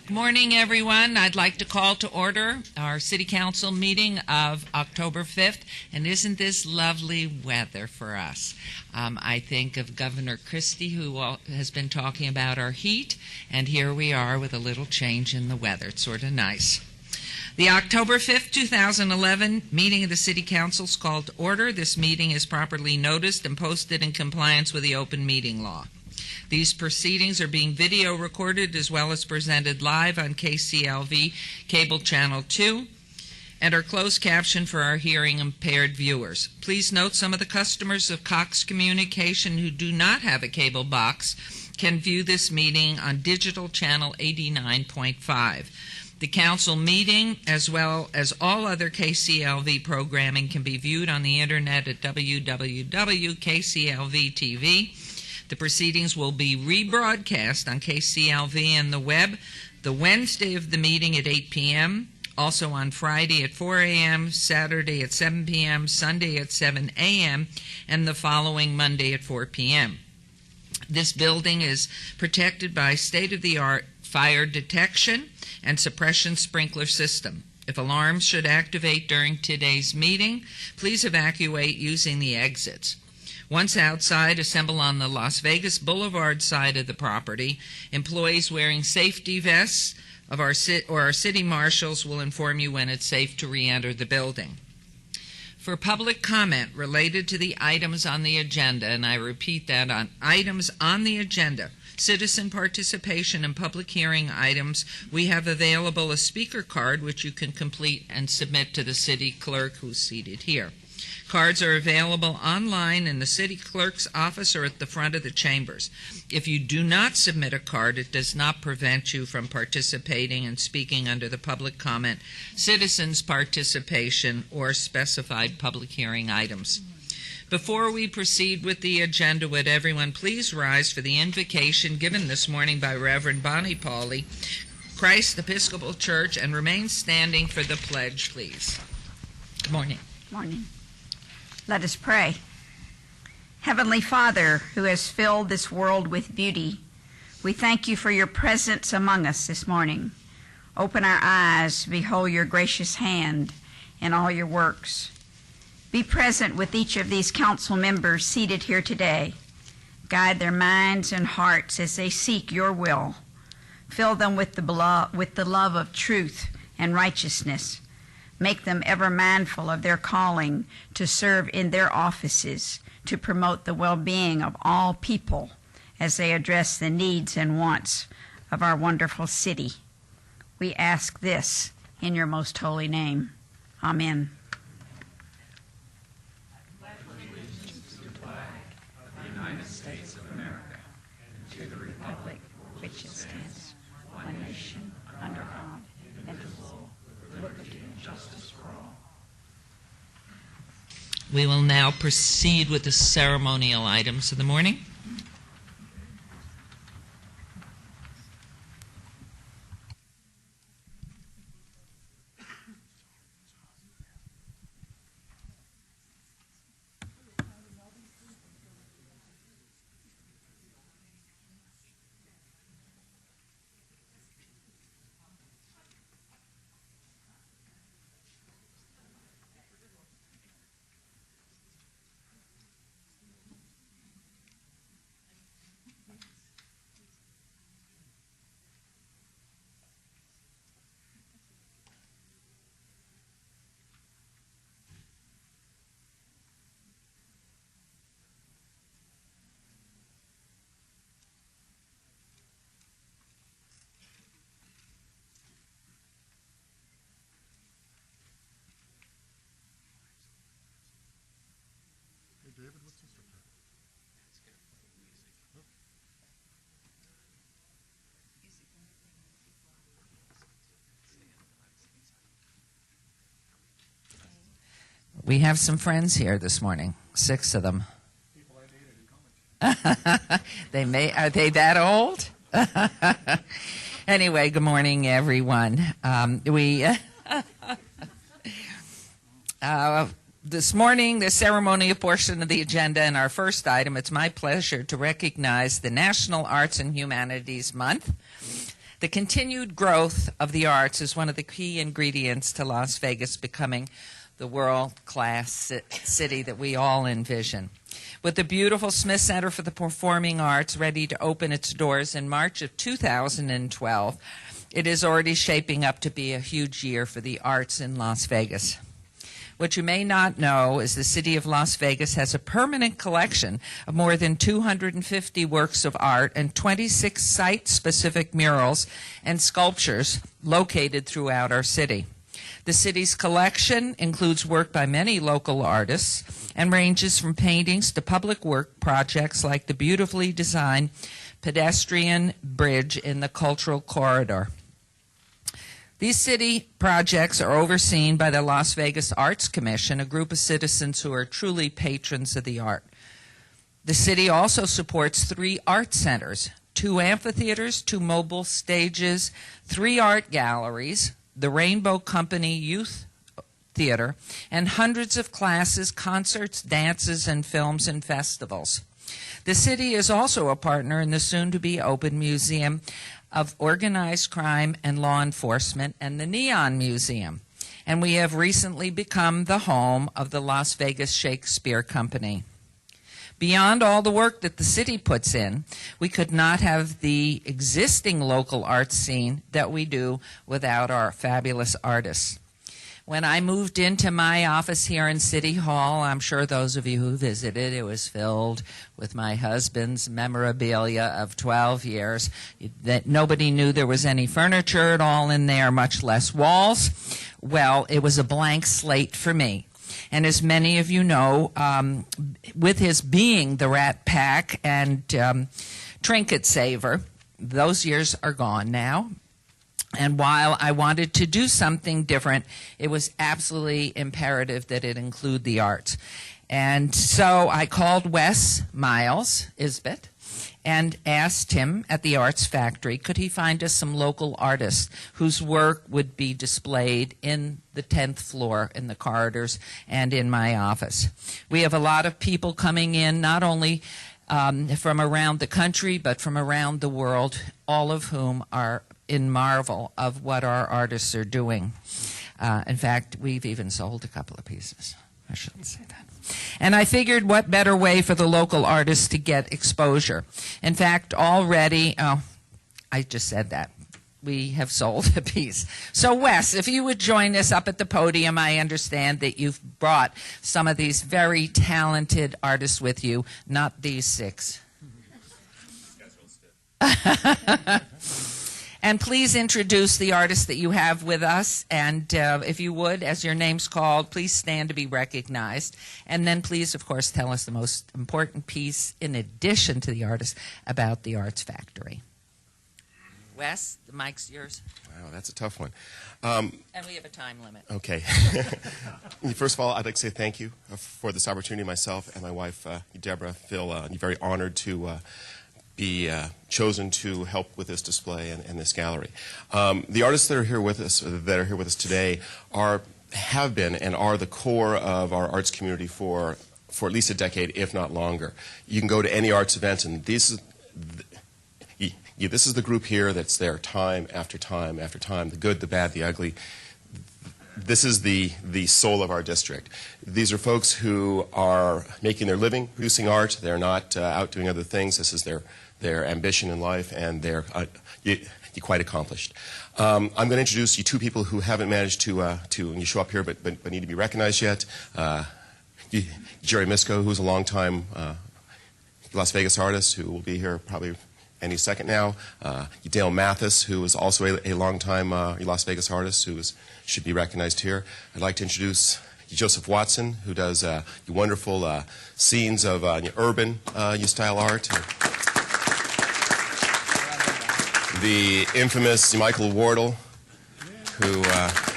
Good morning, everyone. I'd like to call to order our City Council meeting of October 5th. And isn't this lovely weather for us? I think of Governor Christie, who has been talking about our heat, and here we are with a little change in the weather. It's sort of nice. The October 5th, 2011 meeting of the City Council is called to order. This meeting is properly noticed and posted in compliance with the open meeting law. These proceedings are being video recorded as well as presented live on KCLV Cable Channel 2 and are closed captioned for our hearing impaired viewers. Please note some of the customers of Cox Communication who do not have a cable box can view this meeting on digital channel 89.5. The council meeting, as well as all other KCLV programming, can be viewed on the internet at www.kclv.tv. The proceedings will be rebroadcast on KCLV and the web the Wednesday of the meeting at 8 p.m., also on Friday at 4 a.m., Saturday at 7 p.m., Sunday at 7 a.m., and the following Monday at 4 p.m. This building is protected by state-of-the-art fire detection and suppression sprinkler system. If alarms should activate during today's meeting, please evacuate using the exits. Once outside, assemble on the Las Vegas Boulevard side of the property. Employees wearing safety vests of our city marshals will inform you when it's safe to re-enter the building. For public comment related to the items on the agenda, and I repeat that, on items on the agenda, citizen participation and public hearing items, we have available a speaker card which you can complete and submit to the city clerk who's seated here. Cards are available online in the city clerk's office or at the front of the chambers. If you do not submit a card, it does not prevent you from participating and speaking under the public comment, citizens participation, or specified public hearing items. Before we proceed with the agenda, would everyone please rise for the invocation given this morning by Reverend Bonnie Pauley, Christ Episcopal Church, and remain standing for the pledge, please. Good morning. Morning. Let us pray. Heavenly Father, who has filled this world with beauty, we thank you for your presence among us this morning. Open our eyes to behold your gracious hand in all your works. Be present with each of these council members seated here today. Guide their minds and hearts as they seek your will. Fill them with the love of truth and righteousness. Make them ever mindful of their calling to serve in their offices, to promote the well-being of all people as they address the needs and wants of our wonderful city. We ask this in your most holy name. Amen. We will now proceed with the ceremonial items of the morning. We have some friends here this morning, 6 of them. People I dated in college. Are they that old? Anyway, good morning, everyone. This morning, the ceremonial portion of the agenda, and our first item, it's my pleasure to recognize the National Arts and Humanities Month. The continued growth of the arts is one of the key ingredients to Las Vegas becoming the world-class city that we all envision. With the beautiful Smith Center for the Performing Arts ready to open its doors in March of 2012, it is already shaping up to be a huge year for the arts in Las Vegas. What you may not know is the city of Las Vegas has a permanent collection of more than 250 works of art and 26 site-specific murals and sculptures located throughout our city. The city's collection includes work by many local artists and ranges from paintings to public work projects like the beautifully designed pedestrian bridge in the Cultural Corridor. These city projects are overseen by the Las Vegas Arts Commission, a group of citizens who are truly patrons of the art. The city also supports 3 art centers, 2 amphitheaters, 2 mobile stages, 3 art galleries, the Rainbow Company Youth Theater, and hundreds of classes, concerts, dances, and films and festivals. The city is also a partner in the soon-to-be-open Museum of Organized Crime and Law Enforcement and the Neon Museum. And we have recently become the home of the Las Vegas Shakespeare Company. Beyond all the work that the city puts in, we could not have the existing local arts scene that we do without our fabulous artists. When I moved into my office here in City Hall, I'm sure those of you who visited, it was filled with my husband's memorabilia of 12 years. That nobody knew there was any furniture at all in there, much less walls. Well, it was a blank slate for me. And as many of you know, with his being the Rat Pack and Trinket Saver, those years are gone now. And while I wanted to do something different, it was absolutely imperative that it include the arts. And so I called Wes Miles Isbett and asked him at the Arts Factory, could he find us some local artists whose work would be displayed in the 10th floor in the corridors and in my office. We have a lot of people coming in, not only from around the country, but from around the world, all of whom are in marvel of what our artists are doing. In fact, we've even sold a couple of pieces. I shouldn't say that. And I figured what better way for the local artists to get exposure. In fact, already, I just said that. We have sold a piece. So Wes, if you would join us up at the podium, I understand that you've brought some of these very talented artists with you, not these 6. And please introduce the artists that you have with us. And if you would, as your name's called, please stand to be recognized. And then please, of course, tell us the most important piece, in addition to the artist, about the Arts Factory. Wes, the mic's yours. Wow, that's a tough one. And we have a time limit. Okay. First of all, I'd like to say thank you for this opportunity. Myself and my wife, Deborah, feel very honored to be chosen to help with this display and this gallery. The artists that are here with us, today, have been and are the core of our arts community for at least a decade, if not longer. You can go to any arts event, and this is the group here that's there time after time after time, the good, the bad, the ugly. This is the soul of our district. These are folks who are making their living producing art. They're not out doing other things. This is their ambition in life, and they're quite accomplished. I'm going to introduce you 2 people who haven't managed to show up here but need to be recognized yet. Jerry Misko, who's a longtime Las Vegas artist who will be here probably any second now. Dale Mathis, who is also a longtime Las Vegas artist who should be recognized here. I'd like to introduce Joseph Watson, who does wonderful scenes of urban style art. The infamous Michael Wardle, who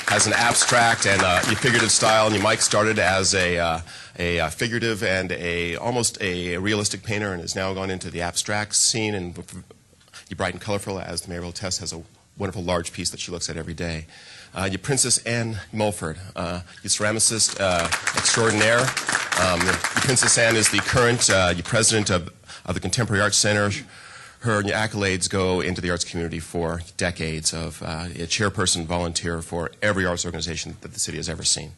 has an abstract and figurative style. And Mike started as a figurative and almost a realistic painter, and has now gone into the abstract scene and bright and colorful, as the Maryville Tess has a wonderful large piece that she looks at every day. Your Princess Anne Mulford, your ceramicist extraordinaire. Your Princess Anne is the current president of the Contemporary Arts Center. her accolades go into the arts community for decades of a chairperson volunteer for every arts organization that the city has ever seen.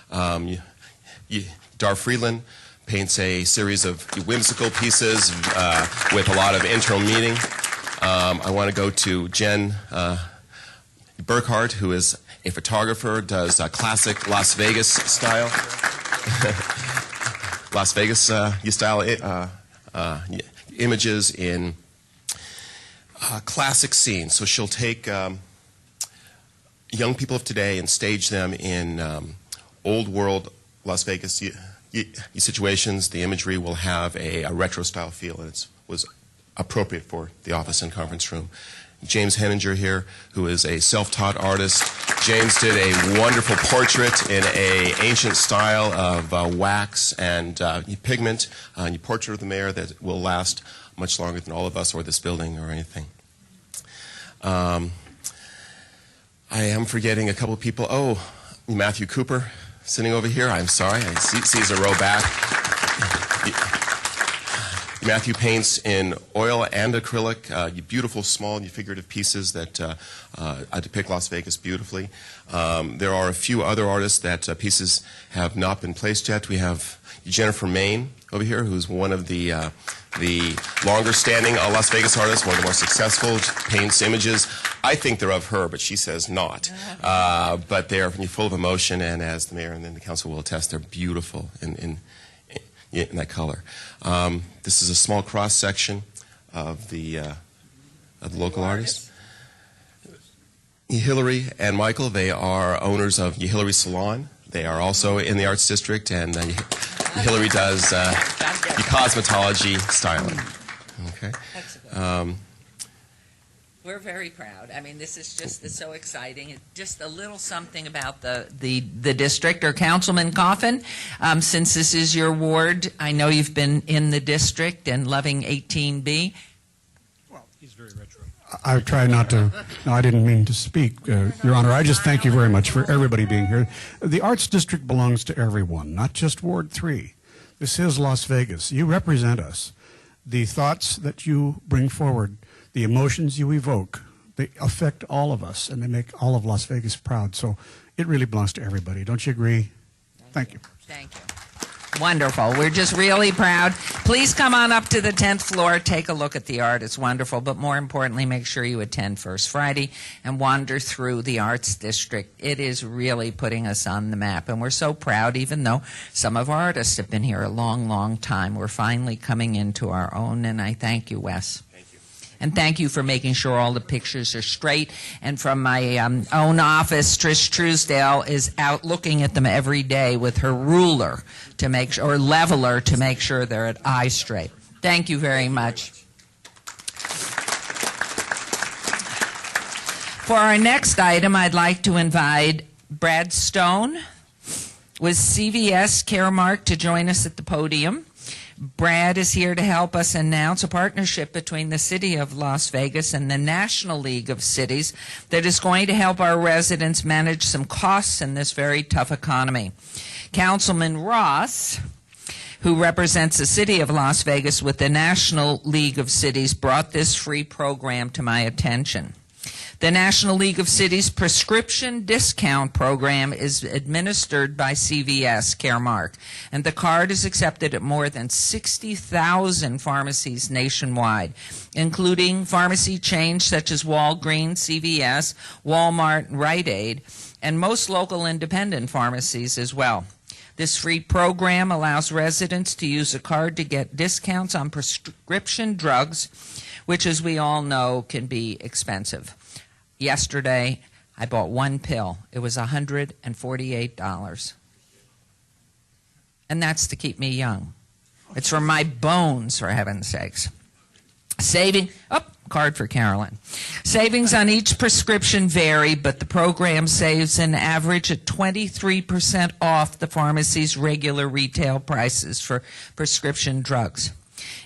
Dar Friedland paints a series of whimsical pieces with a lot of internal meaning. I want to go to Jen Burkhardt, who is a photographer, does classic Las Vegas style. Las Vegas style images in classic scenes. So she'll take young people of today and stage them in old world Las Vegas situations. The imagery will have a retro style feel, and it was appropriate for the office and conference room. James Henninger here, who is a self-taught artist. James did a wonderful portrait in an ancient style of wax and pigment, a portrait of the mayor that will last much longer than all of us or this building or anything. I am forgetting a couple of people. Oh, Matthew Cooper sitting over here. I'm sorry. I see he's a row back. Matthew paints in oil and acrylic, beautiful, small, and figurative pieces that depict Las Vegas beautifully. There are a few other artists that pieces have not been placed yet. We have Jennifer Main over here, who's one of the longer-standing Las Vegas artists, one of the more successful, paints images. I think they're of her, but she says not. But they're full of emotion, and as the mayor and then the council will attest, they're beautiful in that color. This is a small cross-section of the local artists. Hillary and Michael, they are owners of Hillary Salon. They are also in the Arts District, and Hillary does cosmetology styling. Okay. We're very proud. I mean, this is just so exciting. It's just a little something about the district. Or Councilman Coffin, since this is your ward, I know you've been in the district and loving 18B. Well, he's very retro. I try not to. No, I didn't mean to speak, Your Honor. I just thank you very much for everybody being here. The Arts District belongs to everyone, not just Ward 3. This is Las Vegas. You represent us. The thoughts that you bring forward, the emotions you evoke, they affect all of us, and they make all of Las Vegas proud. So it really belongs to everybody. Don't you agree? Thank you. Thank you. Wonderful. We're just really proud. Please come on up to the 10th floor. Take a look at the art. It's wonderful. But more importantly, make sure you attend First Friday and wander through the Arts District. It is really putting us on the map. And we're so proud, even though some of our artists have been here a long, long time. We're finally coming into our own. And I thank you, Wes. And thank you for making sure all the pictures are straight. And from my own office, Trish Truesdale is out looking at them every day with her ruler to make sure, or leveler to make sure they're at eye straight. Thank you very much. For our next item, I'd like to invite Brad Stone with CVS Caremark to join us at the podium. Brad is here to help us announce a partnership between the City of Las Vegas and the National League of Cities that is going to help our residents manage some costs in this very tough economy. Councilman Ross, who represents the City of Las Vegas with the National League of Cities, brought this free program to my attention. The National League of Cities prescription discount program is administered by CVS Caremark, and the card is accepted at more than 60,000 pharmacies nationwide, including pharmacy chains such as Walgreens, CVS, Walmart, and Rite Aid, and most local independent pharmacies as well. This free program allows residents to use a card to get discounts on prescription drugs, which, as we all know, can be expensive. Yesterday, I bought one pill. It was $148. And that's to keep me young. It's for my bones, for heaven's sakes. Card for Carolyn. Savings on each prescription vary, but the program saves an average at 23% off the pharmacy's regular retail prices for prescription drugs.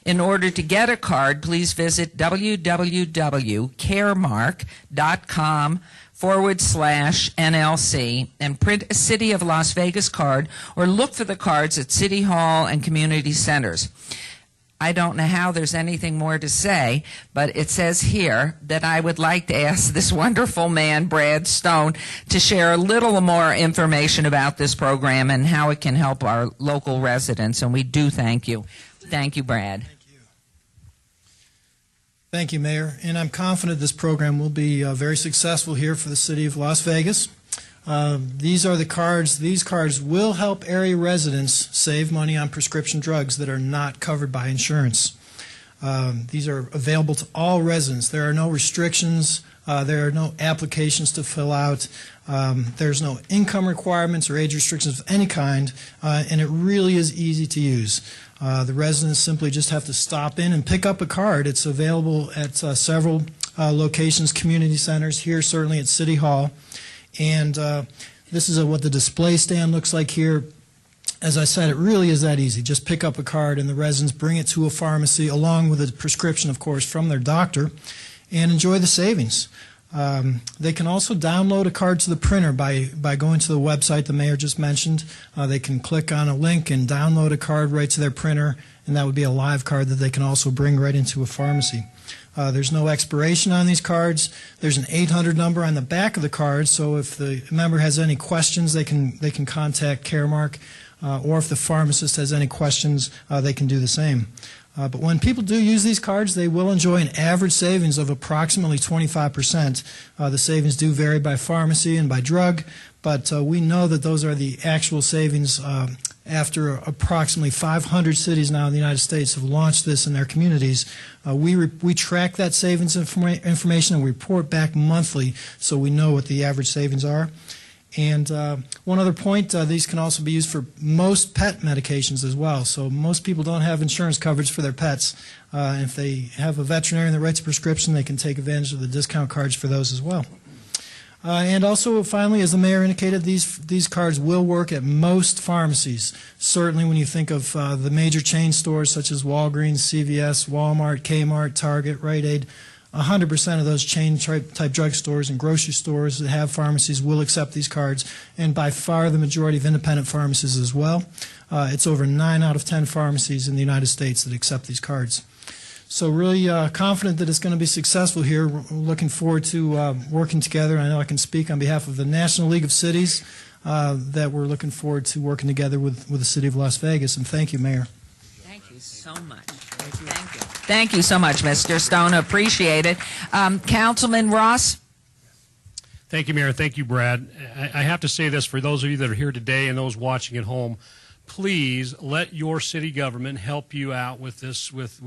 In order to get a card, please visit www.caremark.com/NLC and print a City of Las Vegas card, or look for the cards at City Hall and community centers. I don't know how there's anything more to say, but it says here that I would like to ask this wonderful man, Brad Stone, to share a little more information about this program and how it can help our local residents, and we do thank you. Thank you, Brad. Thank you, Mayor. And I'm confident this program will be very successful here for the city of Las Vegas. These are the cards. These cards will help area residents save money on prescription drugs that are not covered by insurance. These are available to all residents. There are no restrictions. There are no applications to fill out. There's no income requirements or age restrictions of any kind, and it really is easy to use. The residents simply just have to stop in and pick up a card. It's available at several locations, community centers, here certainly at City Hall. And this is what the display stand looks like here. As I said, it really is that easy. Just pick up a card and the residents bring it to a pharmacy along with a prescription, of course, from their doctor and enjoy the savings. They can also download a card to the printer by going to the website the mayor just mentioned. They can click on a link and download a card right to their printer, and that would be a live card that they can also bring right into a pharmacy. There's no expiration on these cards. There's an 800 number on the back of the card, so if the member has any questions, they can contact Caremark, or if the pharmacist has any questions, they can do the same. But when people do use these cards, they will enjoy an average savings of approximately 25%. The savings do vary by pharmacy and by drug, but we know that those are the actual savings after approximately 500 cities now in the United States have launched this in their communities. We track that savings information and we report back monthly so we know what the average savings are. And one other point, these can also be used for most pet medications as well. So most people don't have insurance coverage for their pets. If they have a veterinarian that writes a prescription, they can take advantage of the discount cards for those as well. And also, finally, as the mayor indicated, these cards will work at most pharmacies. Certainly when you think of the major chain stores such as Walgreens, CVS, Walmart, Kmart, Target, Rite Aid, 100% of those chain-type drugstores and grocery stores that have pharmacies will accept these cards, and by far the majority of independent pharmacies as well. It's over 9 out of 10 pharmacies in the United States that accept these cards. So really confident that it's going to be successful here. We're looking forward to working together. I know I can speak on behalf of the National League of Cities that we're looking forward to working together with the City of Las Vegas. And thank you, Mayor. Thank you so much. Thank you. Thank you so much, Mr. Stone. Appreciate it. Councilman Ross? Thank you, Mayor. Thank you, Brad. I have to say this for those of you that are here today and those watching at home. Please let your city government help you out with this, with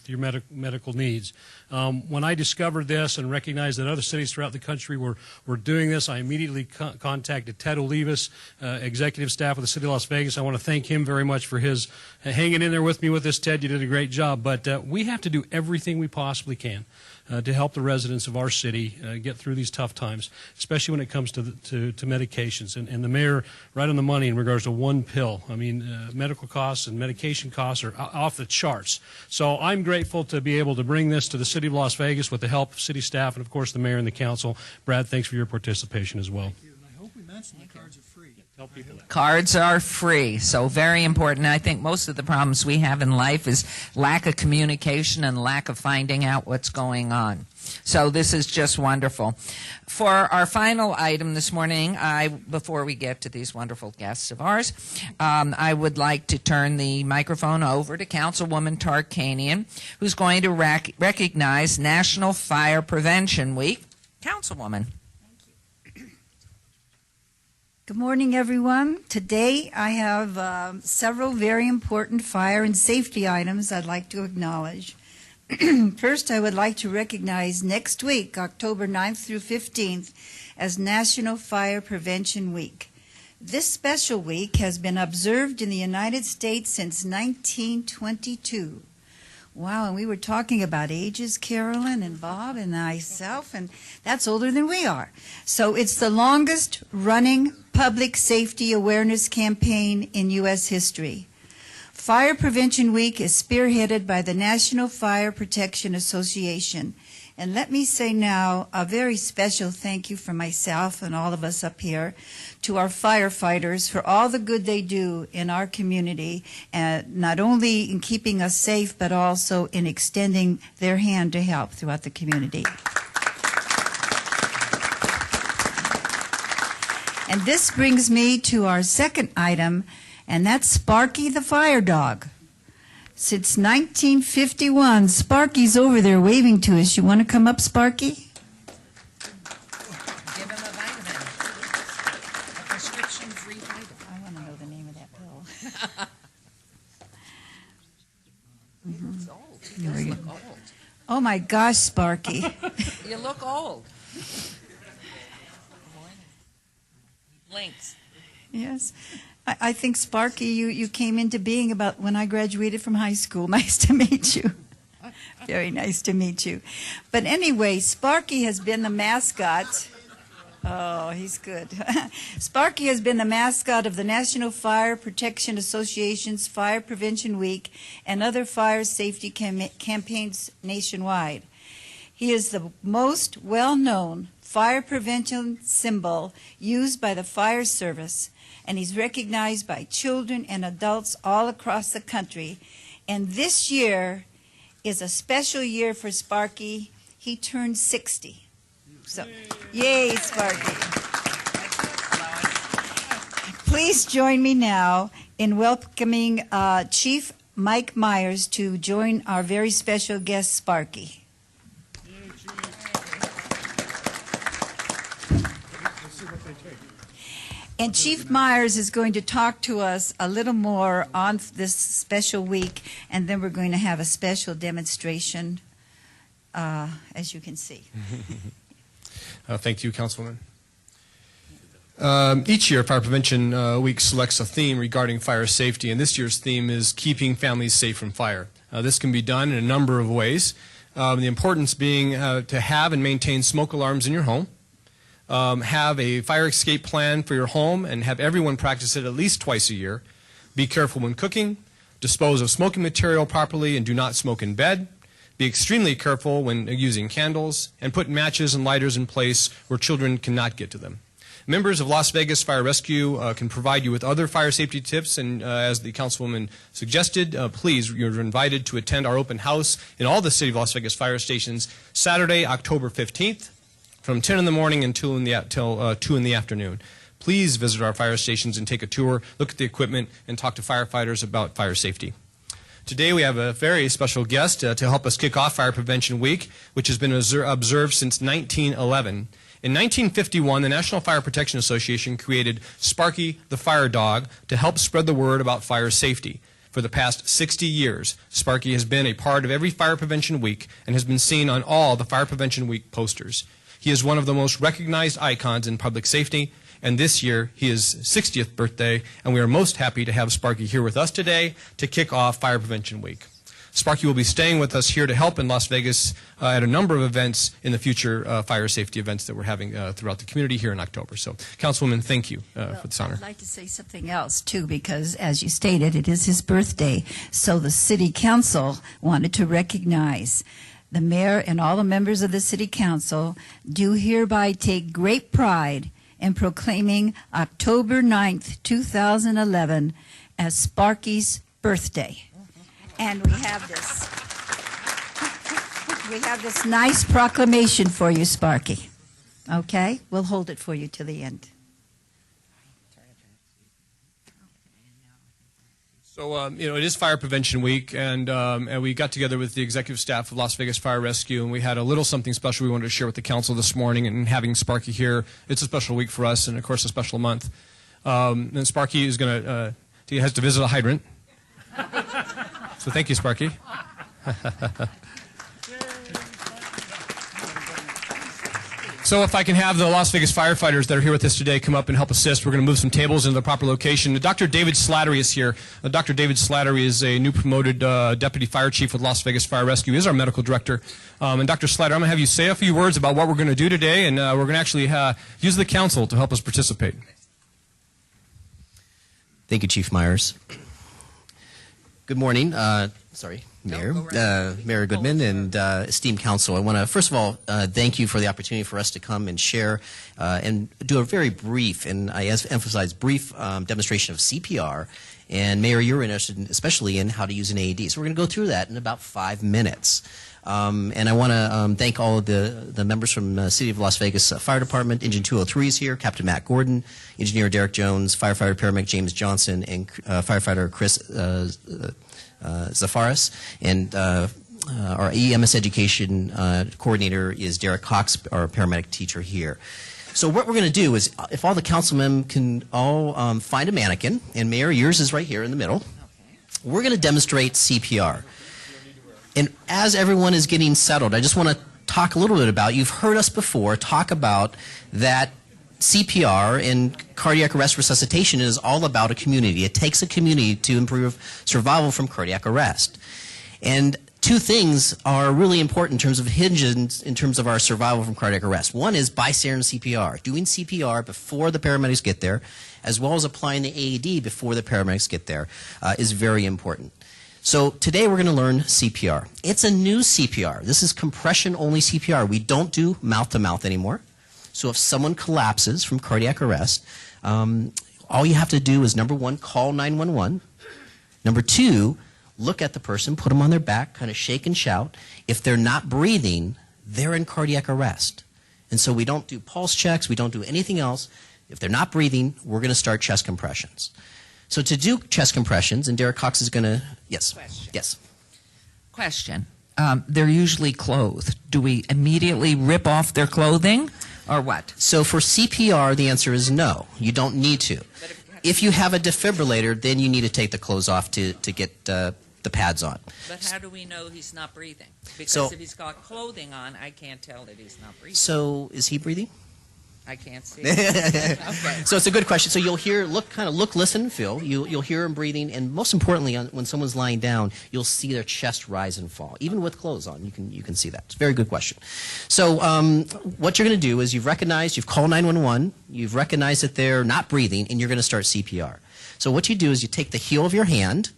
your medical needs. When I discovered this and recognized that other cities throughout the country were doing this, I immediately contacted Ted Olivas, executive staff of the City of Las Vegas. I want to thank him very much for his hanging in there with me with this, Ted. You did a great job. But we have to do everything we possibly can to help the residents of our city get through these tough times, especially when it comes to medications. And the mayor, right on the money in regards to one pill. I mean, medical costs and medication costs are off the charts. So I'm grateful to be able to bring this to the City of Las Vegas with the help of city staff and, of course, the mayor and the council. Brad, thanks for your participation as well. Thank you. And I hope we mentioned the cards are free. Tell people that. Cards are free, so very important. I think most of the problems we have in life is lack of communication and lack of finding out what's going on. So this is just wonderful. For our final item this morning, before we get to these wonderful guests of ours, I would like to turn the microphone over to Councilwoman Tarkanian, who's going to recognize National Fire Prevention Week. Councilwoman. Good morning, everyone. Today I have several very important fire and safety items I'd like to acknowledge. First, I would like to recognize next week, October 9th through 15th, as National Fire Prevention Week. This special week has been observed in the United States since 1922. Wow, and we were talking about ages, Carolyn and Bob and myself, and that's older than we are. So it's the longest running public safety awareness campaign in U.S. history. Fire Prevention Week is spearheaded by the National Fire Protection Association, And let me say now a very special thank you from myself and all of us up here to our firefighters for all the good they do in our community, not only in keeping us safe, but also in extending their hand to help throughout the community. And this brings me to our second item, and that's Sparky the Fire Dog. Since 1951, Sparky's over there waving to us. You want to come up, Sparky? Give him a vitamin. A prescription-free vitamin. I want to know the name of that pill. He looks old. He There does we look go. old. Oh my gosh, Sparky. You look old. Blinks. Yes. I think, Sparky, you came into being about when I graduated from high school. Nice to meet you. Very nice to meet you. But anyway, Sparky has been the mascot. Oh, he's good. Sparky has been the mascot of the National Fire Protection Association's Fire Prevention Week and other fire safety campaigns nationwide. He is the most well-known fire prevention symbol used by the fire service, and he's recognized by children and adults all across the country. And this year is a special year for Sparky. He turned 60. So, yay, Sparky. Please join me now in welcoming Chief Mike Myers to join our very special guest, Sparky. And Chief Myers is going to talk to us a little more on this special week, and then we're going to have a special demonstration, as you can see. Thank you, Councilwoman. Each year, Fire Prevention Week selects a theme regarding fire safety, and this year's theme is Keeping Families Safe from Fire. This can be done in a number of ways, the importance being to have and maintain smoke alarms in your home, have a fire escape plan for your home and have everyone practice it at least twice a year. Be careful when cooking, dispose of smoking material properly and do not smoke in bed. Be extremely careful when using candles and put matches and lighters in place where children cannot get to them. Members of Las Vegas Fire Rescue can provide you with other fire safety tips, and as the Councilwoman suggested, please, you're invited to attend our open house in all the City of Las Vegas fire stations Saturday, October 15th. From 10 in the morning until 2 in the afternoon. Please visit our fire stations and take a tour, look at the equipment, and talk to firefighters about fire safety. Today we have a very special guest to help us kick off Fire Prevention Week, which has been observed since 1911. In 1951, the National Fire Protection Association created Sparky the Fire Dog to help spread the word about fire safety. For the past 60 years, Sparky has been a part of every Fire Prevention Week and has been seen on all the Fire Prevention Week posters. He is one of the most recognized icons in public safety, and this year he is 60th birthday, and we are most happy to have Sparky here with us today to kick off Fire Prevention Week. Sparky will be staying with us here to help in Las Vegas at a number of events in the future fire safety events that we're having throughout the community here in October. So, Councilwoman, thank you for this honor. I'd like to say something else, too, because, as you stated, it is his birthday, so the City Council wanted to recognize the mayor and all the members of the City Council do hereby take great pride in proclaiming October 9th, 2011 as Sparky's birthday. And we have this nice proclamation for you, Sparky. Okay? We'll hold it for you till the end. So, it is Fire Prevention Week, and we got together with the executive staff of Las Vegas Fire Rescue, and we had a little something special we wanted to share with the council this morning, and having Sparky here, it's a special week for us, and of course a special month. And Sparky is going to, he has to visit a hydrant. So thank you, Sparky. So if I can have the Las Vegas firefighters that are here with us today come up and help assist. We're going to move some tables into the proper location. Dr. David Slattery is here. Dr. David Slattery is a new promoted deputy fire chief with Las Vegas Fire Rescue. He is our medical director. And Dr. Slattery, I'm going to have you say a few words about what we're going to do today, and we're going to actually use the council to help us participate. Thank you, Chief Myers. Good morning. Mayor, Mayor Goodman, and esteemed council. I want to, first of all, thank you for the opportunity for us to come and share and do a very brief, and I emphasize brief, demonstration of CPR. And Mayor, you're interested especially in how to use an AED. So we're going to go through that in about 5 minutes. And I want to thank all of the members from the City of Las Vegas Fire Department. Engine 203 is here, Captain Matt Gordon, Engineer Derek Jones, Firefighter Paramedic James Johnson, and Firefighter Chris Zafaris. And our EMS Education Coordinator is Derek Cox, our paramedic teacher here. So what we're going to do is, if all the councilmen can all find a mannequin, and Mayor, yours is right here in the middle, we're going to demonstrate CPR. And as everyone is getting settled, I just want to talk a little bit about, you've heard us before talk about that CPR and cardiac arrest resuscitation is all about a community. It takes a community to improve survival from cardiac arrest. And two things are really important in terms of hinges in terms of our survival from cardiac arrest. One is bystander CPR, doing CPR before the paramedics get there, as well as applying the AED before the paramedics get there, is very important. So today we're going to learn CPR. It's a new CPR. This is compression-only CPR. We don't do mouth-to-mouth anymore. So if someone collapses from cardiac arrest, all you have to do is, number one, call 911. Number two, look at the person, put them on their back, kind of shake and shout. If they're not breathing, they're in cardiac arrest. And so we don't do pulse checks. We don't do anything else. If they're not breathing, we're going to start chest compressions. So to do chest compressions, and Derek Cox is going to, yes. Question. Yes. Question. They're usually clothed. Do we immediately rip off their clothing or what? So for CPR, the answer is no. You don't need to. If you have a defibrillator, then you need to take the clothes off to get the pads on. But how do we know he's not breathing? Because So- if he's got clothing on, I can't tell that he's not breathing. So is he breathing? I can't see. Okay. So it's a good question. So you'll hear, look, listen, and feel. You'll hear him breathing, and most importantly, when someone's lying down, you'll see their chest rise and fall, even with clothes on. You can see that. It's a very good question. So what you're going to do is you've called 911, you've recognized that they're not breathing, and you're going to start CPR. So what you do is you take the heel of your hand,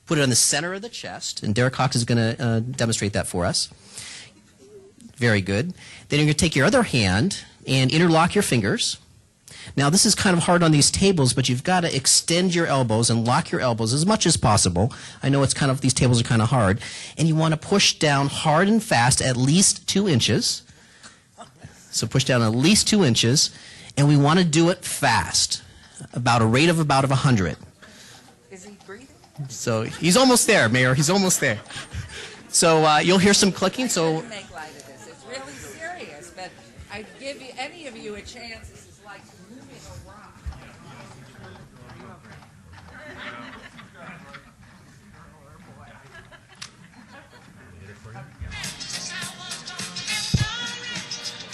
put it on the center of the chest, and Derek Cox is going to demonstrate that for us. Very good. Then you're going to take your other hand and interlock your fingers. Now, this is kind of hard on these tables, but you've got to extend your elbows and lock your elbows as much as possible. I know these tables are kind of hard. And you want to push down hard and fast, at least 2 inches. So push down at least 2 inches. And we want to do it fast, about a rate of about 100. Is he breathing? So he's almost there, Mayor. He's almost there. So you'll hear some clicking. So Make light of this. It's really serious, but I give any of you a chance. This is like moving a rock.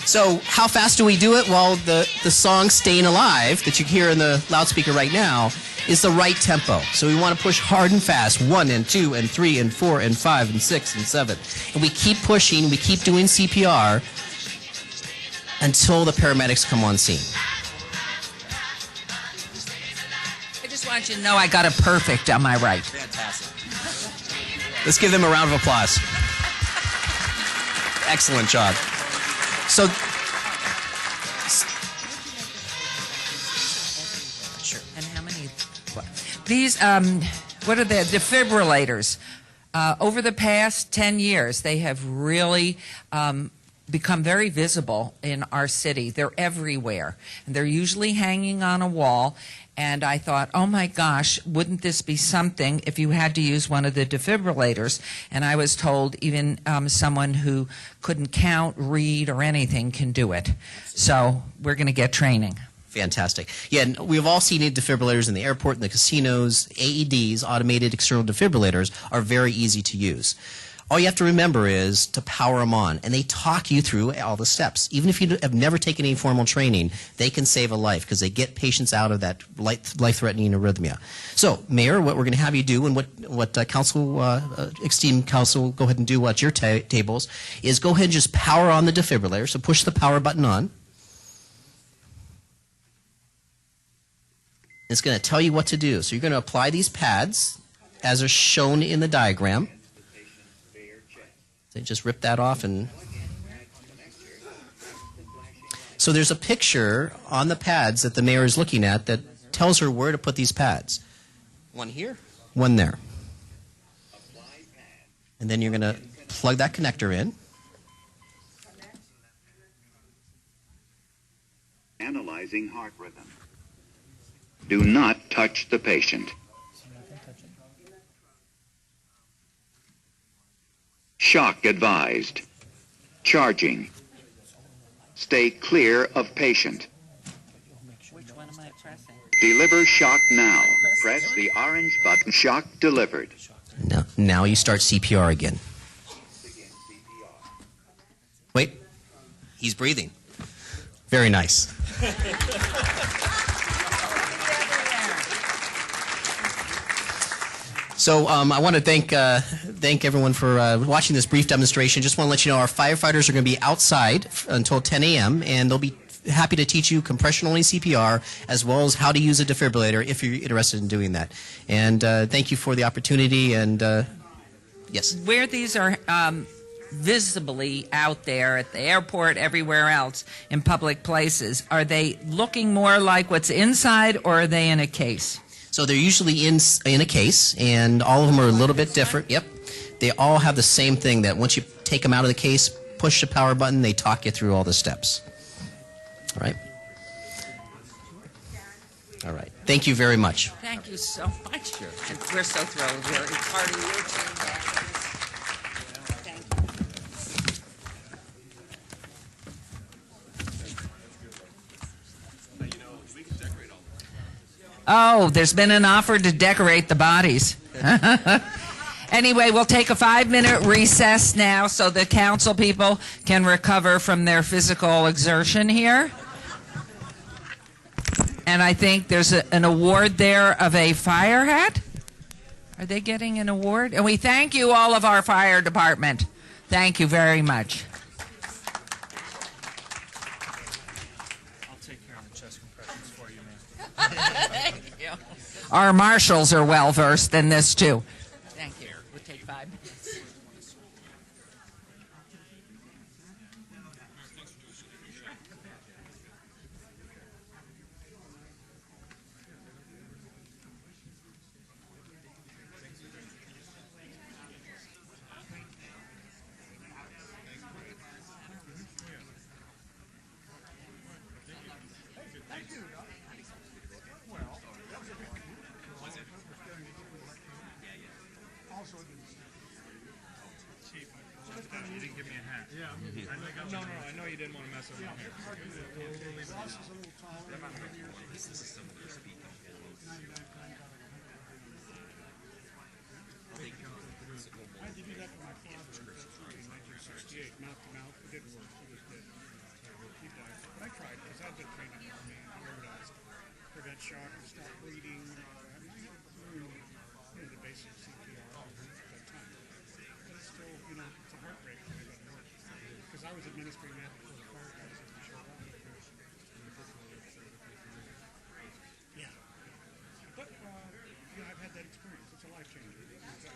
So how fast do we do it? Well, the song Staying Alive that you hear in the loudspeaker right now is the right tempo. So we want to push hard and fast, 1 and 2 and 3 and 4 and 5 and 6 and 7. And we keep pushing, we keep doing CPR until the paramedics come on scene. I just want you to know I got it perfect on my right. Fantastic. Let's give them a round of applause. Excellent job. So, Sure. And how many? These, what are the defibrillators? Over the past 10 years, they have really become very visible in our city. They're everywhere. And they're usually hanging on a wall. And I thought, oh my gosh, wouldn't this be something if you had to use one of the defibrillators? And I was told even someone who couldn't count, read, or anything can do it. So we're going to get training. fantastic. Yeah, and we've all seen defibrillators in the airport, in the casinos. AEDs, automated external defibrillators, are very easy to use. All you have to remember is to power them on, and they talk you through all the steps. Even if you have never taken any formal training, they can save a life because they get patients out of that life-threatening arrhythmia. So, Mayor, what we're going to have you do, and what council, esteemed council, go ahead and do at your tables, is go ahead and just power on the defibrillator. So push the power button on. It's going to tell you what to do. So you're going to apply these pads as are shown in the diagram. They just rip that off and... So there's a picture on the pads that the mayor is looking at that tells her where to put these pads. One here, one there. And then you're going to plug that connector in. Analyzing heart rhythm. Do not touch the patient. Shock advised. Charging. Stay clear of patient. Which one am I pressing? Deliver shock now. Press the orange button. Shock delivered. Now you start CPR again. Wait, he's breathing. Very nice. So I want to thank everyone for watching this brief demonstration. Just want to let you know our firefighters are going to be outside until 10 a.m. and they'll be happy to teach you compression-only CPR as well as how to use a defibrillator if you're interested in doing that. And thank you for the opportunity. And yes, Where these are visibly out there at the airport, everywhere else, in public places, are they looking more like what's inside, or are they in a case? so they're usually in a case, and all of them are a little bit different. Yep, they all have the same thing. That once you take them out of the case, push the power button, they talk you through all the steps. All right. All right. Thank you very much. Thank you so much. And we're so thrilled. We're part of your team. Thank you. Oh, there's been an offer to decorate the bodies. Anyway, we'll take a 5-minute recess now so the council people can recover from their physical exertion here. And I think there's an award there of a fire hat. Are they getting an award? And we thank you, all of our fire department. Thank you very much. I'll take care of the chest compressions for you, ma'am. Thank you. Our marshals are well versed in this too. Thank you. We'll take 5 minutes. You didn't give me a hat. Yeah. No, I know you didn't want to mess with me here. I had to do that for my father in 1968. Mouth to mouth. It didn't work. It was dead. He died. But I tried because I've been trained in the Army and aerodized to prevent shock and stop bleeding. The basic CPR at that time. But it's still, it's a heartbreak when it doesn't work. Because I was administering that before the fire guys had to show up. Yeah. But, I've had that experience. It's a life changer. Thanks.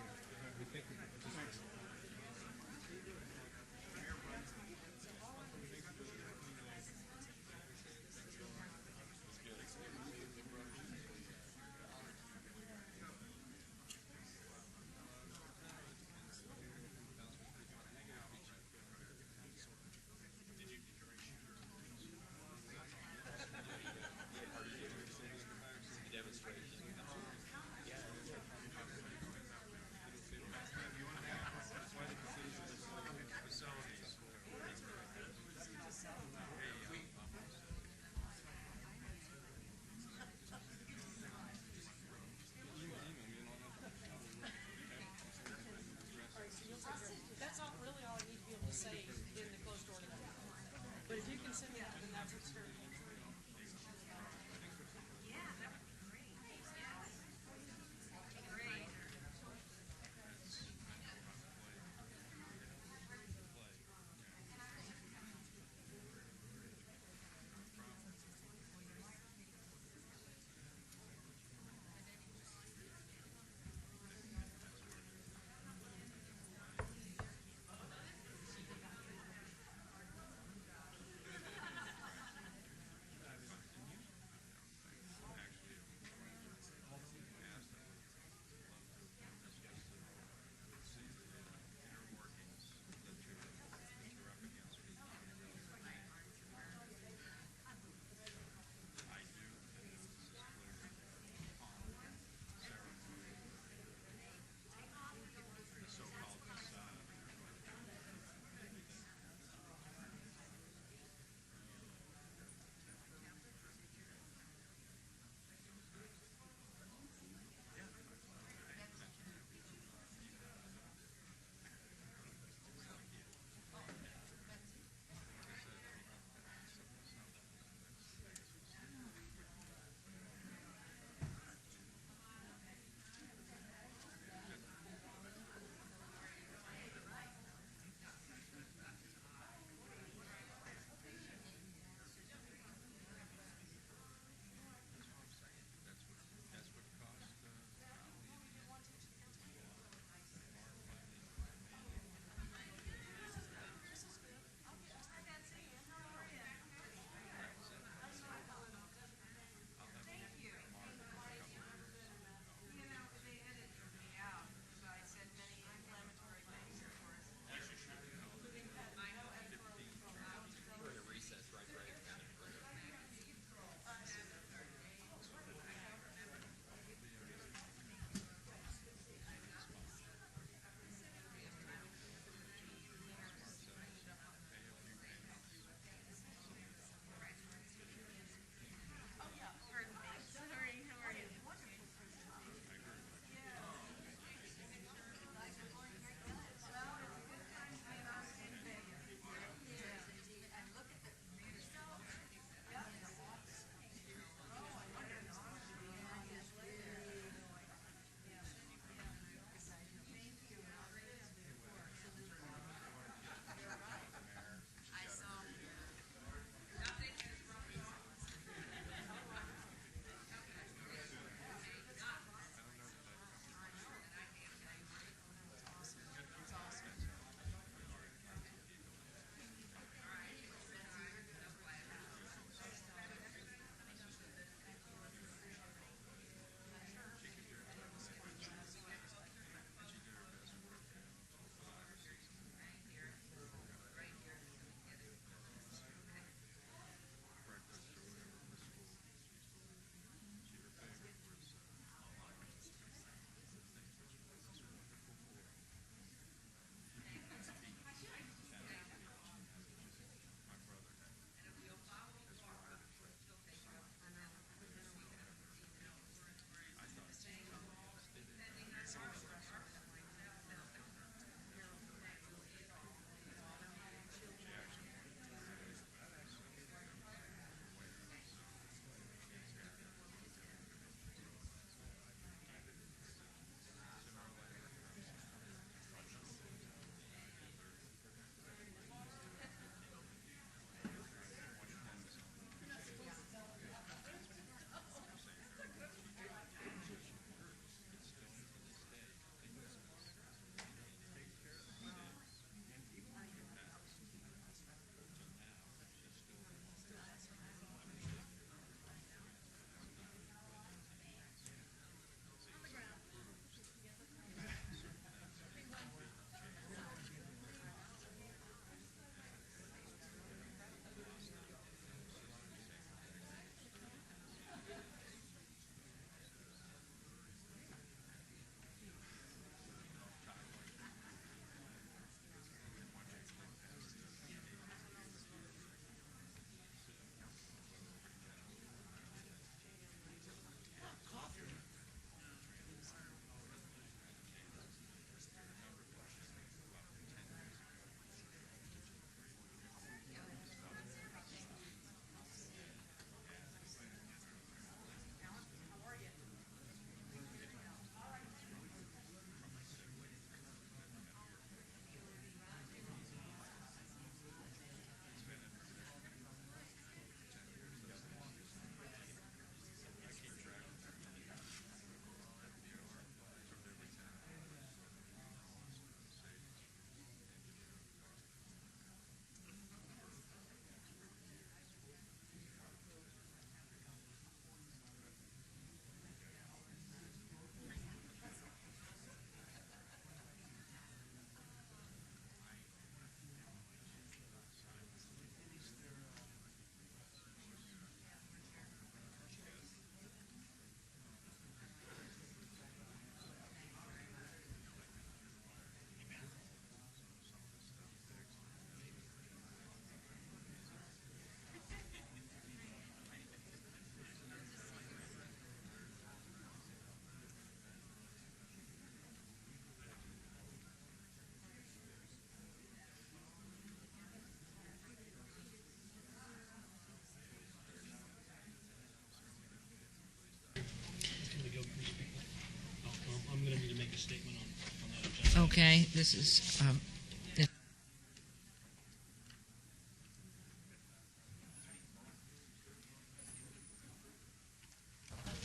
Okay, this is,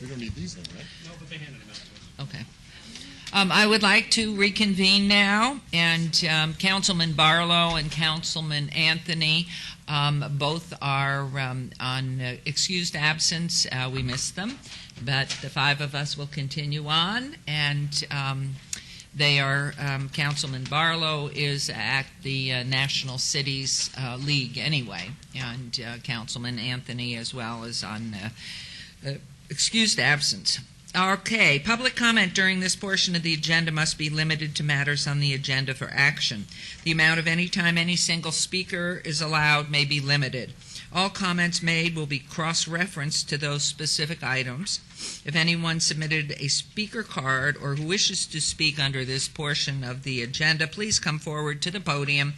We don't need these then, right? No, but they handed them out to us. okay. I would like to reconvene now, and Councilman Barlow and Councilman Anthony both are on excused absence. We missed them, but the five of us will continue on, and they are, Councilman Barlow is at the National Cities League anyway, and Councilman Anthony as well is on excused absence. Okay, public comment during this portion of the agenda must be limited to matters on the agenda for action. The amount of any time any single speaker is allowed may be limited. All comments made will be cross-referenced to those specific items. If anyone submitted a speaker card or who wishes to speak under this portion of the agenda, please come forward to the podium,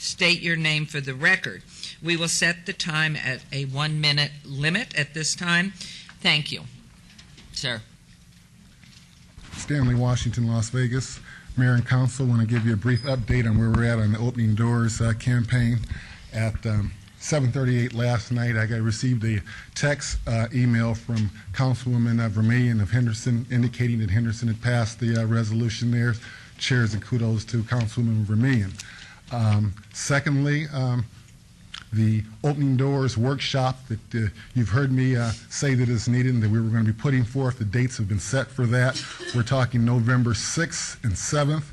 state your name for the record. We will set the time at a 1-minute limit at this time. Thank you. Sir. Stanley Washington, Las Vegas. Mayor and Council, want to give you a brief update on where we're at on the Opening Doors campaign. At 7:38 last night, I received a text email from Councilwoman Vermillion of Henderson indicating that Henderson had passed the resolution there. Cheers and kudos to Councilwoman Vermillion. Secondly, the Opening Doors workshop that you've heard me say that is needed and that we were going to be putting forth. The dates have been set for that. We're talking November 6th and 7th.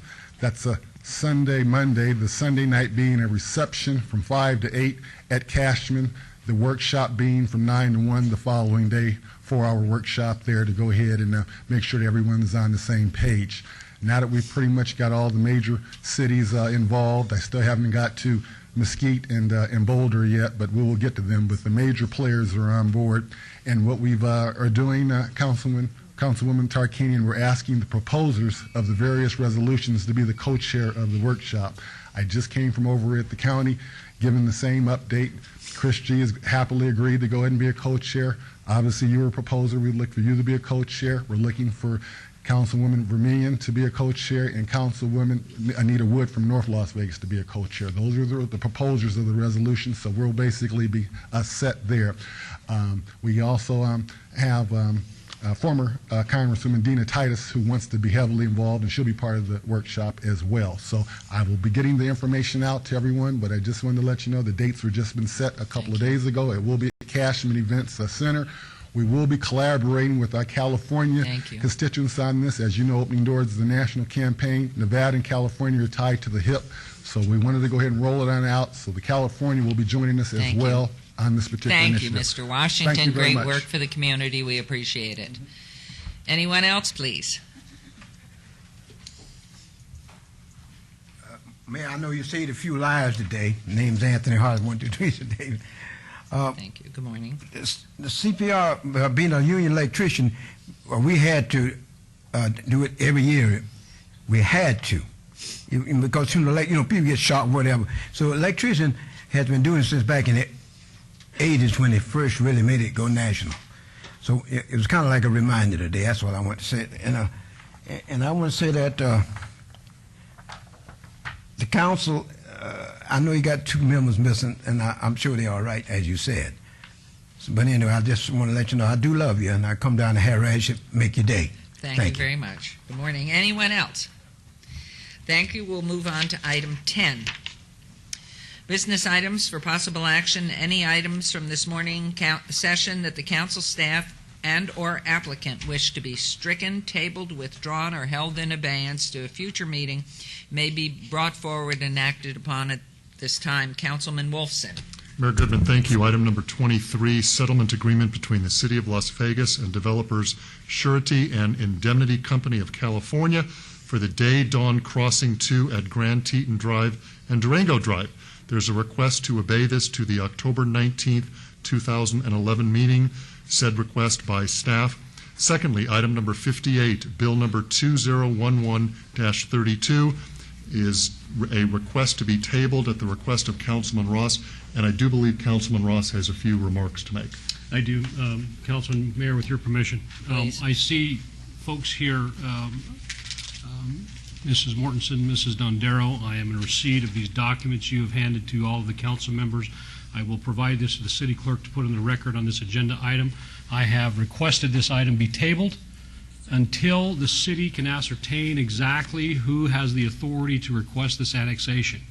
That's a Sunday, Monday, the Sunday night being a reception from 5 to 8 at Cashman, the workshop being from 9 to 1 the following day, 4-hour workshop there to go ahead and make sure that everyone's on the same page. Now that we've pretty much got all the major cities involved, I still haven't got to Mesquite and Boulder yet, but we will get to them. But the major players are on board, and what we are doing, Councilwoman Tarkanian, we're asking the proposers of the various resolutions to be the co-chair of the workshop. I just came from over at the county, given the same update. Chris G. has happily agreed to go ahead and be a co-chair. Obviously, you were a proposer. We'd look for you to be a co-chair. We're looking for Councilwoman Vermillion to be a co-chair, and Councilwoman Anita Wood from North Las Vegas to be a co-chair. Those are the proposers of the resolution, so we'll basically be set there. We also have former Congresswoman Dina Titus, who wants to be heavily involved, and she'll be part of the workshop as well. So I will be getting the information out to everyone, but I just wanted to let you know the dates were just been set a couple of days ago. It will be at Cashman Events Center. We will be collaborating with our California constituents on this. As you know, Opening Doors is a national campaign. Nevada and California are tied to the hip, so we wanted to go ahead and roll it on out. So the California will be joining us as well on this particular initiative. Thank you, Mr. Washington. Thank you very Great much. work for the community. We appreciate it. Anyone else, please? Mayor, I know you said a few lies today. Name's Anthony Hart, 1, 2, 3 today. Thank you. Good morning. The CPR, being a union electrician, we had to do it every year. We had to, because people get shot, whatever. So electrician has been doing it since back in the 80s when they first really made it go national. So it was kind of like a reminder today. That's what I want to say. And I want to say that the council. I know you got 2 members missing, and I'm sure they're all right, as you said. But anyway, I just want to let you know I do love you, and I come down to harass you, make your day. Thank you very much. Good morning. Anyone else? Thank you. We'll move on to item 10. Business items for possible action. Any items from this morning session that the council staff and or applicant wish to be stricken, tabled, withdrawn, or held in abeyance to a future meeting may be brought forward and acted upon at this time. Councilman Wolfson. Mayor Goodman, thank you. Item number 23, settlement agreement between the City of Las Vegas and developers Surety and Indemnity Company of California for the Day Dawn Crossing 2 at Grand Teton Drive and Durango Drive. There's a request to obey this to the October 19th, 2011 meeting. Said request by staff. Secondly, item number 58, bill number 2011-32 is a request to be tabled at the request of Councilman Ross, and I do believe Councilman Ross has a few remarks to make. I do. Councilman, Mayor, with your permission. I see folks here Mrs. Mortensen, Mrs. Dondero, I am in receipt of these documents you have handed to all of the council members. I will provide this to the city clerk to put on the record on this agenda item. I have requested this item be tabled until the city can ascertain exactly who has the authority to request this annexation.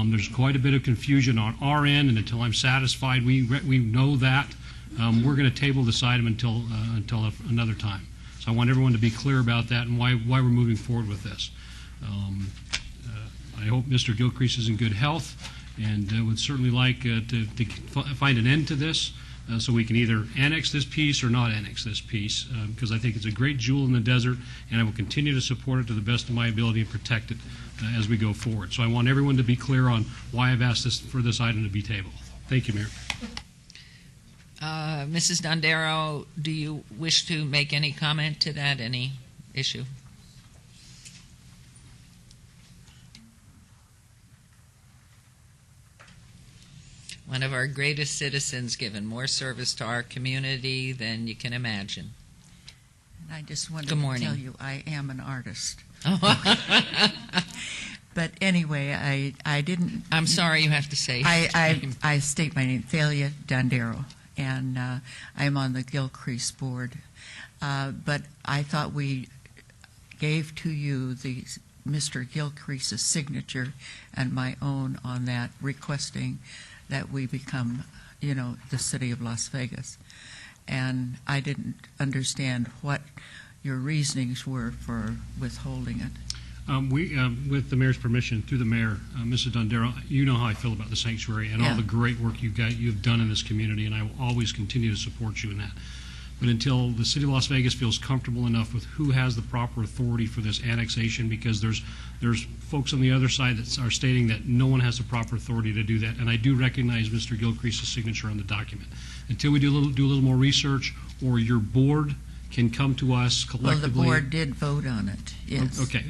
There's quite a bit of confusion on our end, and until I'm satisfied we know that, we're going to table this item until another time. So I want everyone to be clear about that and why we're moving forward with this. I hope Mr. Gilcrease is in good health, and would certainly like to find an end to this so we can either annex this piece or not annex this piece, because I think it's a great jewel in the desert, and I will continue to support it to the best of my ability and protect it as we go forward. So I want everyone to be clear on why I've asked for this item to be tabled. Thank you, Mayor. Mrs. Dondero, do you wish to make any comment to that, any issue? One of our greatest citizens, given more service to our community than you can imagine. And I just wanted Good to morning. tell you, I am an artist. Oh. But anyway, I didn't. I'm sorry you have to say. I state my name, Thalia Dondero, and I'm on the Gilcrease board. But I thought we gave to you the Mr. Gilcrease's signature and my own on that, requesting that we become, the city of Las Vegas. And I didn't understand what your reasonings were for withholding it. With the mayor's permission, through the mayor, Mrs. Dondero, you know how I feel about the sanctuary and all the great work you've done in this community, and I will always continue to support you in that. But until the city of Las Vegas feels comfortable enough with who has the proper authority for this annexation, because there's folks on the other side that are stating that no one has the proper authority to do that, and I do recognize Mr. Gilcrease's signature on the document. Until we do a little more research, or your board can come to us collectively. Well, the board did vote on it, yes. Okay,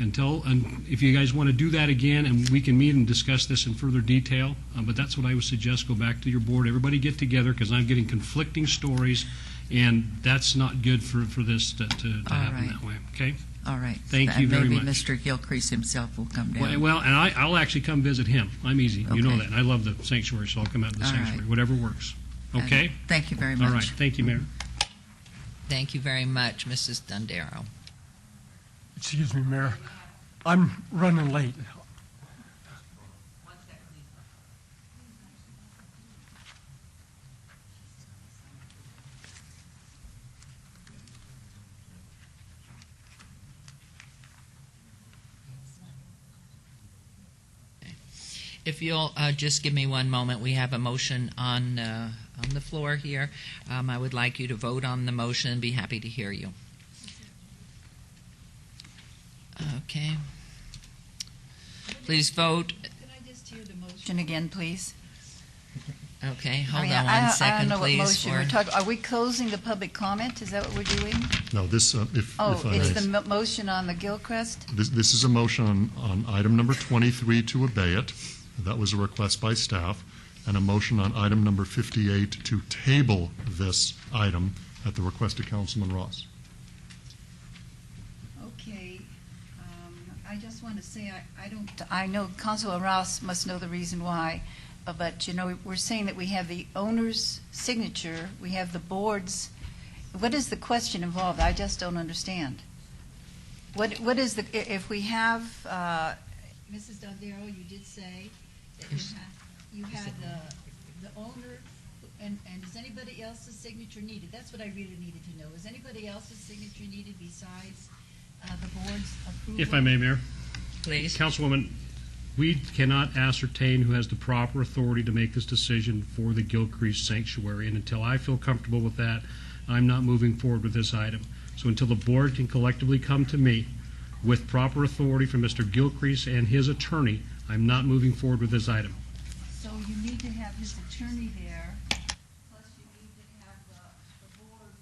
if you guys want to do that again, and we can meet and discuss this in further detail, but that's what I would suggest. Go back to your board, everybody get together, because I'm getting conflicting stories, and that's not good for this to happen that way, okay? All right. Thank you very much. Maybe Mr. Gilcrease himself will come down. Well, and I'll actually come visit him. I'm easy. Okay. You know that. And I love the sanctuary, so I'll come out to the sanctuary, right. whatever works. Okay? Thank you very much. All right. Thank you, Mayor. Thank you very much, Mrs. Dondero. Excuse me, Mayor. I'm running late. If you'll just give me one moment, we have a motion on the floor here. I would like you to vote on the motion and be happy to hear you. Okay. Please vote. Can I just hear the motion again, please? Okay, hold on one second, I don't know please. what motion we're talking. Are we closing the public comment? Is that what we're doing? No, this, if I may. It's the motion on the Gilchrist? This is a motion on item number 23 to obey it. That was a request by staff. And a motion on item number 58 to table this item at the request of Councilman Ross. Okay. I just want to say I know Councilor Ross must know the reason why, but we're saying that we have the owner's signature, we have the board's. What is the question involved? I just don't understand. What is the, if we have, Mrs. Dondero, you did say that you had the owner, and is anybody else's signature needed? That's what I really needed to know. Is anybody else's signature needed besides the board's approval? If I may, Mayor. Please. Councilwoman, we cannot ascertain who has the proper authority to make this decision for the Gilcrease Sanctuary, and until I feel comfortable with that, I'm not moving forward with this item. So until the board can collectively come to me with proper authority from Mr. Gilcrease and his attorney, I'm not moving forward with this item. So you need to have his attorney there, plus you need to have the board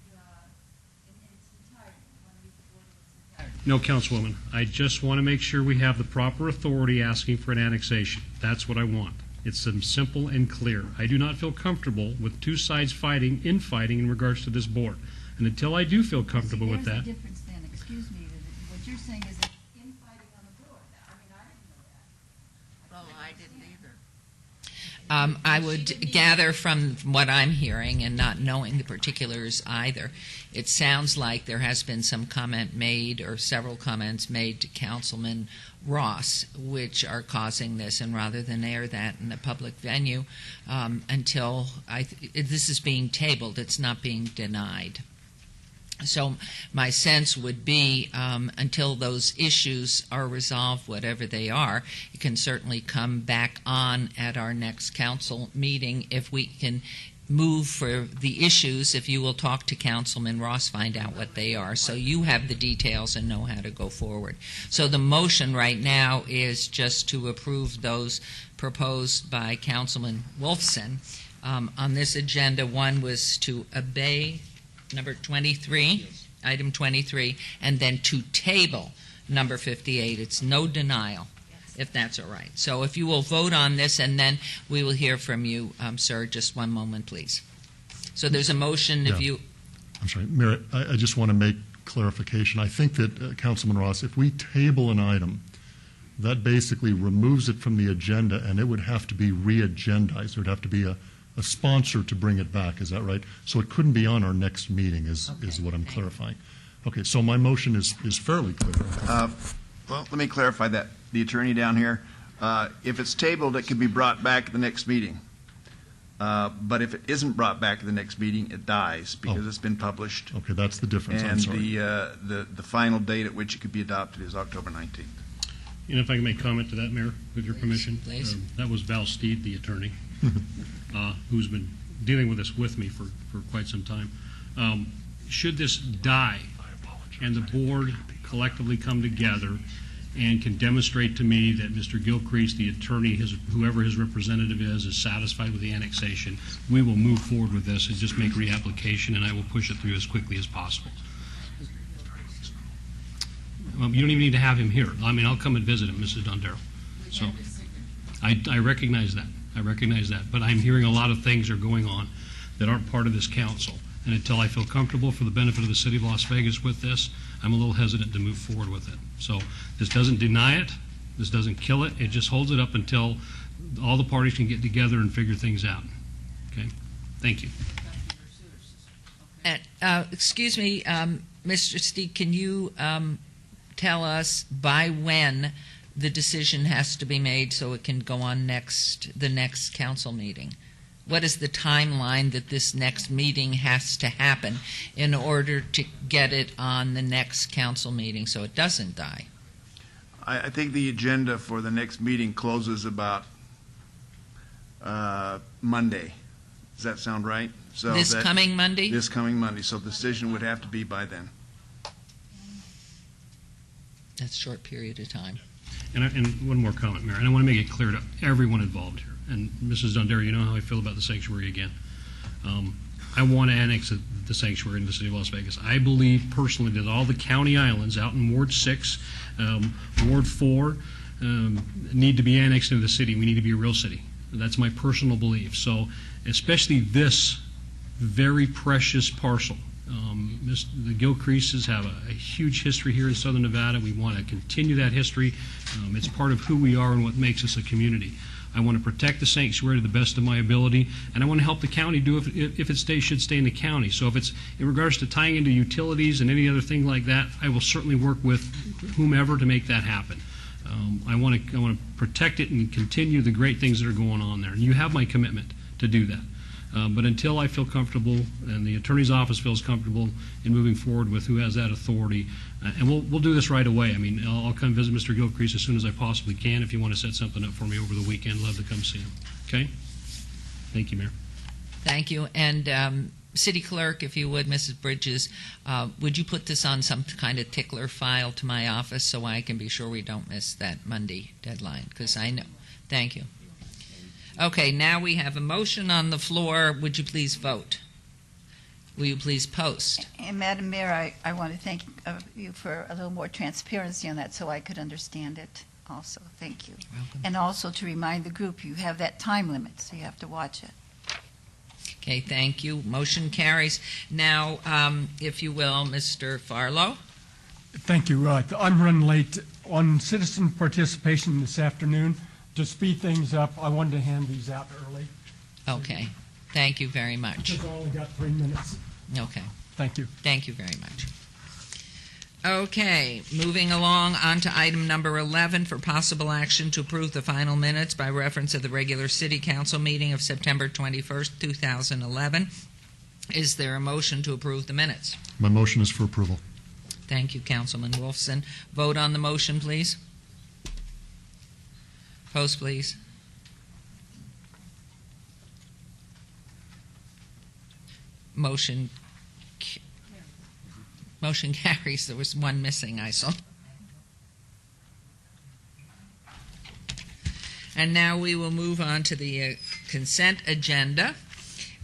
in its entirety. You want to meet the board in its entirety. No, Councilwoman, I just want to make sure we have the proper authority asking for an annexation. That's what I want. It's simple and clear. I do not feel comfortable with two sides infighting in regards to this board. And until I do feel comfortable with that. There's a difference then, excuse me, what you're saying is that infighting on the didn't either. I would gather from what I'm hearing and not knowing the particulars either, it sounds like there has been some comment made or several comments made to Councilman Ross, which are causing this, and rather than air that in a public venue until this is being tabled, it's not being denied. So my sense would be until those issues are resolved, whatever they are, it can certainly come back on at our next council meeting if we can move for the issues. If you will talk to Councilman Ross, find out what they are, so you have the details and know how to go forward. So the motion right now is just to approve those proposed by Councilman Wolfson. On this agenda, one was to obey number 23, item 23, and then to table number 58. It's no denial, if that's all right. So if you will vote on this, and then we will hear from you, sir. Just one moment, please. So there's a motion. If you... I'm sorry, Mayor, I just want to make clarification. I think that, Councilman Ross, if we table an item, that basically removes it from the agenda, and it would have to be re-agendized. There would have to be a sponsor to bring it back. Is that right? So it couldn't be on our next meeting is what I'm clarifying. Okay, so my motion is fairly clear. Well, let me clarify that. The attorney down here, if it's tabled, it can be brought back at the next meeting. But if it isn't brought back at the next meeting, it dies because it's been published. Okay, that's the difference. And I'm sorry. the final date at which it could be adopted is October 19th. And if I can make comment to that, Mayor, with your permission. Please. That was Val Steed, the attorney, who's been dealing with this with me for quite some time. Should this die and the board collectively come together and can demonstrate to me that Mr. Gilcrease, the attorney, whoever his representative is satisfied with the annexation, we will move forward with this and just make reapplication, and I will push it through as quickly as possible. You don't even need to have him here. I mean, I'll come and visit him, Mrs. Dondero. So I recognize that. I recognize that. But I'm hearing a lot of things are going on that aren't part of this council. And until I feel comfortable for the benefit of the city of Las Vegas with this, I'm a little hesitant to move forward with it. So this doesn't deny it. This doesn't kill it. It just holds it up until all the parties can get together and figure things out. Okay? Thank you. Excuse me, Mr. Steed, can you tell us by when the decision has to be made so it can go on the next council meeting? What is the timeline that this next meeting has to happen in order to get it on the next council meeting so it doesn't die? I think the agenda for the next meeting closes about Monday. Does that sound right? So this coming Monday? This coming Monday. So the decision would have to be by then. That's a short period of time. And one more comment, Mayor, and I want to make it clear to everyone involved here. And Mrs. Dondero, you know how I feel about the sanctuary again. I want to annex the sanctuary into the city of Las Vegas. I believe personally that all the county islands out in Ward 6, Ward 4, need to be annexed into the city. We need to be a real city. That's my personal belief. So especially this very precious parcel. The Gilcreases have a huge history here in Southern Nevada. We want to continue that history. It's part of who we are and what makes us a community. I want to protect the sanctuary to the best of my ability, and I want to help the county do if it should stay in the county. So if it's in regards to tying into utilities and any other thing like that, I will certainly work with whomever to make that happen. I want to protect it and continue the great things that are going on there. And you have my commitment to do that. But until I feel comfortable and the attorney's office feels comfortable in moving forward with who has that authority, and we'll do this right away. I mean, I'll come visit Mr. Gilcrease as soon as I possibly can. If you want to set something up for me over the weekend, love to come see him. Okay? Thank you, Mayor. Thank you. And City Clerk, if you would, Mrs. Bridges, would you put this on some kind of tickler file to my office so I can be sure we don't miss that Monday deadline? Because I know. Thank you. Okay, now we have a motion on the floor. Would you please vote? Will you please post? And Madam Mayor, I want to thank you for a little more transparency on that so I could understand it also. Thank you. Welcome. And also to remind the group you have that time limit, so you have to watch it. Okay, thank you. Motion carries. Now, if you will, Mr. Farlow. Thank you. I'm running late on citizen participation this afternoon. to speed things up, I wanted to hand these out early. Okay. Thank you very much. Because I only got 3 minutes. Okay. Thank you. Thank you very much. Okay, moving along on to item number 11 for possible action to approve the final minutes by reference of the regular City Council meeting of September 21st, 2011. Is there a motion to approve the minutes? My motion is for approval. Thank you, Councilman Wolfson. Vote on the motion, please. Post, please. Motion carries. There was one missing, I saw. And now we will move on to the consent agenda.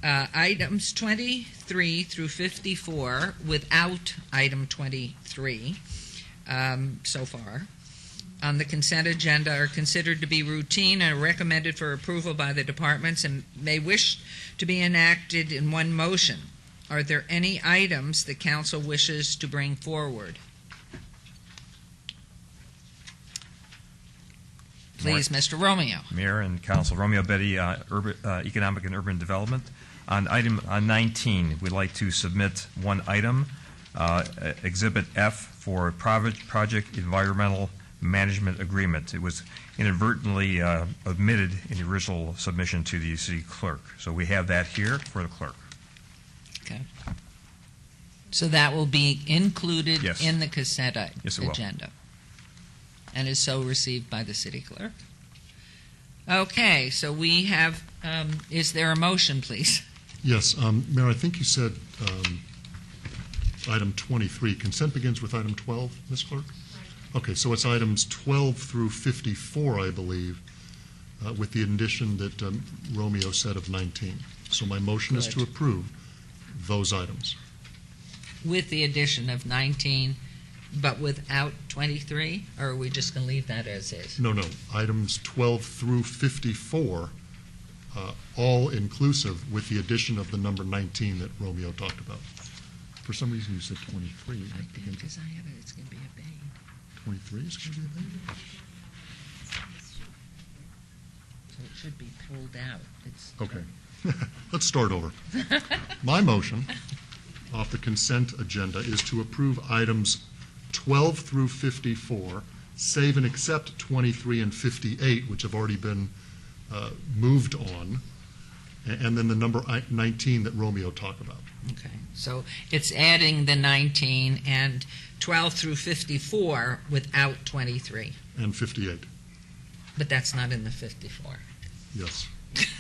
Items 23 through 54 without item 23 so far on the consent agenda are considered to be routine and are recommended for approval by the departments and may wish to be enacted in one motion. Are there any items the council wishes to bring forward? Please, Mr. Romeo. Mayor and Council, Romeo Betty, Economic and Urban Development. On item 19, we'd like to submit one item, Exhibit F for Project Environmental Management Agreement. It was inadvertently omitted in the original submission to the city clerk. So we have that here for the clerk. Okay. So that will be included Yes. in the consent Yes, it will. agenda and is so received by the city clerk. Okay, so we have, is there a motion, please? Yes, Mayor, I think you said item 23. Consent begins with item 12, Ms. Clerk? Okay, so it's items 12 through 54, I believe, with the addition that Romeo said of 19. So my motion is to Good. approve those items. With the addition of 19, but without 23? Or are we just going to leave that as is? No, items 12 through 54, all inclusive with the addition of the number 19 that Romeo talked about. For some reason you said 23. I think because I have it, it's going to be obeyed. 23 is going to be available? So it should be pulled out. It's Okay. Let's start over. My motion off the consent agenda is to approve items 12 through 54, save and except 23 and 58, which have already been moved on, and then the number 19 that Romeo talked about. Okay, so it's adding the 19 and 12 through 54 without 23. And 58, But that's not in the 54. yes.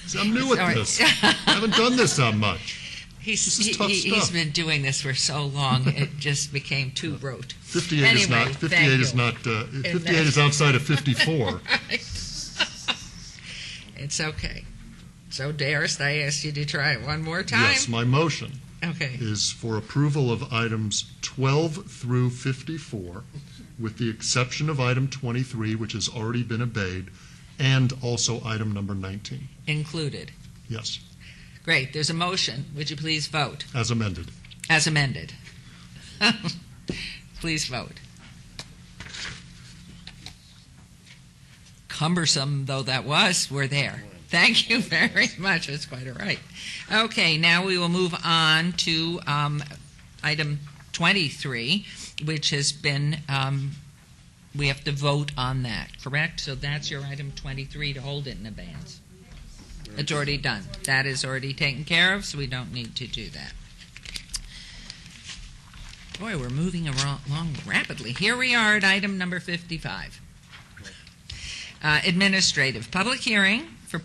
See, I'm new at Sorry. this. I haven't done this that much. This is tough He's stuff. been doing this for so long, it just became too rote. 58 is not. Anyway, 58 thank is you. not. 58 is outside of 54. It's okay. So, Darist, I asked you to try it one more time. Yes, my motion Okay. is for approval of items 12 through 54, with the exception of item 23, which has already been obeyed, and also item number 19. Included. Yes, Great. There's a motion. Would you please vote? as amended. As amended. Please vote. Cumbersome though that was, we're there. Thank you very much. That's quite all right. Okay, now we will move on to item 23, which has been, we have to vote on that, correct? So that's your item 23 to hold it in abeyance. It's already done. That is already taken care of, so we don't need to do that. Boy, we're moving along rapidly. Here we are at item number 55. Administrative. Public hearing for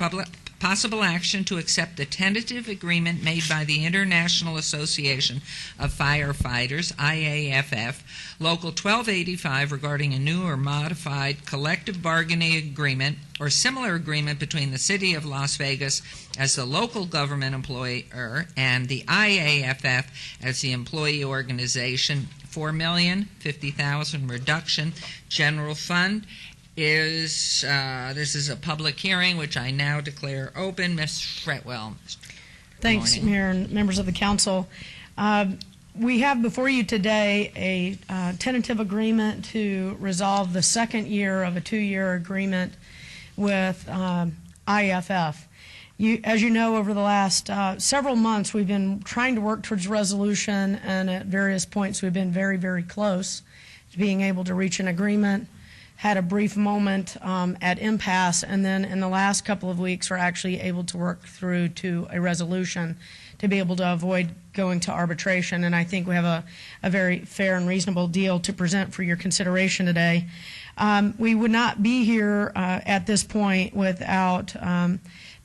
possible action to accept the tentative agreement made by the International Association of Firefighters, IAFF, Local 1285, regarding a new or modified collective bargaining agreement or similar agreement between the City of Las Vegas as the local government employer and the IAFF as the employee organization. $4,050,000 reduction. General fund is this is a public hearing, which I now declare open. Ms. Fretwell. Thanks, morning. Mayor and members of the council. We have before you today a tentative agreement to resolve the second year of a 2-year agreement with IFF. As you know, over the last several months, we've been trying to work towards resolution, and at various points we've been very, very close to being able to reach an agreement. Had a brief moment at impasse, and then in the last couple of weeks we're actually able to work through to a resolution to be able to avoid going to arbitration. And I think we have a very fair and reasonable deal to present for your consideration today. We would not be here at this point without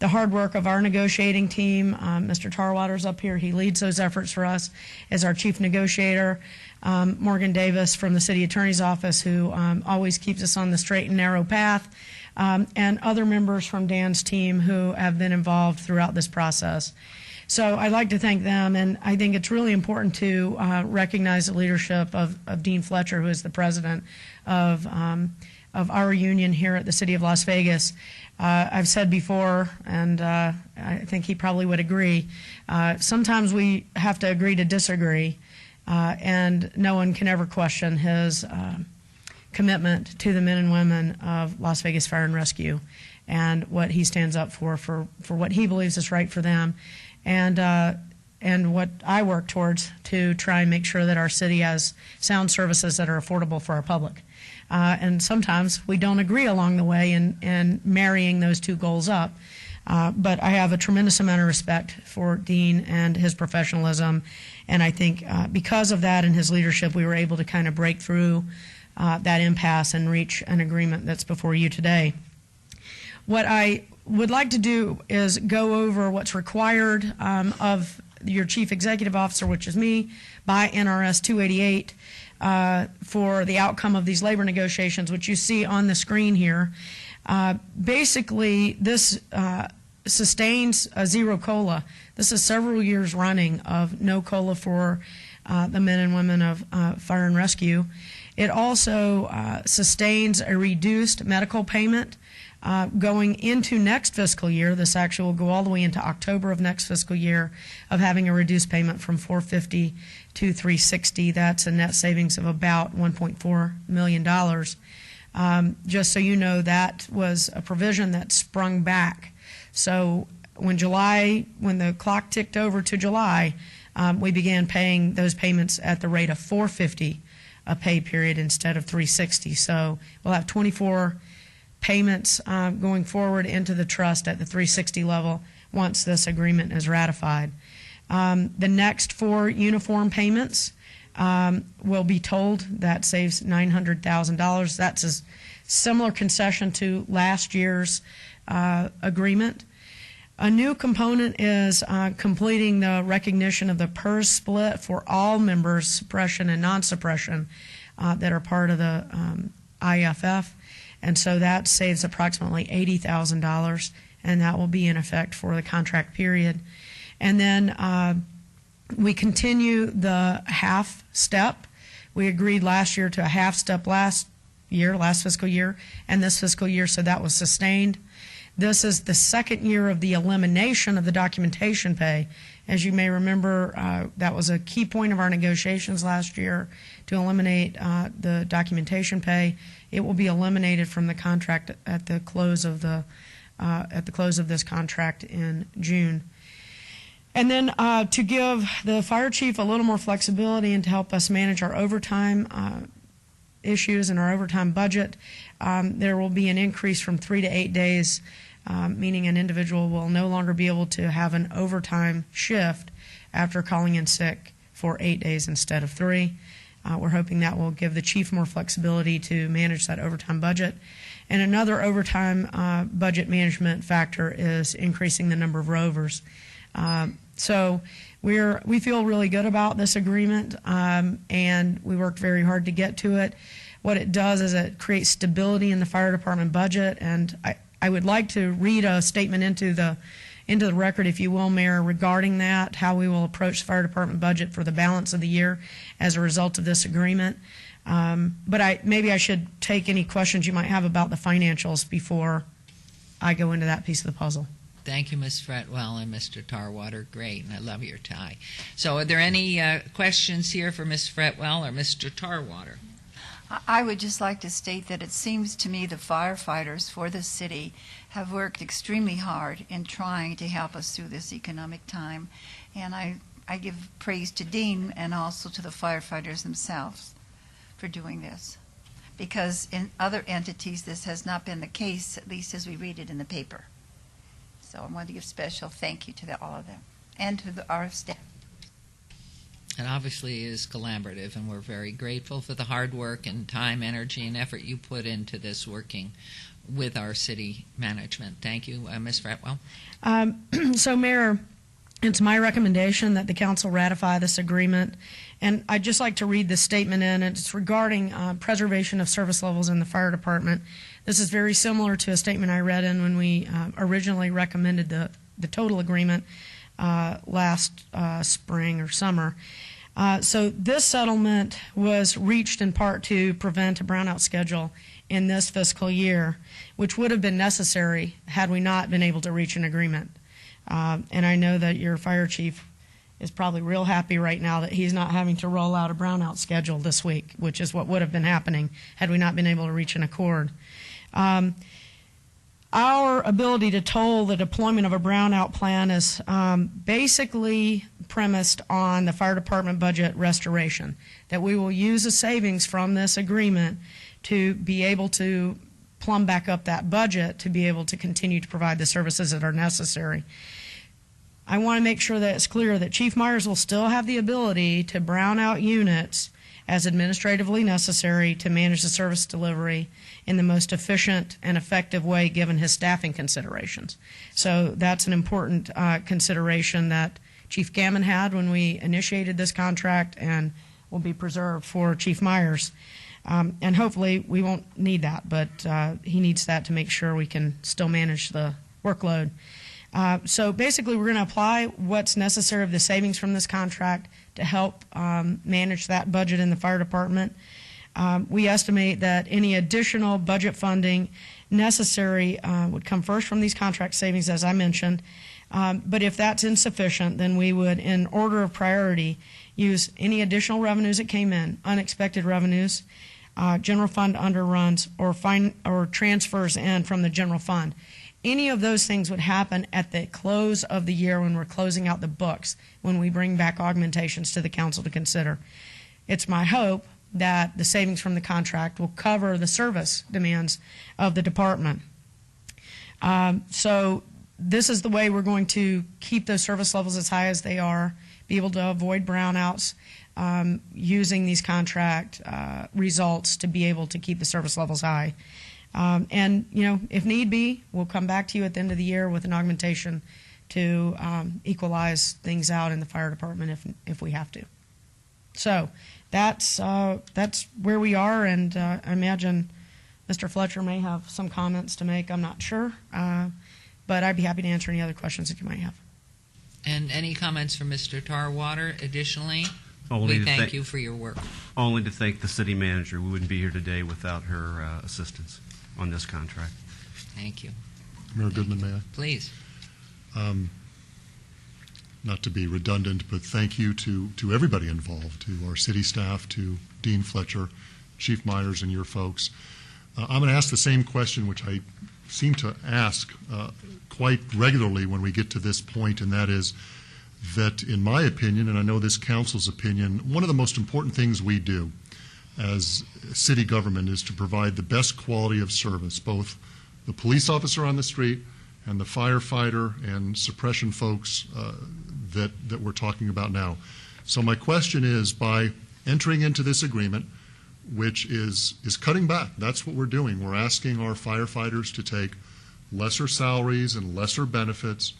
the hard work of our negotiating team. Mr. Tarwater's up here. He leads those efforts for us as our chief negotiator. Morgan Davis from the City Attorney's Office, who always keeps us on the straight and narrow path, and other members from Dan's team who have been involved throughout this process. So I'd like to thank them, and I think it's really important to recognize the leadership of Dean Fletcher, who is the president of our union here at the City of Las Vegas. I've said before, and I think he probably would agree, sometimes we have to agree to disagree, and no one can ever question his commitment to the men and women of Las Vegas Fire and Rescue and what he stands up for what he believes is right for them, and what I work towards to try and make sure that our city has sound services that are affordable for our public. And sometimes we don't agree along the way in marrying those two goals up. But I have a tremendous amount of respect for Dean and his professionalism. And I think because of that and his leadership, we were able to kind of break through that impasse and reach an agreement that's before you today. What I would like to do is go over what's required of your chief executive officer, which is me, by NRS 288 for the outcome of these labor negotiations, which you see on the screen here. Basically, this sustains a zero COLA. This is several years running of no COLA for the men and women of fire and rescue. It also sustains a reduced medical payment going into next fiscal year. This actually will go all the way into October of next fiscal year, of having a reduced payment from $450 to $360. That's a net savings of about $1.4 million. Just so you know, that was a provision that sprung back. So when the clock ticked over to July, we began paying those payments at the rate of $450 a pay period instead of $360. So we'll have 24 payments going forward into the trust at the $360 level once this agreement is ratified. The next 4 uniform payments will be tolled. That saves $900,000. That's a similar concession to last year's agreement. A new component is completing the recognition of the PERS split for all members, suppression and non-suppression, that are part of the IFF. And so that saves approximately $80,000, and that will be in effect for the contract period. And then we continue the half step. We agreed last year to a half step last fiscal year, and this fiscal year, so that was sustained. This is the second year of the elimination of the documentation pay. As you may remember, that was a key point of our negotiations last year, to eliminate the documentation pay. It will be eliminated from the contract at the close of this contract in June. And then to give the fire chief a little more flexibility and to help us manage our overtime issues and our overtime budget, there will be an increase from 3 to 8 days, meaning an individual will no longer be able to have an overtime shift after calling in sick for 8 days instead of 3. We're hoping that will give the chief more flexibility to manage that overtime budget. And another overtime budget management factor is increasing the number of rovers. So we feel really good about this agreement, and we worked very hard to get to it. What it does is it creates stability in the fire department budget, and I would like to read a statement into the record, if you will, Mayor, regarding that, how we will approach the fire department budget for the balance of the year as a result of this agreement. But maybe I should take any questions you might have about the financials before I go into that piece of the puzzle. Thank you, Ms. Fretwell and Mr. Tarwater. Great, and I love your tie. So are there any questions here for Ms. Fretwell or Mr. Tarwater? I would just like to state that it seems to me the firefighters for the city have worked extremely hard in trying to help us through this economic time. And I give praise to Dean and also to the firefighters themselves for doing this. Because in other entities, this has not been the case, at least as we read it in the paper. So I want to give special thank you to all of them and to our staff. It obviously is collaborative, and we're very grateful for the hard work and time, energy, and effort you put into this working with our city management. Thank you, Ms. Fretwell. So, Mayor, it's my recommendation that the council ratify this agreement, and I'd just like to read this statement in. It's regarding preservation of service levels in the fire department. This is very similar to a statement I read in when we originally recommended the total agreement last spring or summer. So this settlement was reached in part to prevent a brownout schedule in this fiscal year, which would have been necessary had we not been able to reach an agreement. And I know that your fire chief is probably real happy right now that he's not having to roll out a brownout schedule this week, which is what would have been happening had we not been able to reach an accord. Our ability to toll the deployment of a brownout plan is basically premised on the fire department budget restoration, that we will use the savings from this agreement to be able to plumb back up that budget to be able to continue to provide the services that are necessary. I want to make sure that it's clear that Chief Myers will still have the ability to brown out units as administratively necessary to manage the service delivery in the most efficient and effective way given his staffing considerations. So that's an important consideration that Chief Gammon had when we initiated this contract and will be preserved for Chief Myers. And hopefully we won't need that, but he needs that to make sure we can still manage the workload. So basically we're going to apply what's necessary of the savings from this contract to help manage that budget in the fire department. We estimate that any additional budget funding necessary would come first from these contract savings, as I mentioned. But if that's insufficient, then we would, in order of priority, use any additional revenues that came in, unexpected revenues, general fund underruns, or transfers in from the general fund. Any of those things would happen at the close of the year when we're closing out the books, when we bring back augmentations to the council to consider. It's my hope that the savings from the contract will cover the service demands of the department. So this is the way we're going to keep those service levels as high as they are, be able to avoid brownouts, using these contract results to be able to keep the service levels high. And, you know, if need be, we'll come back to you at the end of the year with an augmentation to equalize things out in the fire department if we have to. So that's where we are, and I imagine Mr. Fletcher may have some comments to make. I'm not sure, but I'd be happy to answer any other questions that you might have. And any comments from Mr. Tarwater additionally? We thank you for your work. Only to thank the city manager. We wouldn't be here today without her assistance on this contract. Thank you. Mayor Goodman, may I? Please. Not to be redundant, but thank you to everybody involved, to our city staff, to Dean Fletcher, Chief Myers, and your folks. I'm going to ask the same question, which I seem to ask quite regularly when we get to this point, and that is that, in my opinion, and I know this council's opinion, one of the most important things we do as city government is to provide the best quality of service, both the police officer on the street and the firefighter and suppression folks that we're talking about now. So my question is, by entering into this agreement, which is cutting back, that's what we're doing. We're asking our firefighters to take lesser salaries and lesser benefits.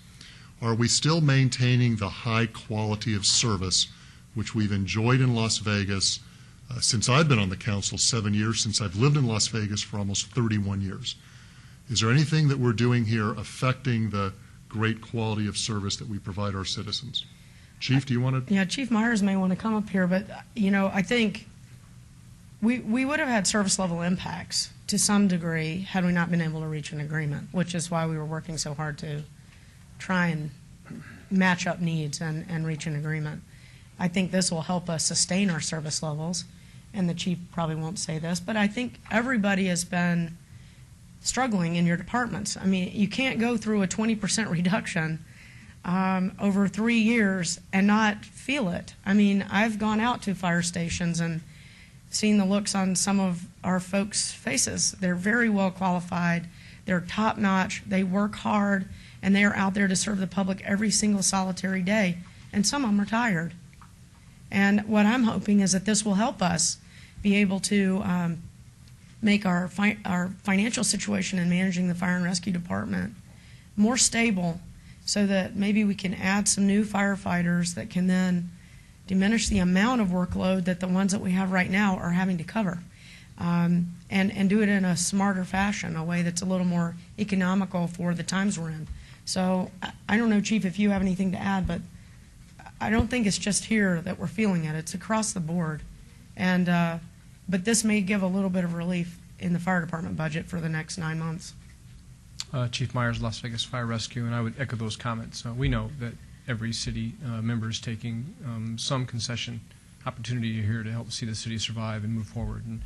Are we still maintaining the high quality of service which we've enjoyed in Las Vegas since I've been on the council 7 years, since I've lived in Las Vegas for almost 31 years? Is there anything that we're doing here affecting the great quality of service that we provide our citizens? Chief, do you want to? Yeah, Chief Myers may want to come up here, but, you know, I think we would have had service level impacts to some degree had we not been able to reach an agreement, which is why we were working so hard to try and match up needs and reach an agreement. I think this will help us sustain our service levels and the chief probably won't say this, but I think everybody has been struggling in your departments. I mean, you can't go through a 20% reduction over 3 years and not feel it. I mean, I've gone out to fire stations and seen the looks on some of our folks' faces. They're very well qualified. They're top-notch. They work hard, and they are out there to serve the public every single solitary day. And some of them are tired. And what I'm hoping is that this will help us be able to make our financial situation in managing the fire and rescue department more stable, so that maybe we can add some new firefighters that can then diminish the amount of workload that the ones that we have right now are having to cover, and do it in a smarter fashion, a way that's a little more economical for the times we're in. So I don't know, Chief, if you have anything to add, but I don't think it's just here that we're feeling it. It's across the board. And but this may give a little bit of relief in the fire department budget for the next 9 months. Chief Myers, Las Vegas Fire Rescue, and I would echo those comments. We know that every city member is taking some concession opportunity here to help see the city survive and move forward. And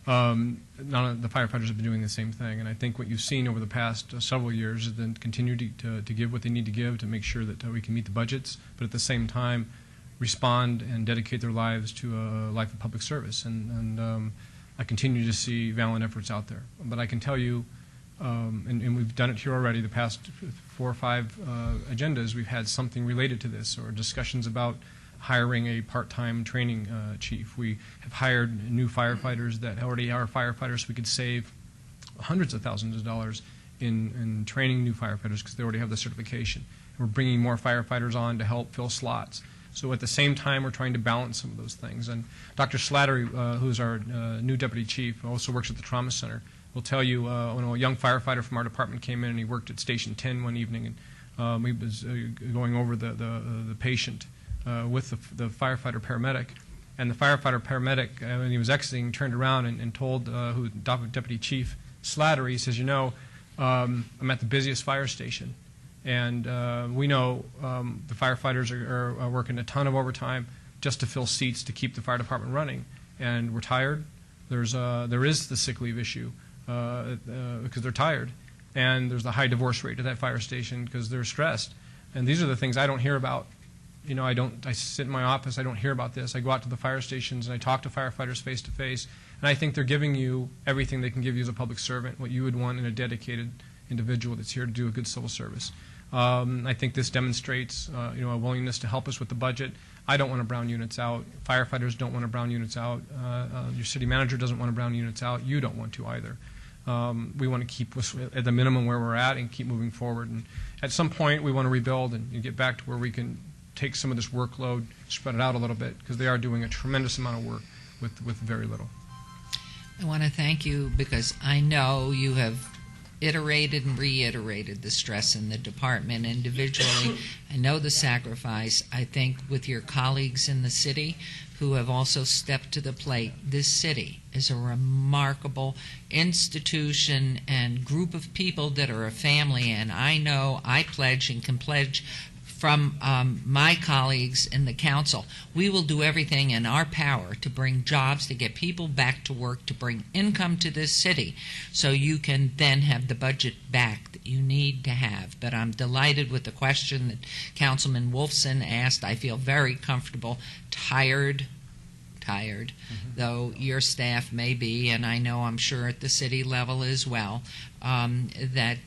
none of the firefighters have been doing the same thing. And I think what you've seen over the past several years is then continue to give what they need to give to make sure that we can meet the budgets, but at the same time respond and dedicate their lives to a life of public service. And I continue to see valiant efforts out there. But I can tell you, and we've done it here already, the past 4 or 5 agendas, we've had something related to this, or discussions about hiring a part-time training chief. We have hired new firefighters that already are firefighters, so we could save hundreds of thousands of dollars in training new firefighters because they already have the certification. And we're bringing more firefighters on to help fill slots. So at the same time, we're trying to balance some of those things. And Dr. Slattery, who's our new deputy chief, who also works at the Trauma Center, will tell you when a young firefighter from our department came in and he worked at Station 10 one evening, and he was going over the patient with the firefighter paramedic. And the firefighter paramedic, when he was exiting, turned around and told Deputy Chief Slattery, he says, I'm at the busiest fire station. And we know the firefighters are working a ton of overtime just to fill seats to keep the fire department running. And we're tired. There is the sick leave issue because they're tired. And there's the high divorce rate at that fire station because they're stressed. And these are the things I don't hear about. I sit in my office, I don't hear about this. I go out to the fire stations and I talk to firefighters face to face. And I think they're giving you everything they can give you as a public servant, what you would want in a dedicated individual that's here to do a good civil service. I think this demonstrates a willingness to help us with the budget. I don't want to brown units out. Firefighters don't want to brown units out. Your city manager doesn't want to brown units out. You don't want to either. We want to keep at the minimum where we're at and keep moving forward. And at some point, we want to rebuild and get back to where we can take some of this workload, spread it out a little bit, because they are doing a tremendous amount of work with very little. I want to thank you because I know you have iterated and reiterated the stress in the department individually. I know the sacrifice. I think with your colleagues in the city who have also stepped to the plate, this city is a remarkable institution and group of people that are a family, and I know I pledge and can pledge from my colleagues in the council, we will do everything in our power to bring jobs, to get people back to work, to bring income to this city, so you can then have the budget back that you need to have. But I'm delighted with the question that Councilman Wolfson asked. I feel very comfortable, tired, though your staff may be, and I know I'm sure at the city level as well, that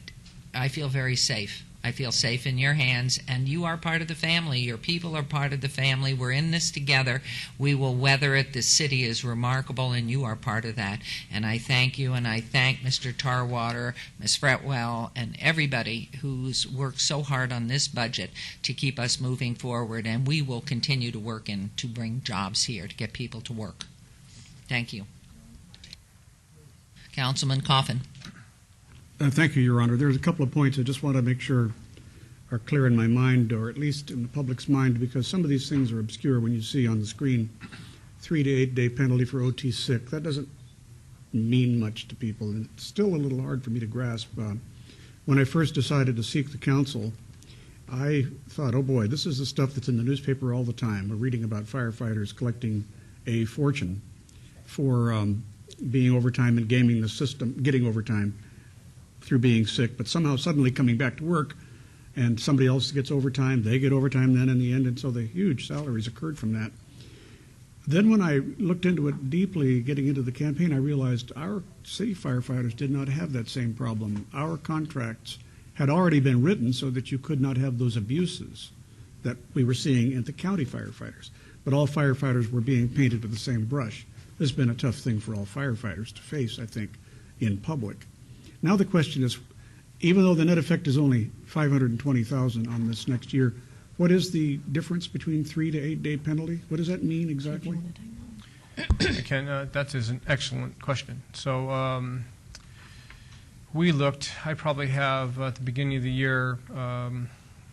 I feel very safe. I feel safe in your hands, and you are part of the family. Your people are part of the family. We're in this together. We will weather it. This city is remarkable, and you are part of that. And I thank you, and I thank Mr. Tarwater, Ms. Fretwell, and everybody who's worked so hard on this budget to keep us moving forward, and we will continue to work to bring jobs here, to get people to work. Thank you. Councilman Coffin. Thank you, Your Honor. There's a couple of points I just want to make sure are clear in my mind, or at least in the public's mind, because some of these things are obscure when you see on the screen 3 to 8 day penalty for OT sick. That doesn't mean much to people, and it's still a little hard for me to grasp. When I first decided to seek the council, I thought, oh boy, this is the stuff that's in the newspaper all the time. We're reading about firefighters collecting a fortune. for being overtime and gaming the system, getting overtime through being sick, but somehow suddenly coming back to work, and somebody else gets overtime, they get overtime then in the end, and so the huge salaries occurred from that. Then when I looked into it deeply, getting into the campaign, I realized our city firefighters did not have that same problem. Our contracts had already been written so that you could not have those abuses that we were seeing at the county firefighters. But all firefighters were being painted with the same brush. This has been a tough thing for all firefighters to face, I think, in public. Now the question is, even though the net effect is only $520,000 on this next year, what is the difference between 3 to 8 day penalty? What does that mean exactly? Ken, that is an excellent question. So we looked, I probably have at the beginning of the year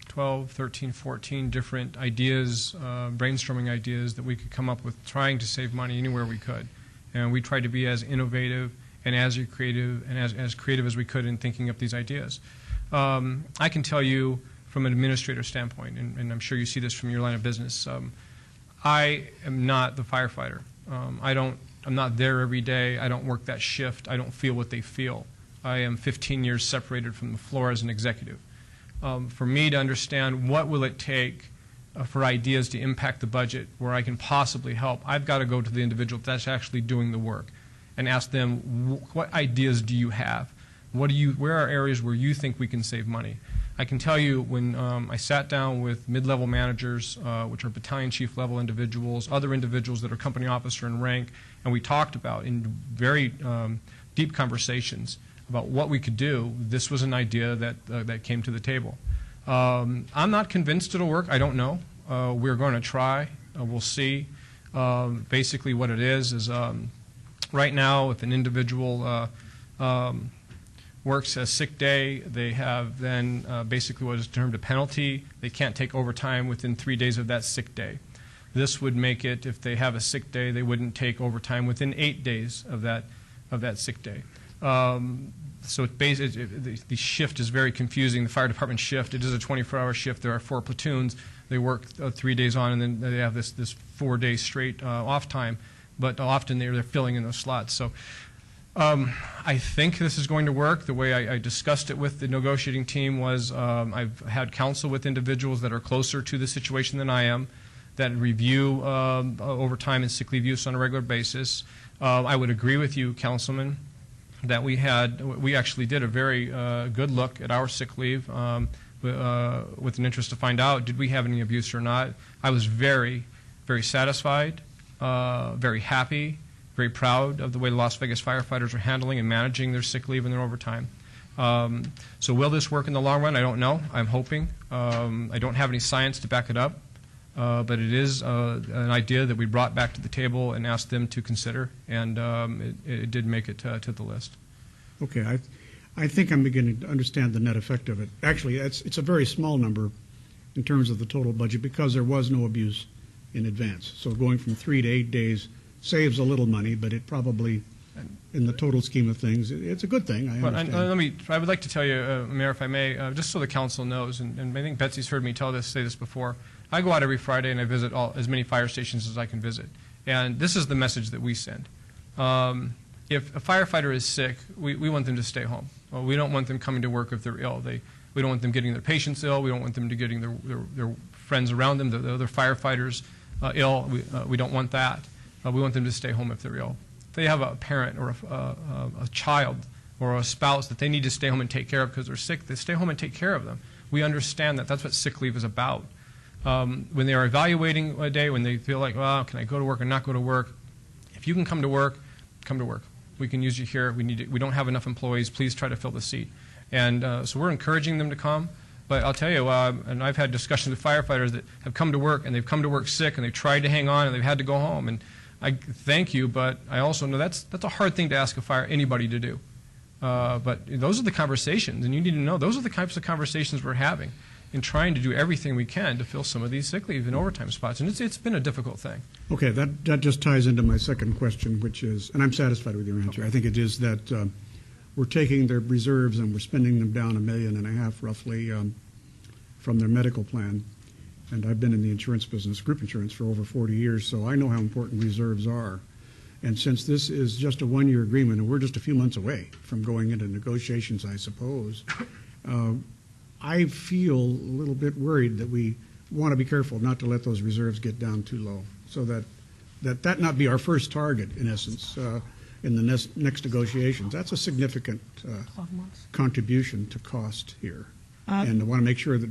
12, 13, 14 different ideas, brainstorming ideas that we could come up with trying to save money anywhere we could. And we tried to be as innovative and as creative and as creative as we could in thinking up these ideas. I can tell you from an administrator standpoint, and I'm sure you see this from your line of business, I am not the firefighter. I'm not there every day. I don't work that shift. I don't feel what they feel. I am 15 years separated from the floor as an executive. For me to understand what will it take for ideas to impact the budget where I can possibly help, I've got to go to the individual that's actually doing the work and ask them, what ideas do you have? Where are areas where you think we can save money? I can tell you when I sat down with mid-level managers, which are battalion chief level individuals, other individuals that are company officer in rank, and we talked about in very deep conversations about what we could do, this was an idea that came to the table. I'm not convinced it'll work. I don't know. We're going to try. We'll see. Basically what it is right now if an individual works a sick day, they have then basically what is termed a penalty. They can't take overtime within 3 days of that sick day. This would make it, if they have a sick day, they wouldn't take overtime within 8 days of that sick day. So the shift is very confusing. The fire department shift, it is a 24-hour shift. There are 4 platoons. They work 3 days on, and then they have this 4 days straight off time. But often they're filling in those slots. So I think this is going to work. The way I discussed it with the negotiating team was I've had counsel with individuals that are closer to the situation than I am, that review overtime and sick leave use on a regular basis. I would agree with you, Councilman, that we actually did a very good look at our sick leave with an interest to find out, did we have any abuse or not. I was very, very satisfied, very happy, very proud of the way the Las Vegas firefighters are handling and managing their sick leave and their overtime. So will this work in the long run? I don't know. I'm hoping. I don't have any science to back it up, but it is an idea that we brought back to the table and asked them to consider, and it did make it to the list. Okay, I think I'm beginning to understand the net effect of it. Actually, it's a very small number in terms of the total budget because there was no abuse in advance. So going from 3 to 8 days saves a little money, but it probably, in the total scheme of things, it's a good thing. I understand. I would like to tell you, Mayor, if I may, just so the council knows, and I think Betsy's heard me say this before, I go out every Friday and I visit as many fire stations as I can visit. And this is the message that we send. If a firefighter is sick, we want them to stay home. Well, we don't want them coming to work if they're ill. We don't want them getting their patients ill. We don't want them to getting their friends around them, the other firefighters ill. We don't want that. We want them to stay home if they're ill. If they have a parent or a child or a spouse that they need to stay home and take care of because they're sick, they stay home and take care of them. We understand that. That's what sick leave is about. When they are evaluating a day, when they feel like, well, can I go to work or not go to work? If you can come to work, come to work. We can use you here. We don't have enough employees. Please try to fill the seat. And so we're encouraging them to come. But I'll tell you, and I've had discussions with firefighters that have come to work, and they've come to work sick, and they've tried to hang on, and they've had to go home. And I thank you, but I also know that's a hard thing to ask anybody to do. But those are the conversations, and you need to know those are the types of conversations we're having in trying to do everything we can to fill some of these sick leave and overtime spots. And it's been a difficult thing. Okay, that just ties into my second question, which is, and I'm satisfied with your answer. Okay. I think it is that we're taking their reserves and we're spending them down $1.5 million roughly from their medical plan. And I've been in the insurance business, group insurance, for over 40 years, so I know how important reserves are. And since this is just a one-year agreement, and we're just a few months away from going into negotiations, I suppose, I feel a little bit worried that we want to be careful not to let those reserves get down too low, so that not be our first target, in essence, in the next negotiations. That's a significant contribution to cost here. And I want to make sure that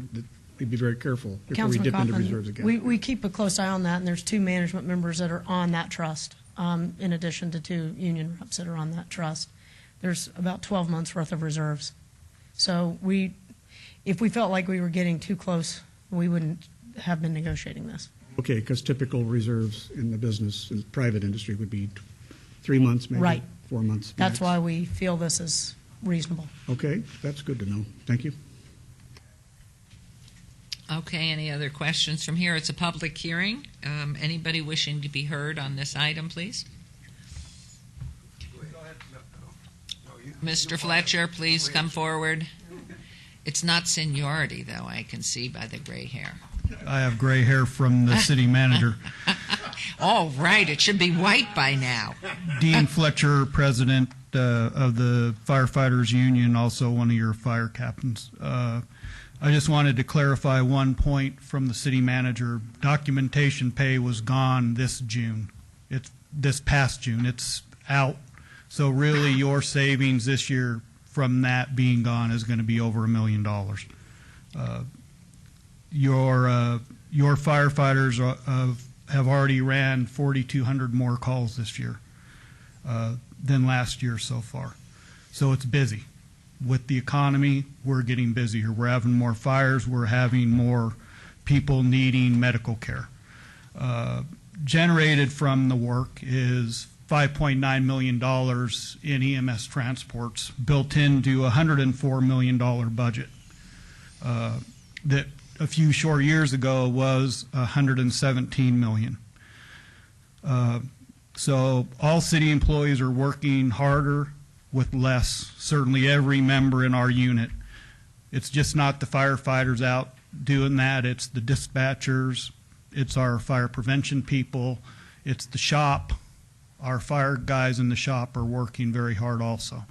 we be very careful before we dip into reserves again. We keep a close eye on that, and there's 2 management members that are on that trust, in addition to 2 union reps that are on that trust. There's about 12 months worth of reserves. So if we felt like we were getting too close, we wouldn't have been negotiating this. Okay, because typical reserves in the business, in the private industry, would be 3 months, maybe Right. 4 months. That's max. why we feel this is reasonable. Okay, that's good to know. Thank you. Okay, any other questions from here? It's a public hearing. Anybody wishing to be heard on this item, please? Mr. Fletcher, please come forward. It's not seniority, though, I can see by the gray hair. I have gray hair from the city manager. Oh, right, it should be white by now. Dean Fletcher, president of the Firefighters Union, also one of your fire captains. I just wanted to clarify one point from the city manager. Documentation pay was gone this June. It's this past June. It's out. So really your savings this year from that being gone is going to be over $1 million. Your firefighters have already ran 4,200 more calls this year than last year so far. So it's busy. With the economy, we're getting busier. We're having more fires. We're having more people needing medical care. Generated from the work is $5.9 million in EMS transports, built into a $104 million budget that a few short years ago was $117 million. So all city employees are working harder with less, certainly every member in our unit. It's just not the firefighters out doing that. It's the dispatchers. It's our fire prevention people. It's the shop. Our fire guys in the shop are working very hard also.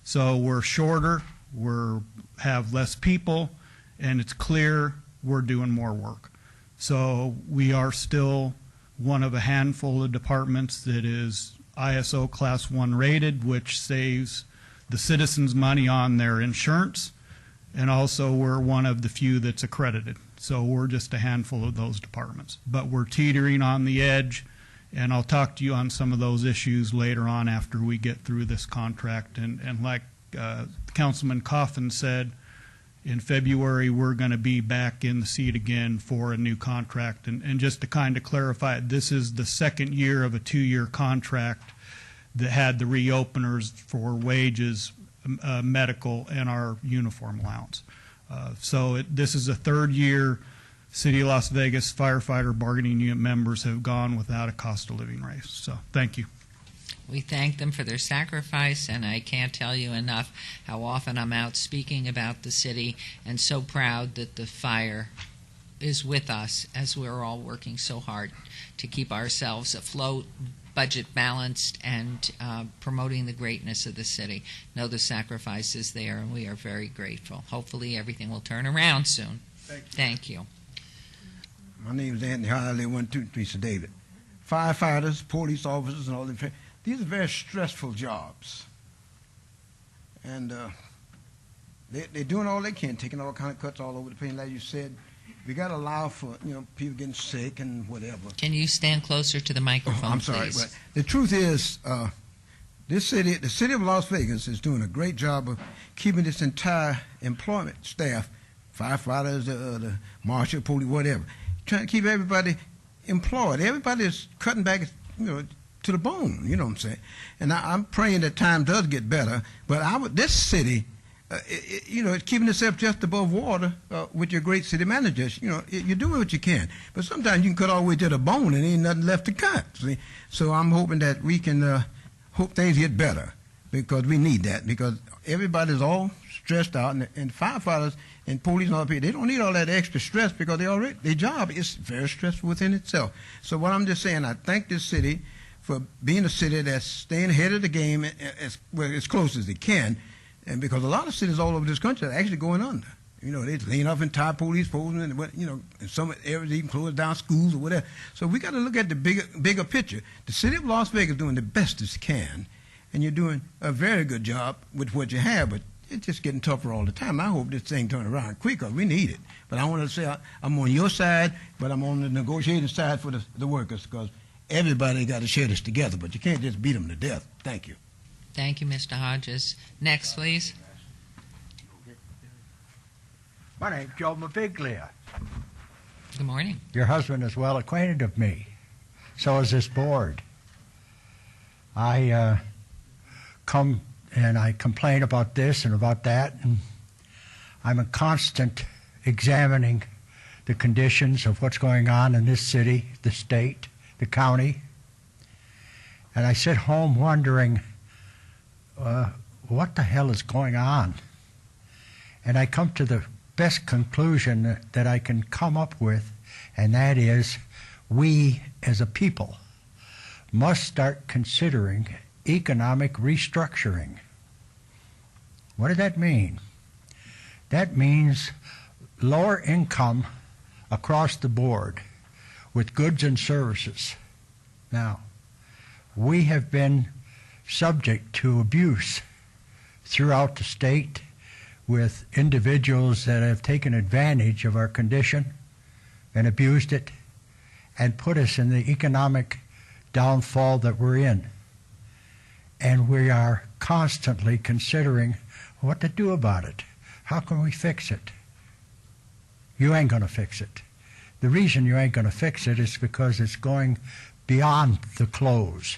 So we're shorter, we have less people, and it's clear we're doing more work. So we are still one of a handful of departments that is ISO Class 1 rated, which saves the citizens money on their insurance, and also we're one of the few that's accredited. So we're just a handful of those departments. But we're teetering on the edge, and I'll talk to you on some of those issues later on after we get through this contract. And like Councilman Coffin said, in February we're going to be back in the seat again for a new contract. And just to kind of clarify it, this is the second year of a 2-year contract that had the reopeners for wages, medical, and our uniform allowance. So this is a 3rd year City of Las Vegas firefighter bargaining unit members have gone without a cost of living raise. So thank you. We thank them for their sacrifice, and I can't tell you enough how often I'm out speaking about the city and so proud that the fire is with us as we're all working so hard to keep ourselves afloat, budget balanced, and promoting the greatness of the city. Know the sacrifice is there, and we are very grateful. Hopefully everything will turn around soon. Thank you. My name is Anthony High. I live 123 David. Firefighters, police officers, and all that. These are very stressful jobs. And they're doing all they can, taking all kind of cuts all over the place. Like you said, we got to allow for people getting sick and whatever. Can you stand closer to the microphone, I'm sorry, please? but the truth is, the city of Las Vegas is doing a great job of keeping this entire employment staff, firefighters, the marshal, police, whatever, trying to keep everybody employed. Everybody is cutting back, to the bone. You know what I'm saying? And I'm praying that time does get better. But this city, it's keeping itself just above water with your great city managers. You're doing what you can. But sometimes you can cut all the way to the bone and ain't nothing left to cut. See? So I'm hoping that we can hope things get better, because we need that, because everybody's all stressed out, and firefighters and police and all people, they don't need all that extra stress, because their job is very stressful within itself. So what I'm just saying, I thank this city for being a city that's staying ahead of the game as close as it can, and because a lot of cities all over this country are actually going under. You know, they're laying off entire police posts, and you know, in some areas even closing down schools or whatever. So we got to look at the bigger picture. The city of Las Vegas is doing the best it can, and you're doing a very good job with what you have, but it's just getting tougher all the time. I hope this thing turns around quick, because we need it. But I want to say I'm on your side, but I'm on the negotiating side for the workers, because everybody got to share this together, but you can't just beat them to death. Thank you. Thank you, Mr. Hodges. Next, please. My name's Joe Maviglia. Good morning. Your husband is well acquainted with me. So is this board. I come and I complain about this and about that, and I'm in constant examining the conditions of what's going on in this city, the state, the county. And I sit home wondering, what the hell is going on? And I come to the best conclusion that I can come up with, and that is we as a people must start considering economic restructuring. What does that mean? That means lower income across the board with goods and services. Now, we have been subject to abuse throughout the state with individuals that have taken advantage of our condition and abused it and put us in the economic downfall that we're in. And we are constantly considering what to do about it. How can we fix it? You ain't going to fix it. The reason you ain't going to fix it is because it's going beyond the close.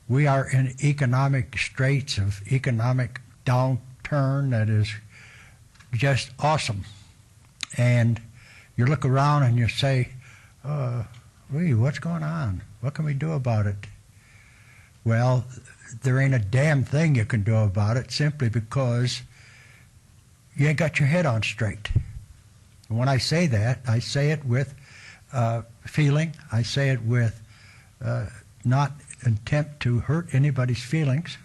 We are in economic straits of economic downturn that is just awesome. And you look around and you say, what's going on? What can we do about it? Well, there ain't a damn thing you can do about it, simply because you ain't got your head on straight. And when I say that, I say it with feeling. I say it with not intent to hurt anybody's feelings.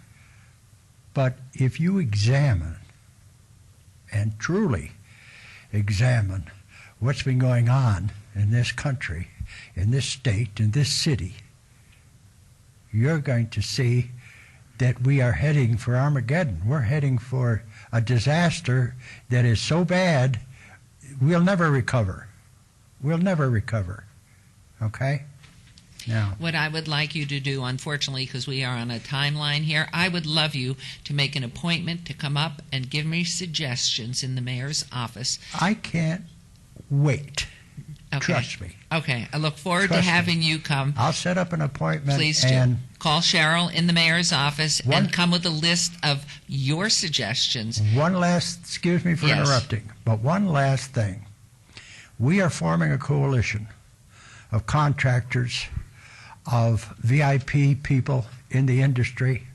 But if you examine, and truly examine, what's been going on in this country, in this state, in this city, you're going to see that we are heading for Armageddon. We're heading for a disaster that is so bad, we'll never recover. We'll never recover. Okay? Now, what I would like you to do, unfortunately, because we are on a timeline here, I would love you to make an appointment to come up and give me suggestions in the mayor's office. I can't wait. Okay. Trust me. Okay. I look forward to having you come. I'll set up an appointment. Please do. And call Cheryl in the mayor's office and come with a list of your suggestions. One last, excuse me for interrupting, but one last thing. We are forming a coalition of contractors, of VIP people in the industry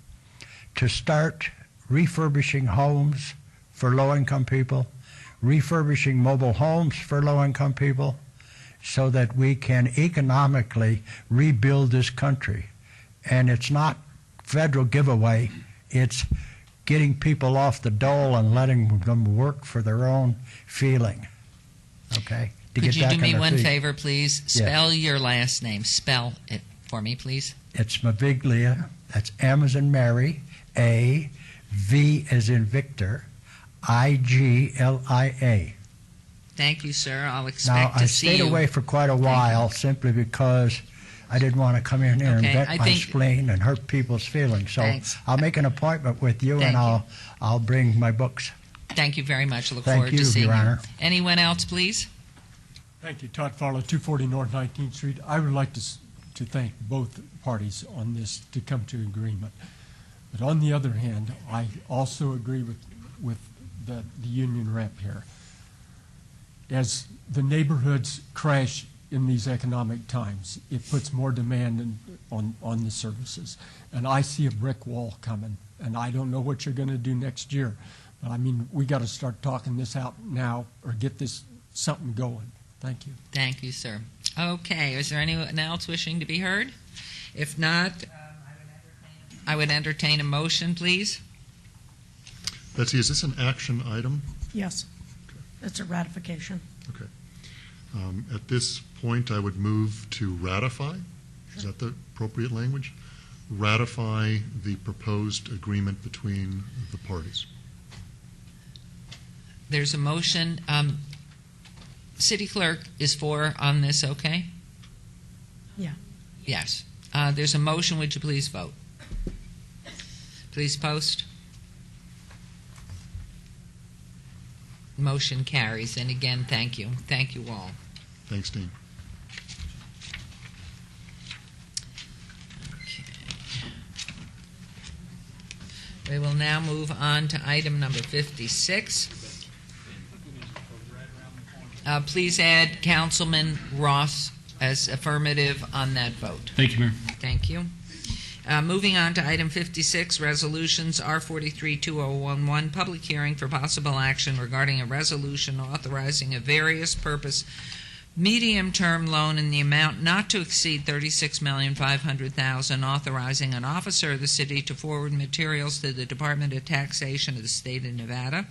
to start refurbishing homes for low-income people, refurbishing mobile homes for low-income people, so that we can economically rebuild this country. And it's not federal giveaway, it's getting people off the dole and letting them work for their own feeling. Okay? Could you do me one favor, please? Spell your last name. Spell it for me, please. It's Maviglia. That's M as in Mary, A, V as in Victor, I-G-L-I-A. Thank you, sir. I'll expect to see you. Now, I stayed away for quite a while simply because I didn't want to come in here and vent my spleen and hurt people's feelings. So I'll make an appointment with you, and I'll bring my books. Thank you very much. I look forward to seeing you. Your Honor. Anyone else, please? Thank you. Todd Farlow, 240 North 19th Street. I would like to thank both parties on this to come to agreement. But on the other hand, I also agree with the union rep here. As the neighborhoods crash in these economic times, it puts more demand on the services. And I see a brick wall coming, and I don't know what you're going to do next year. But I mean, we got to start talking this out now or get this something going. Thank you. Thank you, sir. Okay, is there anyone else wishing to be heard? If not, I would entertain a motion, please. Betsy, is this an action item? Yes. It's a ratification. Okay. At this point, I would move to ratify. Is that the appropriate language? Ratify the proposed agreement between the parties. There's a motion. City Clerk is for on this, okay? Yeah. Yes. There's a motion. Would you please vote? Please post. Motion carries. And again, thank you. Thank you all. Thanks, Dean. We will now move on to item number 56. Please add Councilman Ross as affirmative on that vote. Thank you, Mayor. Thank you. Moving on to item 56, resolutions R43-2011, public hearing for possible action regarding a resolution authorizing a various purpose medium-term loan in the amount not to exceed $36,500,000, authorizing an officer of the city to forward materials to the Department of Taxation of the State of Nevada,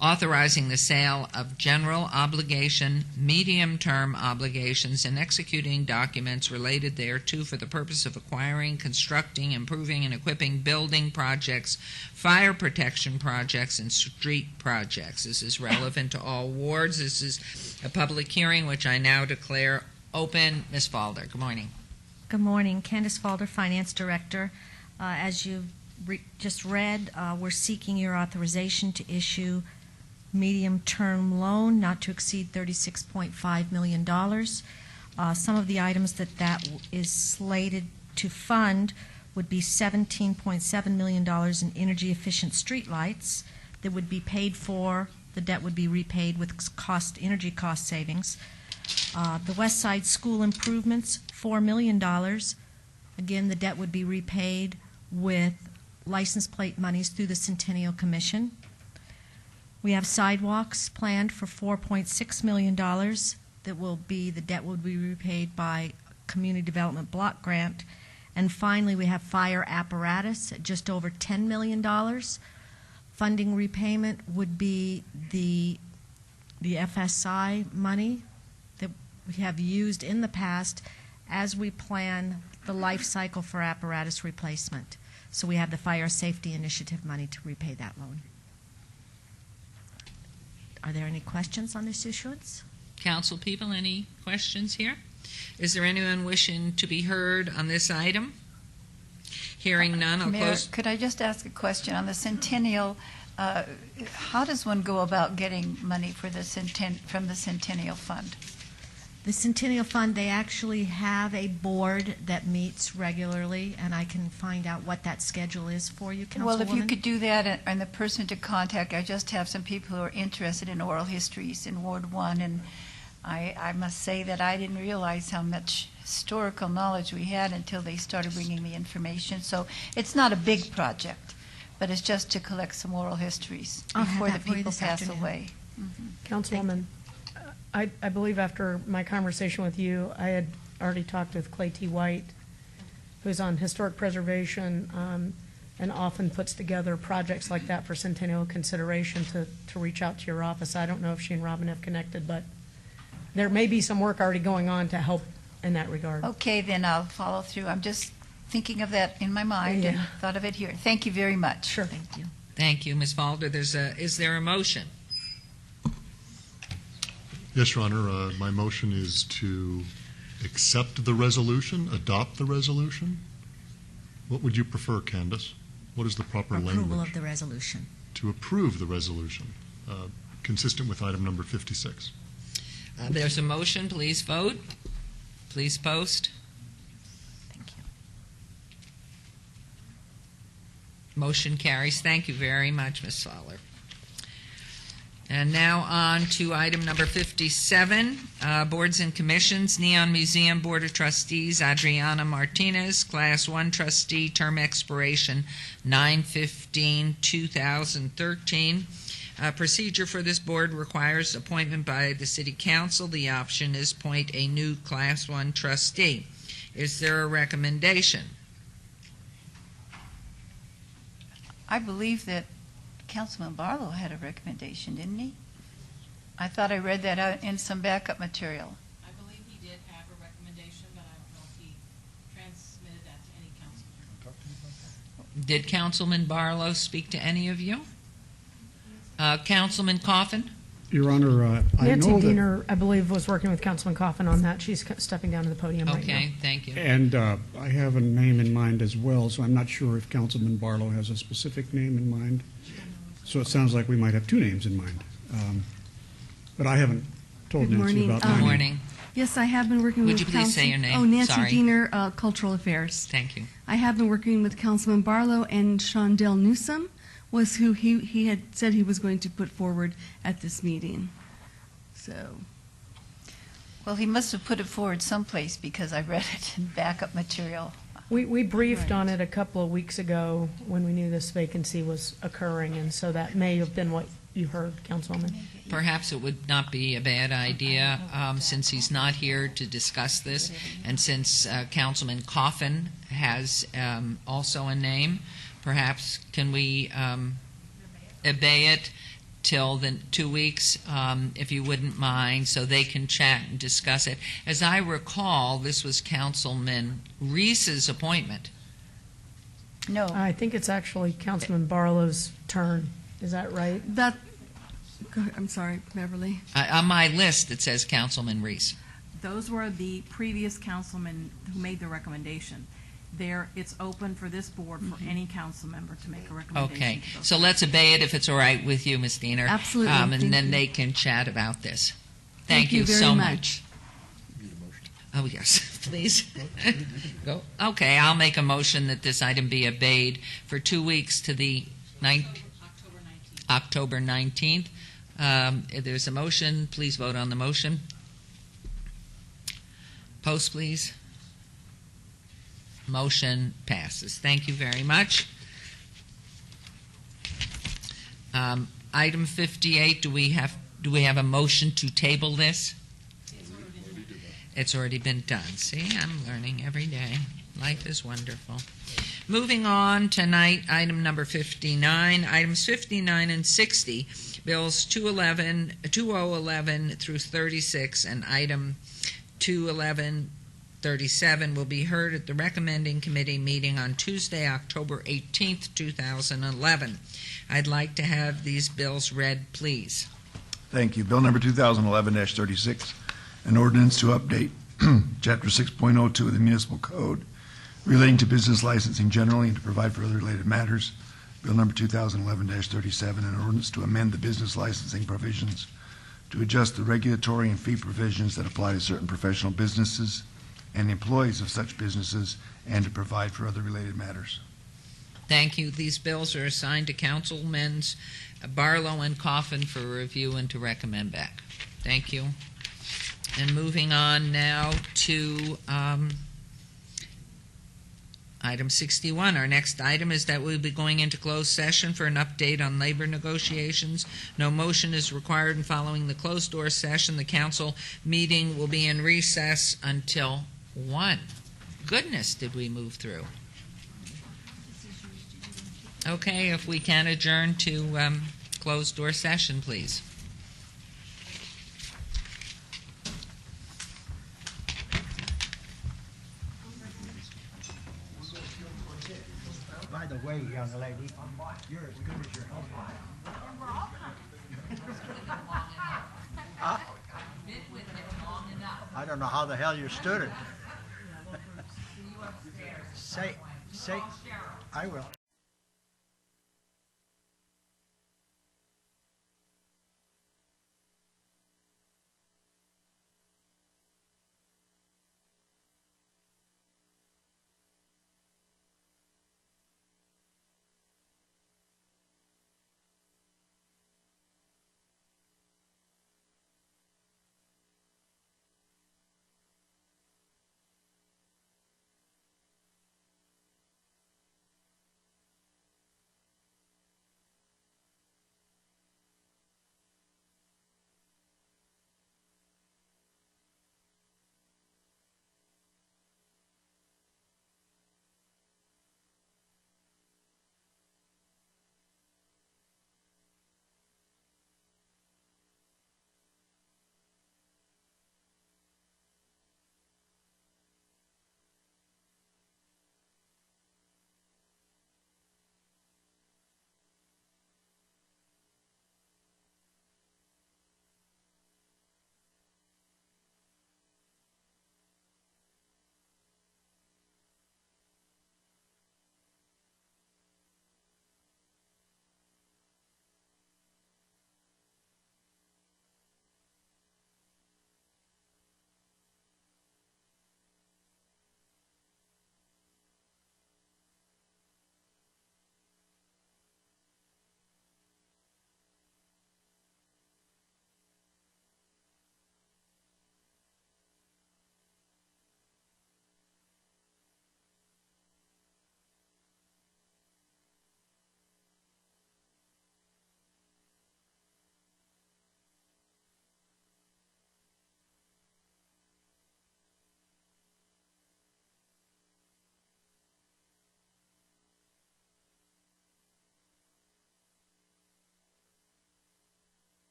authorizing the sale of general obligation, medium-term obligations, and executing documents related thereto for the purpose of acquiring, constructing, improving, and equipping building projects, fire protection projects, and street projects. This is relevant to all wards. This is a public hearing, which I now declare open. Ms. Falder, good morning. Good morning. Candace Falder, Finance Director. As you just read, we're seeking your authorization to issue medium-term loan not to exceed $36.5 million. Some of the items that is slated to fund would be $17.7 million in energy-efficient streetlights that would be paid for. The debt would be repaid with energy cost savings. The West Side School improvements, $4 million. Again, the debt would be repaid with license plate monies through the Centennial Commission. We have sidewalks planned for $4.6 million. The debt will be repaid by Community Development Block Grant. And finally, we have fire apparatus at just over $10 million. Funding repayment would be the FSI money that we have used in the past as we plan the life cycle for apparatus replacement. So we have the Fire Safety Initiative money to repay that loan. Are there any questions on this issuance? Council people, any questions here? Is there anyone wishing to be heard on this item? Hearing none, I'll Mayor, close. could I just ask a question on the Centennial? How does one go about getting money for from the Centennial Fund? The Centennial Fund, they actually have a board that meets regularly, and I can find out what that schedule is for you, Councilwoman. Well, if you could do that, and the person to contact, I just have some people who are interested in oral histories in Ward 1, and I must say that I didn't realize how much historical knowledge we had until they started bringing me information. So it's not a big project, but it's just to collect some oral histories I'll have before the that for you people this pass afternoon. away. Councilwoman, I believe after my conversation with you, I had already talked with Clay T. White, who's on historic preservation and often puts together projects like that for Centennial consideration to reach out to your office. I don't know if she and Robin have connected, but there may be some work already going on to help in that regard. Okay, then I'll follow through. I'm just thinking of that in my mind and thought of it here. Thank you very much. Sure. Thank you. Thank you, Ms. Falder. Is there a motion? Yes, Your Honor. My motion is to accept the resolution, adopt the resolution. What would you prefer, Candace? What is the proper language? Approval of the resolution. To approve the resolution, consistent with item number 56. There's a motion. Please vote. Please post. Thank you. Motion carries. Thank you very much, Ms. Fowler. And now on to item number 57, boards and commissions. Neon Museum Board of Trustees, Adriana Martinez, Class 1 trustee, term expiration 9/15/2013. Procedure for this board requires appointment by the city council. The option is appoint a new Class 1 trustee. Is there a recommendation? I believe that Councilman Barlow had a recommendation, didn't he? I thought I read that out in some backup material. I believe he did have a recommendation, but I don't know if he transmitted that to any council. Did Councilman Barlow speak to any of you? Councilman Coffin? Your Honor, I Nancy know that, Diener, I believe, was working with Councilman Coffin on that. She's stepping down to the podium right now. Okay, thank you. and I have a name in mind as well, so I'm not sure if Councilman Barlow has a specific name in mind. So it sounds like we might have two names in mind. But I haven't told Good Nancy morning. about Good my name. morning. Yes, I have been working Would with you please say your name? Oh, Nancy Sorry. Diener, Cultural Affairs. Thank you. I have been working with Councilman Barlow, and Shondell Newsom was who he had said he was going to put forward at this meeting. So, Well, he must have put it forward someplace because I read it in backup material. We briefed Right. on it a couple of weeks ago when we knew this vacancy was occurring, and so that may have been what you heard, Councilwoman. Perhaps it would not be a bad idea, since he's not here to discuss this, and since Councilman Coffin has also a name, perhaps can we obey it till the 2 weeks, if you wouldn't mind, so they can chat and discuss it. As I recall, this was Councilman Reese's appointment. No. I think it's actually Councilman Barlow's turn. Is that right? that, go ahead, I'm sorry, Beverly. On my list, it says Councilman Reese. Those were the previous councilmen who made the recommendation. It's open for this board for any council member to make a recommendation. Okay, to those so let's obey it if it's all right with you, Ms. Diener. Absolutely. And Thank then you. they can chat about this. Thank you very so much. Oh, yes, please. Go. Okay, I'll make a motion that this item be obeyed for 2 weeks to the October 19th. If there's a motion, please vote on the motion. Post, please. Motion passes. Thank you very much. Item 58, do we have a motion to table this? It's already been done. See, I'm learning every day. Life is wonderful. Moving on tonight, item number 59. Items 59 and 60, bills 2011 through 36, and item 21137 will be heard at the recommending committee meeting on Tuesday, October 18th, 2011. I'd like to have these bills read, please. Thank you. Bill number 2011-36, an ordinance to update Chapter 6.02 of the Municipal Code relating to business licensing generally and to provide for other related matters. Bill number 2011-37, an ordinance to amend the business licensing provisions to adjust the regulatory and fee provisions that apply to certain professional businesses and employees of such businesses and to provide for other related matters. Thank you. These bills are assigned to Councilmen Barlow and Coffin for review and to recommend back. Thank you. And moving on now to item 61. Our next item is that we'll be going into closed session for an update on labor negotiations. No motion is required, and following the closed-door session, the council meeting will be in recess until 1. Goodness, did we move through. Okay, if we can adjourn to closed-door session, please. By the way, young lady, you're as good as your husband. I don't know how the hell you stood it. Say, I will.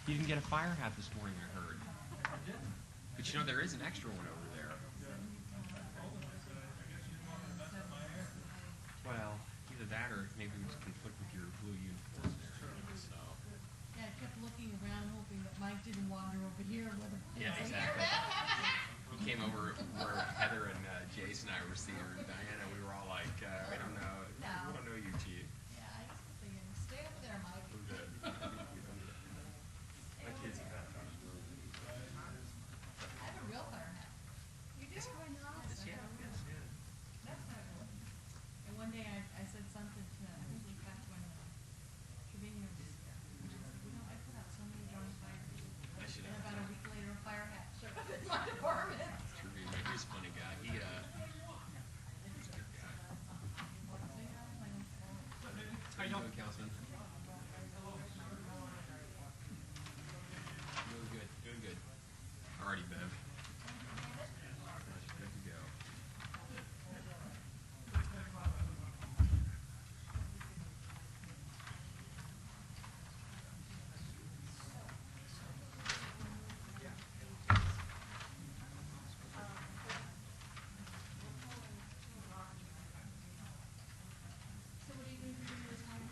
You didn't get a fire hat this morning, I heard. But you know, there is an extra one over there. Well, either that or maybe we just conflict with your blue uniform there. So. Yeah, I kept looking around hoping that Mike didn't wander over here with him. Yeah, exactly. He came over where Heather and Jason and I were seeing her, and Diana, we were all like, we don't know. We don't know you, Chief. Yeah, I just was thinking, stay over there, Mike. We're good. My kids have had fun. I have a real fire hat. You do? Yes, yeah. That's not good. And one day I said something to, I think it was back when Trevino was here. And I said, you know, I put out so many darn fires. I should And have. about a week later, a fire hat showed up in my department. Trevino, he's a funny guy. He's a good guy. How you doing, Councilman? Doing good, doing good. Alrighty, Bev. Good to go. So what do you need to do this time?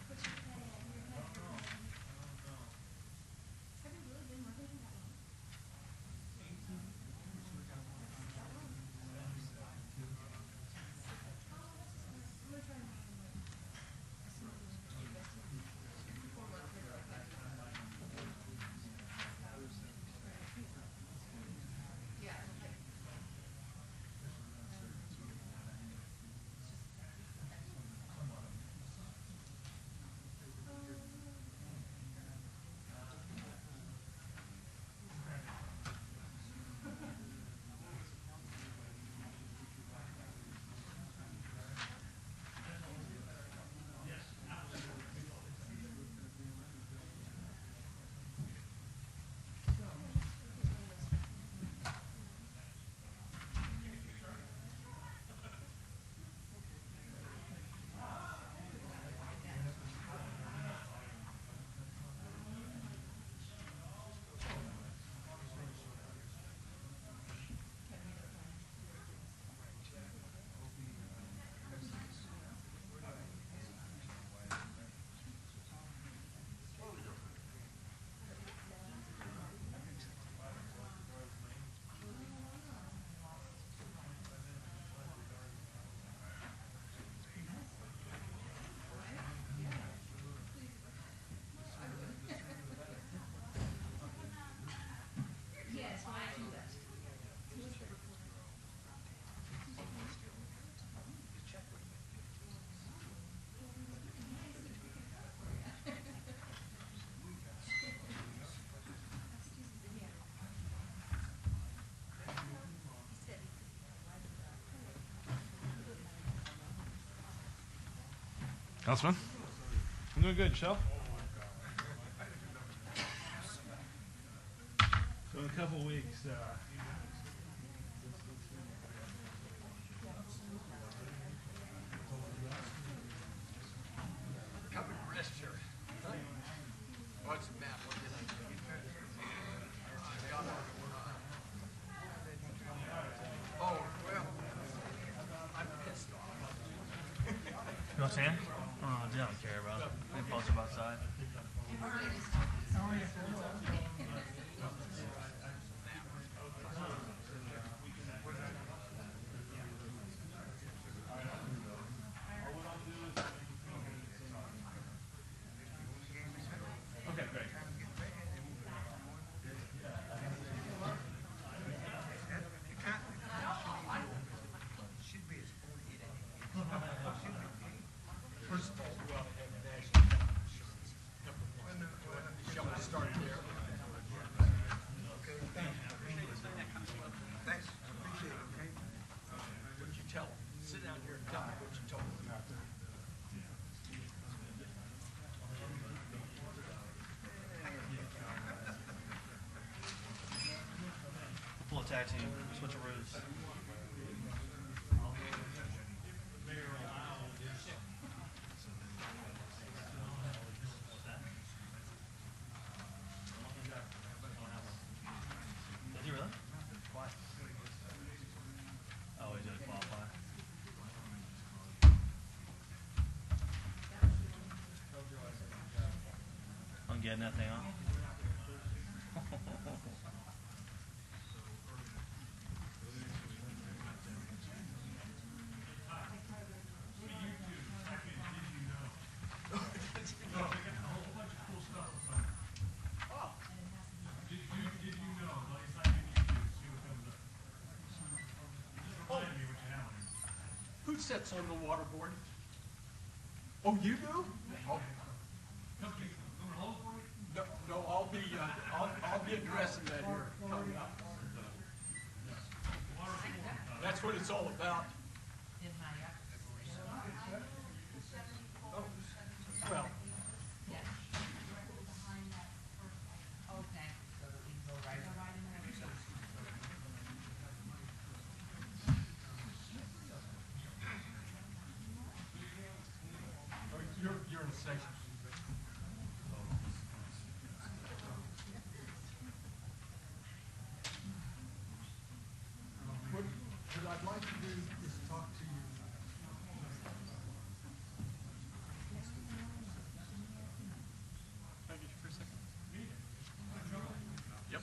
Put your pay at your head. Have you really been working on that one? I'm gonna try and have them yeah. Yes, why I do that. Councilman? I'm doing good, yourself? So in a couple weeks, Come and rest here. What's the map? Oh, well, I'm pissed off. You want sand? Oh, I don't care, bro. They post up outside. okay, great. First of all, we ought to have national shall we start there? Okay, thanks. Thanks, appreciate it, okay? What'd you tell them? Sit down here and tell me what you told them. Pull a tag team, switch of roofs. getting that thing off? Who sits on the water board? Oh, you do? Oh. No, no, I'll be addressing that here coming up. That's what it's all about. Oh, well. You're in a section. What I'd like to do is talk to you. Can I get you for a second? Yep.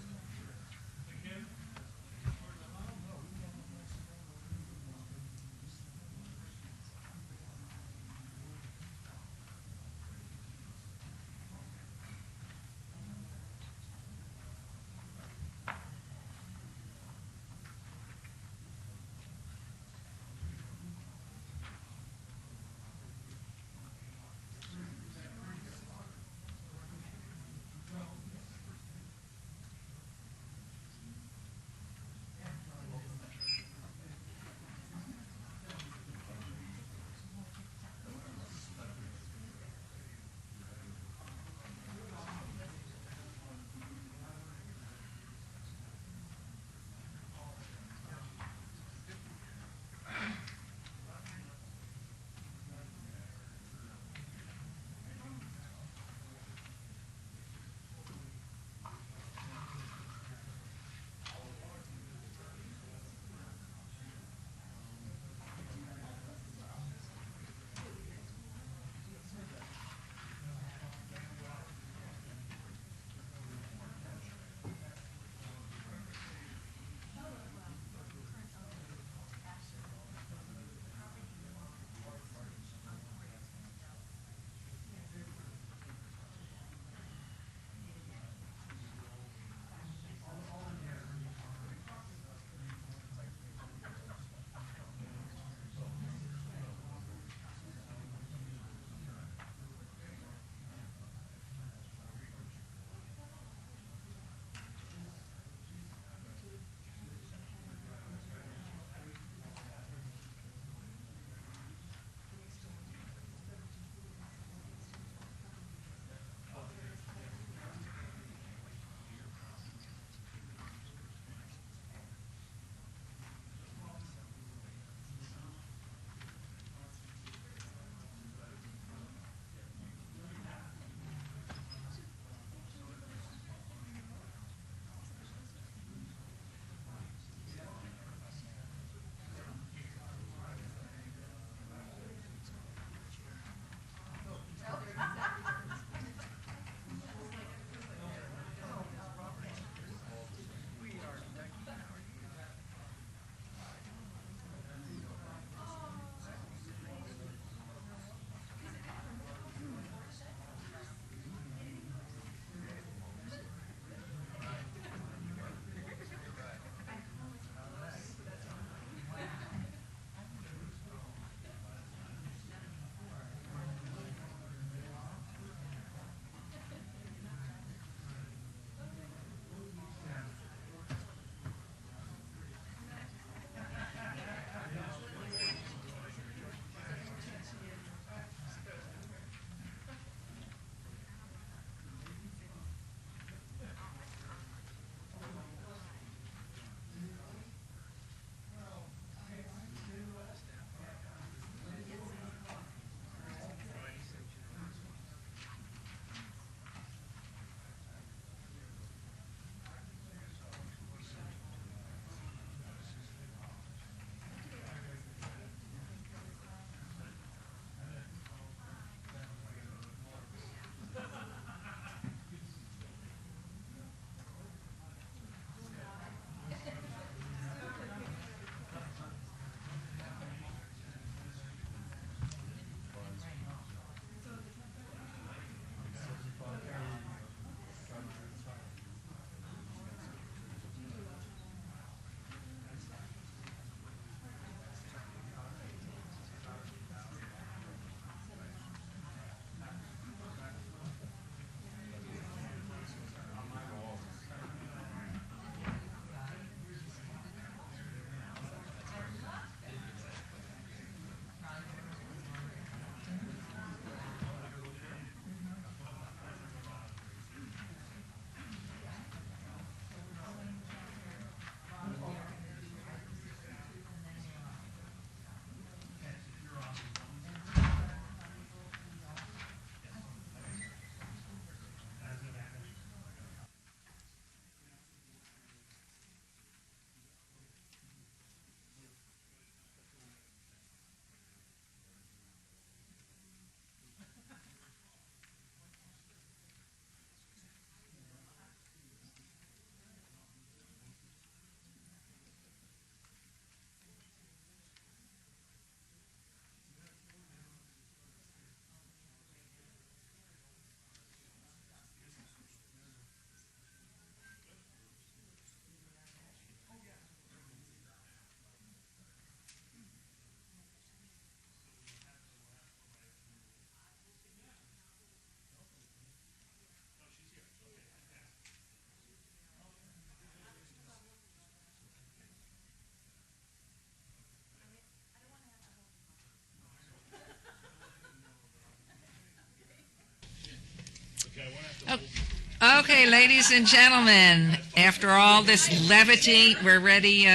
Okay, ladies and gentlemen, after all this levity, we're ready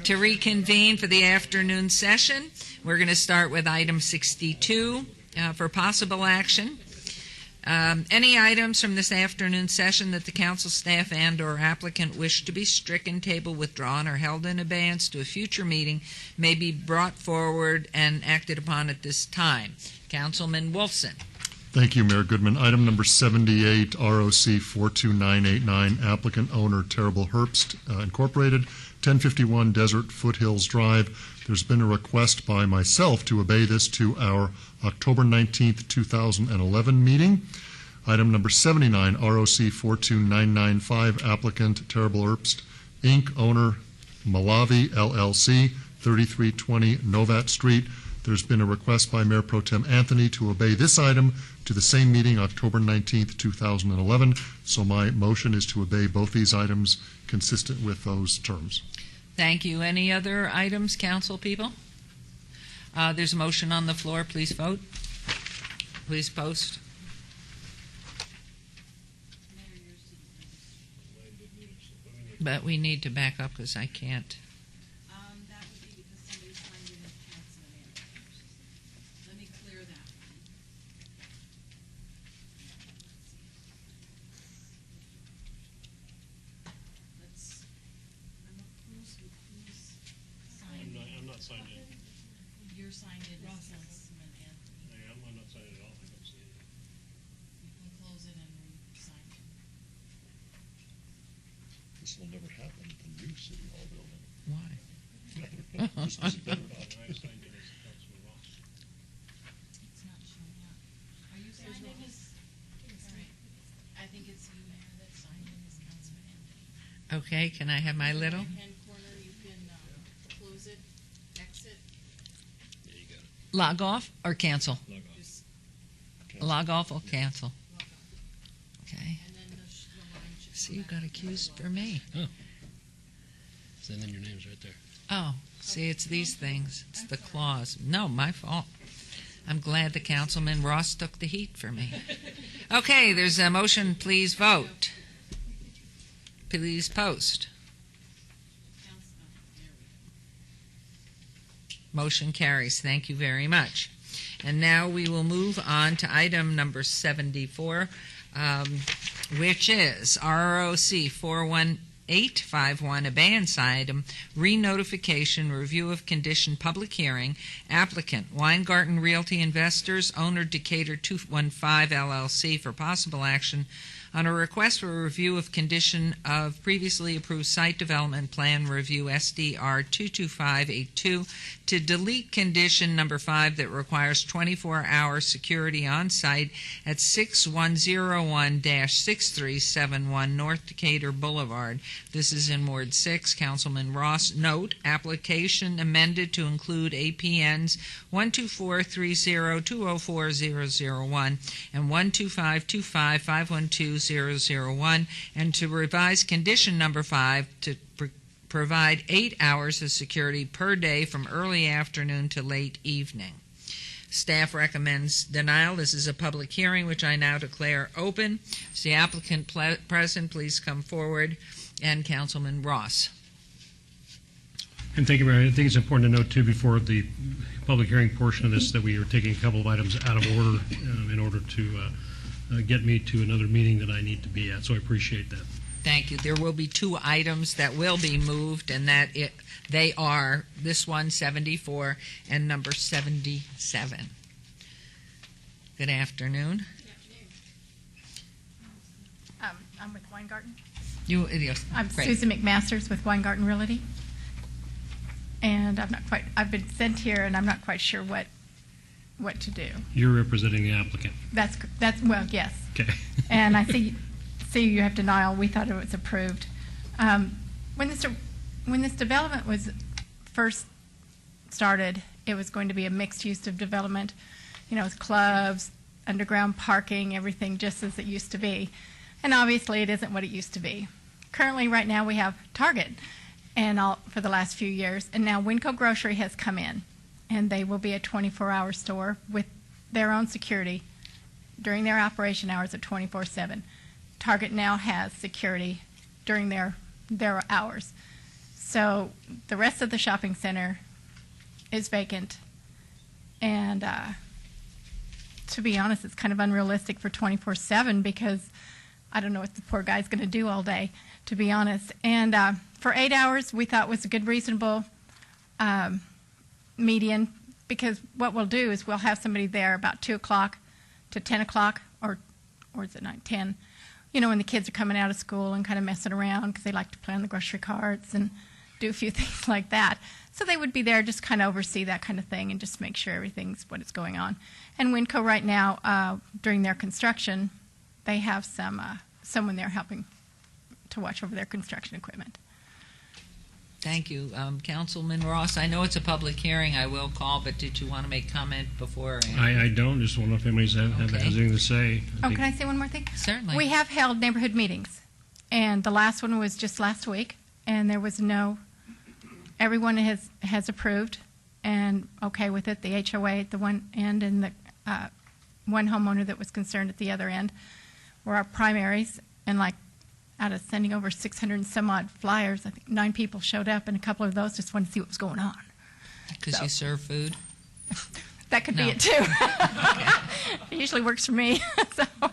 to reconvene for the afternoon session. We're going to start with item 62 for possible action. Any items from this afternoon session that the council staff and/or applicant wish to be stricken, tabled, withdrawn, or held in abeyance to a future meeting may be brought forward and acted upon at this time. Councilman Wolfson. Thank you, Mayor Goodman. Item number 78, ROC 42989, applicant owner Terrible Herbst Incorporated, 1051 Desert Foothills Drive. There's been a request by myself to obey this to our October 19th, 2011 meeting. Item number 79, ROC 42995, applicant Terrible Herbst Inc., owner Malavi LLC, 3320 Novat Street. There's been a request by Mayor Pro Tem Anthony to obey this item to the same meeting, October 19th, 2011. So my motion is to obey both these items consistent with those terms. Thank you. Any other items, council people? There's a motion on the floor. Please vote. Please post. But we need to back up because I can't. That would be because somebody signed in as councilman. Let me clear that. Let's, who's signed? I'm not signed in. You're signed in as councilman Anthony. I'm not signed at all. I don't see it. You can close it and re-sign it. This will never happen at the new City Hall building. Why? This doesn't better not. I signed in as Councilman Ross. It's not showing up. Are you signed in as? All right. I think it's you, Mayor, that signed in as Councilman Anthony. Okay, can I have my little? Right-hand corner, you can close it, exit. Yeah, you got it. Log off or cancel? Log off. Just Log off or cancel? log off. Okay. And then the line should See, come you back got to accused the for me. Oh. So then your name's right there. Oh, see, it's these things. It's the clause. No, my fault. I'm glad the Councilman Ross took the heat for me. Okay, there's a motion. Please vote. Please post. Motion carries. Thank you very much. And now we will move on to item number 74, which is ROC 41851, abeyance item, re-notification, review of condition, public hearing, applicant Weingarten Realty Investors, owner Decatur 215 LLC, for possible action on a request for a review of condition of previously approved site development plan review SDR 22582 to delete condition number 5 that requires 24-hour security on site at 6101-6371 North Decatur Boulevard. This is in Ward 6. Councilman Ross. Note, application amended to include APNs 12430204001 and 12525512001, and to revise condition number 5 to provide 8 hours of security per day from early afternoon to late evening. Staff recommends denial. This is a public hearing, which I now declare open. Is the applicant present? Please come forward. And Councilman Ross. And thank you, Mayor. I think it's important to note, too, before the public hearing portion of this, that we are taking a couple of items out of order in order to get me to another meeting that I need to be at. So I appreciate that. Thank you. There will be 2 items that will be moved, and they are this one, 74, and number 77. Good afternoon. I'm with Weingarten. Yes, I'm great. Susan McMasters with Weingarten Realty. And I've been sent here and I'm not quite sure what to do. You're representing the applicant. That's well, yes. Okay. And I see you have denial. We thought it was approved. When this development was first started, it was going to be a mixed use of development, with clubs, underground parking, everything just as it used to be. And obviously it isn't what it used to be. Currently, right now, we have Target for the last few years, and now Winco Grocery has come in, and they will be a 24-hour store with their own security during their operation hours of 24/7. Target now has security during their hours. So the rest of the shopping center is vacant. And to be honest, it's kind of unrealistic for 24/7 because I don't know what the poor guy's going to do all day, to be honest. And for 8 hours, we thought was a good, reasonable median, because what we'll do is we'll have somebody there about 2 o'clock to 10 o'clock, or is it 9, 10, you know, when the kids are coming out of school and kind of messing around because they like to play on the grocery carts and do a few things like that. So they would be there just kind of oversee that kind of thing and just make sure everything's what is going on. And Winco right now, during their construction, they have someone there helping to watch over their construction equipment. Thank you. Councilman Ross, I know it's a public hearing. I will call, but did you want to make comment before? I don't. Just wonder if anybody has anything to say. Can I say one more thing? Certainly. We have held neighborhood meetings, and the last one was just last week, and there was everyone has approved and okay with it. The HOA at the one end and the one homeowner that was concerned at the other end were our primaries, and out of sending over 600 and some odd flyers, I think 9 people showed up, and a couple of those just wanted to see what was going on. Because you serve food? That could be it, too. It usually works for me. But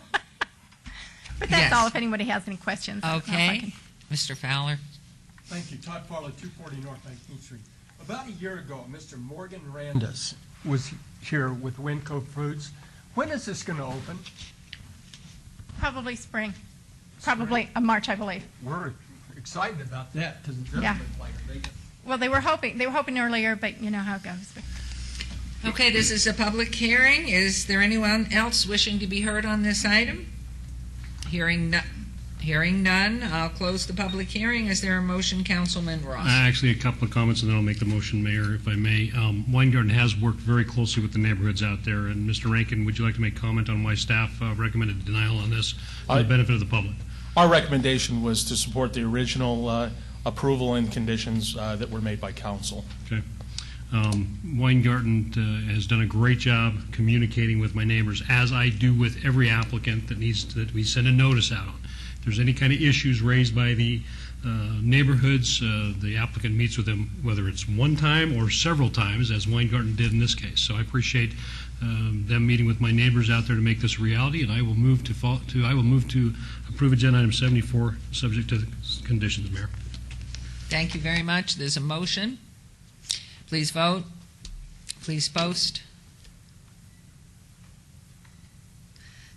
that's all, if anybody has any questions. Okay. Mr. Fowler. Thank you. Todd Fowler, 240 North 19th Street. About a year ago, Mr. Morgan Randus was here with Winco Foods. When is this going to open? Probably spring. Probably March, I believe. We're excited about that because it does look like a big. Well, they were hoping earlier, but you know how it goes. Okay, this is a public hearing. Is there anyone else wishing to be heard on this item? Hearing none, I'll close the public hearing. Is there a motion, Councilman Ross? Actually, a couple of comments, and then I'll make the motion, Mayor, if I may. Weingarten has worked very closely with the neighborhoods out there. And Mr. Rankin, would you like to make comment on why staff recommended denial on this for the benefit of the public? Our recommendation was to support the original approval and conditions that were made by council. Okay. Weingarten has done a great job communicating with my neighbors, as I do with every applicant that we send a notice out on. If there's any kind of issues raised by the neighborhoods, the applicant meets with them, whether it's one time or several times, as Weingarten did in this case. So I appreciate them meeting with my neighbors out there to make this a reality, and I will move to approve agenda item 74, subject to the conditions, Mayor. Thank you very much. There's a motion. Please vote. Please post.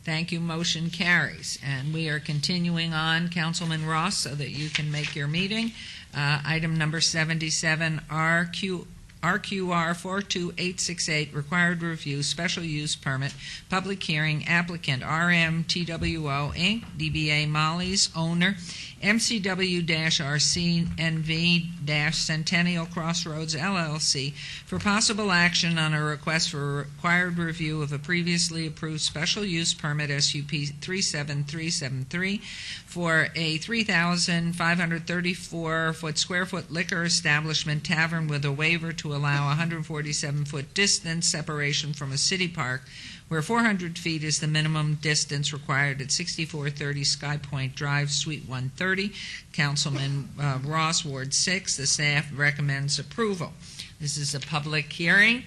Thank you. Motion carries. And we are continuing on, Councilman Ross, so that you can make your meeting. Item number 77, RQR 42868, required review, special use permit, public hearing, applicant RMTWO Inc., DBA Molly's, owner MCW-RCNV-Centennial Crossroads LLC, for possible action on a request for required review of a previously approved special use permit SUP 37373 for a 3,534 square foot liquor establishment tavern with a waiver to allow 147-foot distance separation from a city park, where 400 feet is the minimum distance required at 6430 Sky Point Drive, Suite 130. Councilman Ross, Ward 6. The staff recommends approval. This is a public hearing,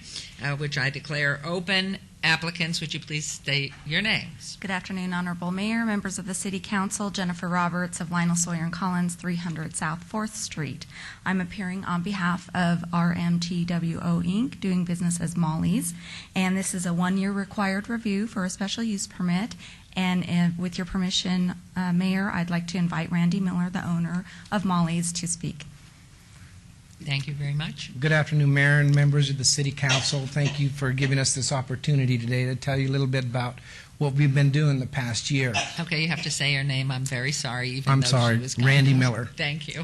which I declare open. Applicants, would you please state your names? Good afternoon, Honorable Mayor, members of the City Council. Jennifer Roberts of Lionel Sawyer and Collins, 300 South 4th Street. I'm appearing on behalf of RMTWO Inc., doing business as Molly's, and this is a one-year required review for a special use permit. And with your permission, Mayor, I'd like to invite Randy Miller, the owner of Molly's, to speak. Thank you very much. Good afternoon, Mayor and members of the City Council. Thank you for giving us this opportunity today to tell you a little bit about what we've been doing the past year. Okay, you have to say your name. I'm very sorry. I'm sorry, Randy Miller. Thank you.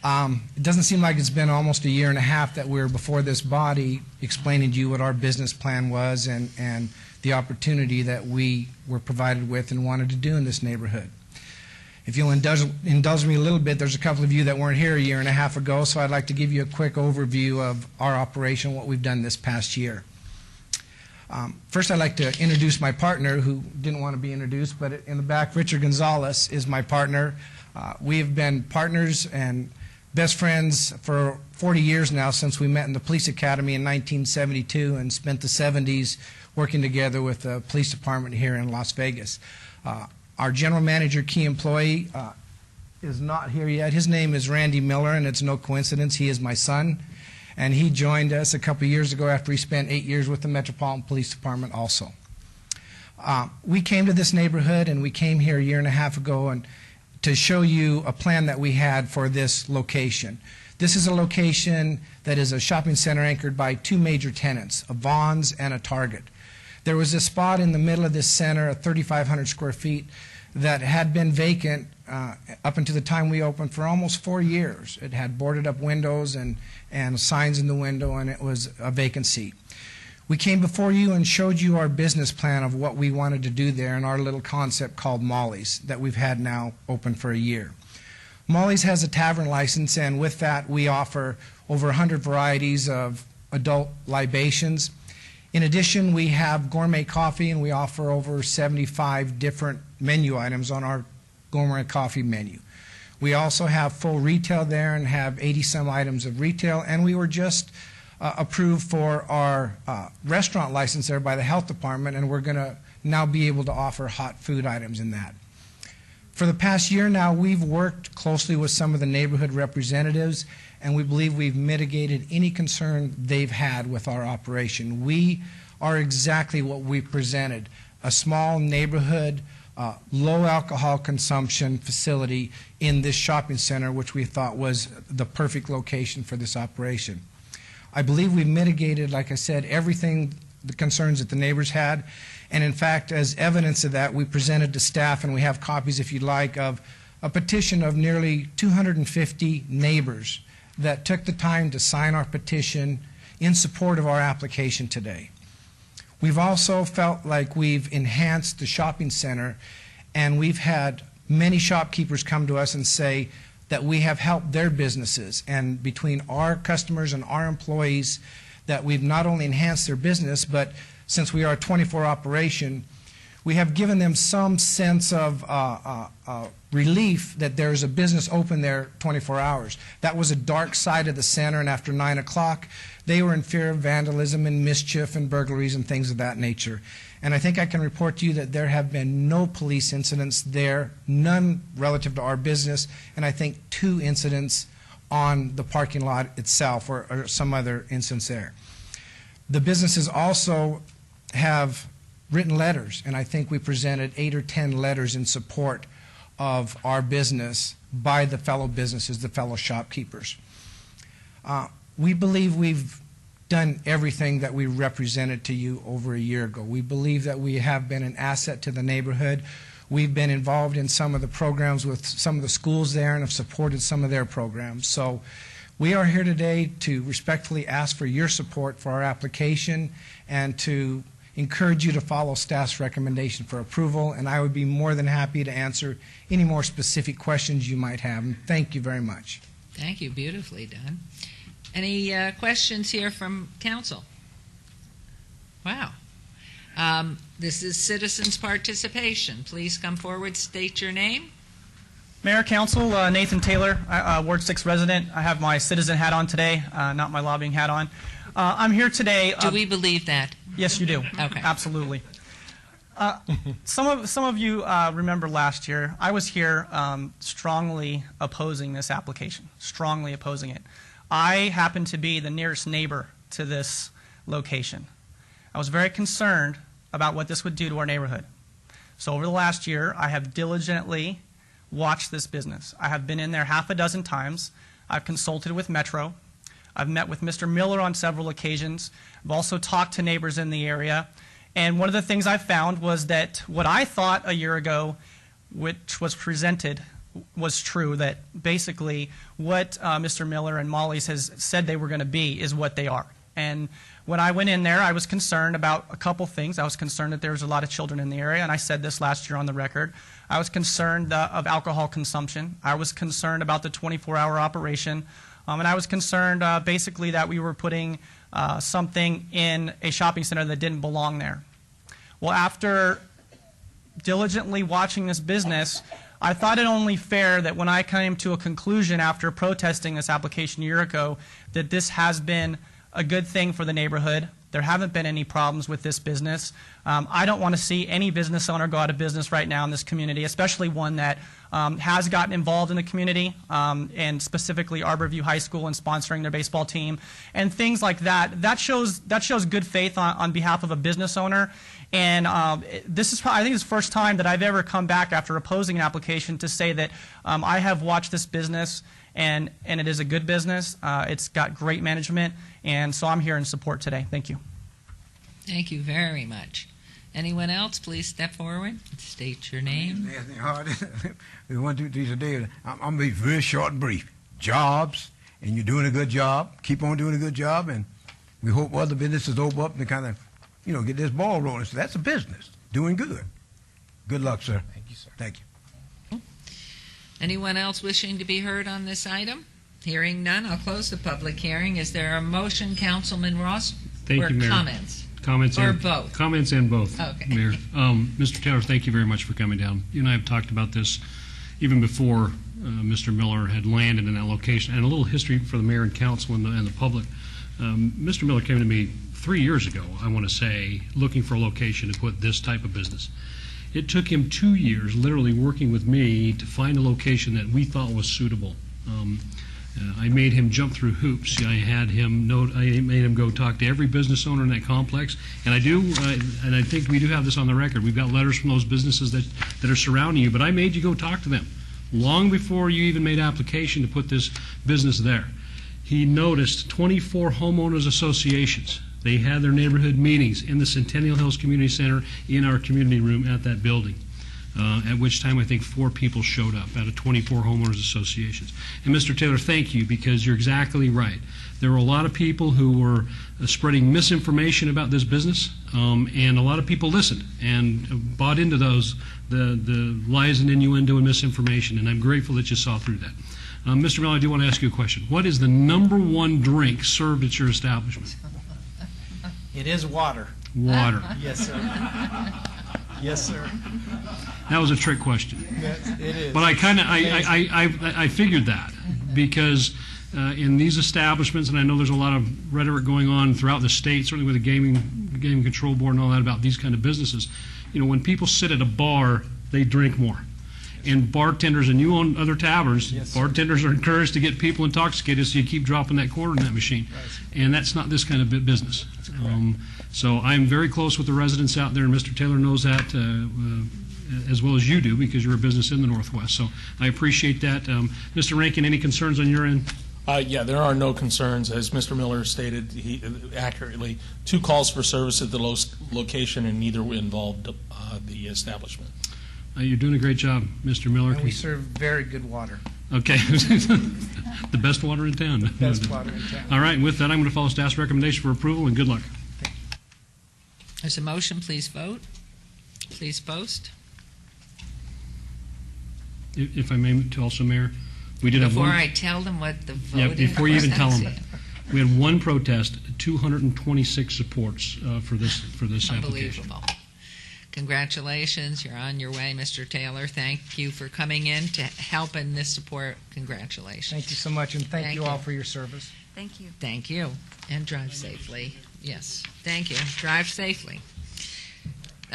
It doesn't seem like it's been almost a year and a half that we're before this body explaining to you what our business plan was and the opportunity that we were provided with and wanted to do in this neighborhood. If you'll indulge me a little bit, there's a couple of you that weren't here a year and a half ago, so I'd like to give you a quick overview of our operation, what we've done this past year. First, I'd like to introduce my partner, who didn't want to be introduced, but in the back, Richard Gonzalez is my partner. We have been partners and best friends for 40 years now, since we met in the police academy in 1972 and spent the 70s working together with the police department here in Las Vegas. Our general manager, key employee, is not here yet. His name is Randy Miller, and it's no coincidence. He is my son, and he joined us a couple years ago after he spent 8 years with the Metropolitan Police Department also. We came to this neighborhood, and we came here a year and a half ago and to show you a plan that we had for this location. This is a location that is a shopping center anchored by two major tenants, a Vons and a Target. There was a spot in the middle of this center, 3,500 square feet, that had been vacant up until the time we opened for almost 4 years. It had boarded up windows and signs in the window, and it was a vacant seat. We came before you and showed you our business plan of what we wanted to do there in our little concept called Molly's that we've had now open for a year. Molly's has a tavern license, and with that we offer over 100 varieties of adult libations. In addition, we have gourmet coffee, and we offer over 75 different menu items on our gourmet coffee menu. We also have full retail there and have 80-some items of retail, and we were just approved for our restaurant license there by the health department, and we're going to now be able to offer hot food items in that. For the past year now, we've worked closely with some of the neighborhood representatives, and we believe we've mitigated any concern they've had with our operation. We are exactly what we presented, a small neighborhood, low alcohol consumption facility in this shopping center, which we thought was the perfect location for this operation. I believe we've mitigated, like I said, everything, the concerns that the neighbors had. And in fact, as evidence of that, we presented to staff, and we have copies if you'd like, of a petition of nearly 250 neighbors that took the time to sign our petition in support of our application today. We've also felt like we've enhanced the shopping center, and we've had many shopkeepers come to us and say that we have helped their businesses, and between our customers and our employees, that we've not only enhanced their business, but since we are a 24 operation, we have given them some sense of relief that there's a business open there 24 hours. That was a dark side of the center, and after 9 o'clock, they were in fear of vandalism and mischief and burglaries and things of that nature. And I think I can report to you that there have been no police incidents there, none relative to our business, and I think 2 incidents on the parking lot itself or some other instance there. The businesses also have written letters, and I think we presented 8 or 10 letters in support of our business by the fellow businesses, the fellow shopkeepers. We believe we've done everything that we represented to you over a year ago. We believe that we have been an asset to the neighborhood. We've been involved in some of the programs with some of the schools there and have supported some of their programs. So we are here today to respectfully ask for your support for our application and to encourage you to follow staff's recommendation for approval, and I would be more than happy to answer any more specific questions you might have. And thank you very much. Thank you. Beautifully done. Any questions here from council? Wow. This is citizens' participation. Please come forward, state your name. Mayor, Council, Nathan Taylor, Ward 6 resident. I have my citizen hat on today, not my lobbying hat on. I'm here today. Do we believe that? Yes, you do. Okay. Absolutely. Some of you remember last year, I was here strongly opposing this application, strongly opposing it. I happen to be the nearest neighbor to this location. I was very concerned about what this would do to our neighborhood. So over the last year, I have diligently watched this business. I have been in there half a dozen times. I've consulted with Metro. I've met with Mr. Miller on several occasions. I've also talked to neighbors in the area. And one of the things I found was that what I thought a year ago, which was presented, was true, that basically what Mr. Miller and Molly's has said they were going to be is what they are. And when I went in there, I was concerned about a couple things. I was concerned that there was a lot of children in the area, and I said this last year on the record. I was concerned of alcohol consumption. I was concerned about the 24-hour operation. And I was concerned basically that we were putting something in a shopping center that didn't belong there. Well, after diligently watching this business, I thought it only fair that when I came to a conclusion after protesting this application a year ago, that this has been a good thing for the neighborhood. There haven't been any problems with this business. I don't want to see any business owner go out of business right now in this community, especially one that has gotten involved in the community, and specifically Arborview High School and sponsoring their baseball team and things like that. That shows good faith on behalf of a business owner. And this is, I think, it's the first time that I've ever come back after opposing an application to say that I have watched this business and it is a good business. It's got great management, and so I'm here in support today. Thank you. Thank you very much. Anyone else, please step forward. State your name. Anthony Hardy. We want to do today. I'm going to be very short and brief. Jobs, and you're doing a good job. Keep on doing a good job, and we hope other businesses open up and kind of, get this ball rolling. So that's a business doing good. Good luck, sir. Thank you, sir. Thank you. Anyone else wishing to be heard on this item? Hearing none, I'll close the public hearing. Is there a motion, Councilman Ross? Thank or you, Mayor. Comments? Comments or and both? Comments and both, Okay. Mayor. Mr. Taylor, thank you very much for coming down. You and I have talked about this even before Mr. Miller had landed in that location. And a little history for the mayor and council and the public. Mr. Miller came to me 3 years ago, I want to say, looking for a location to put this type of business. It took him 2 years, literally working with me, to find a location that we thought was suitable. I made him jump through hoops. I made him go talk to every business owner in that complex, and and I think we do have this on the record. We've got letters from those businesses that are surrounding you, but I made you go talk to them long before you even made application to put this business there. He noticed 24 homeowners associations. They had their neighborhood meetings in the Centennial Hills Community Center in our community room at that building. At which time I think 4 people showed up out of 24 homeowners associations. And Mr. Taylor, thank you, because you're exactly right. There were a lot of people who were spreading misinformation about this business, and a lot of people listened and bought into the lies and innuendo and misinformation, and I'm grateful that you saw through that. Mr. Miller, I do want to ask you a question. What is the #1 drink served at your establishment? It is water. Water. Yes, sir. Yes, sir. That was a trick question. Yes, it is. But I figured that because in these establishments, and I know there's a lot of rhetoric going on throughout the state, certainly with the gaming control board and all that about these kind of businesses. When people sit at a bar, they drink more. And bartenders, and you own other taverns, yes, bartenders are encouraged to get people intoxicated, so you keep dropping that quarter in that machine. Right. And that's not this kind of business. So I'm very close with the residents out there, and Mr. Taylor knows that as well as you do, because you're a business in the Northwest. So I appreciate that. Mr. Rankin, any concerns on your end? Yeah, there are no concerns. As Mr. Miller stated accurately, 2 calls for service at the location, and neither involved the establishment. You're doing a great job, Mr. Miller. And we serve very good water. Okay. The best water in town. Best water in town. All right, and with that, I'm going to follow staff's recommendation for approval, and good luck. There's a motion. Please vote. Please post. If I may also, Mayor, we did have one. Before I tell them what the vote is. Before you even tell them. We had 1 protest, 226 supports for this application. Unbelievable. Congratulations. You're on your way, Mr. Taylor. Thank you for coming in to help in this support. Congratulations. Thank you so much, and thank you all for your service. Thank you. Thank you. And drive safely. Yes. Thank you. Drive safely.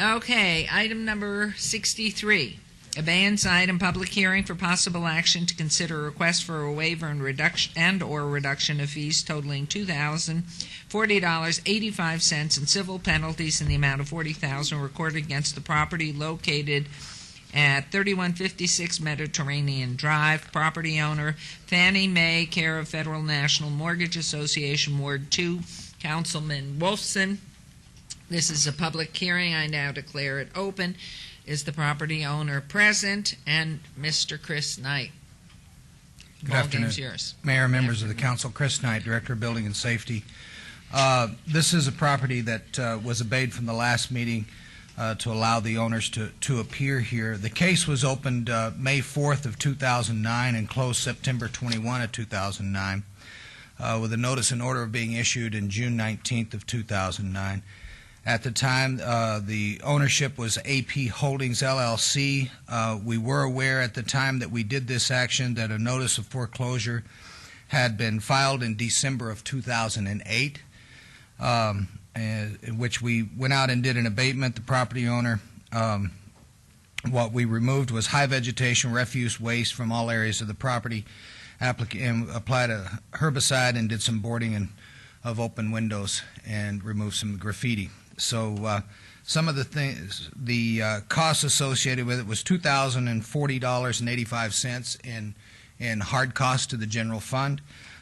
Okay, item number 63. Abeyance item, public hearing for possible action to consider a request for a waiver and reduction of fees totaling $2,040.85 in civil penalties in the amount of $40,000 recorded against the property located at 3156 Mediterranean Drive. Property owner Fannie Mae, care of Federal National Mortgage Association, Ward 2, Councilman Wolfson. This is a public hearing. I now declare it open. Is the property owner present? And Mr. Chris Knight. Good afternoon, yours. Mayor, members of the council. Chris Knight, Director of Building and Safety. This is a property that was obeyed from the last meeting to allow the owners to appear here. The case was opened May 4th of 2009 and closed September 21 of 2009. with a notice and order of being issued in June 19th of 2009. At the time, the ownership was AP Holdings LLC. We were aware at the time that we did this action that a notice of foreclosure had been filed in December of 2008, in which we went out and did an abatement. The property owner, what we removed was high vegetation, refuse, waste from all areas of the property, and applied a herbicide and did some boarding of open windows and removed some graffiti. So some of the things, the costs associated with it was $2,040.85 in hard costs to the general fund,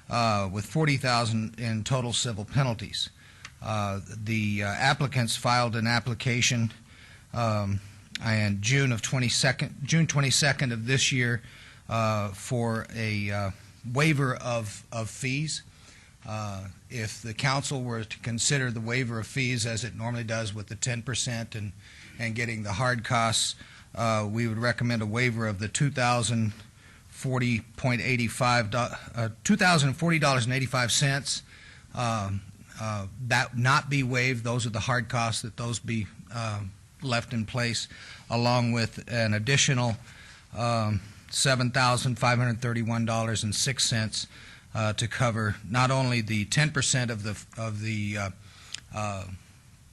with $40,000 in total civil penalties. The applicants filed an application in June 22nd of this year for a waiver of fees. If the council were to consider the waiver of fees as it normally does with the 10% and getting the hard costs, we would recommend a waiver of the $2,040.85. That not be waived. Those are the hard costs, that those be left in place, along with an additional $7,531.06 to cover not only the 10% of the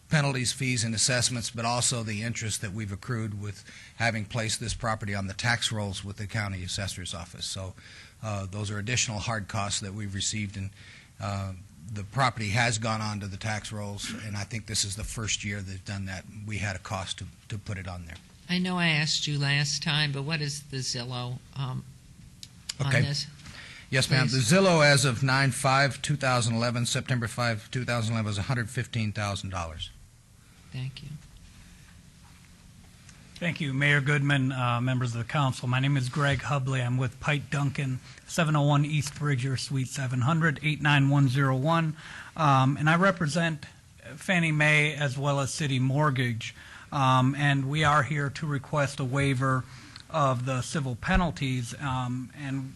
penalties, fees, and assessments, but also the interest that we've accrued with having placed this property on the tax rolls with the county assessor's office. So those are additional hard costs that we've received, and the property has gone on to the tax rolls, and I think this is the first year they've done that. We had a cost to put it on there. I know I asked you last time, but what is the Zillow on this? Yes, ma'am. The Zillow as of 9/5/2011, September 5, 2011, was $115,000. Thank you. Thank you, Mayor Goodman, members of the council. My name is Greg Hubley. I'm with Pike Duncan, 701 East Bridger, Suite 700, 89101. And I represent Fannie Mae as well as City Mortgage. And we are here to request a waiver of the civil penalties. And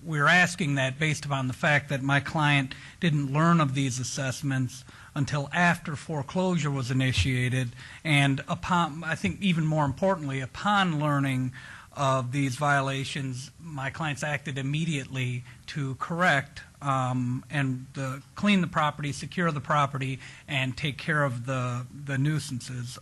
we're asking that based upon the fact that my client didn't learn of these assessments until after foreclosure was initiated, and upon, I think even more importantly, upon learning of these violations, my clients acted immediately to correct and clean the property, secure the property, and take care of the nuisances.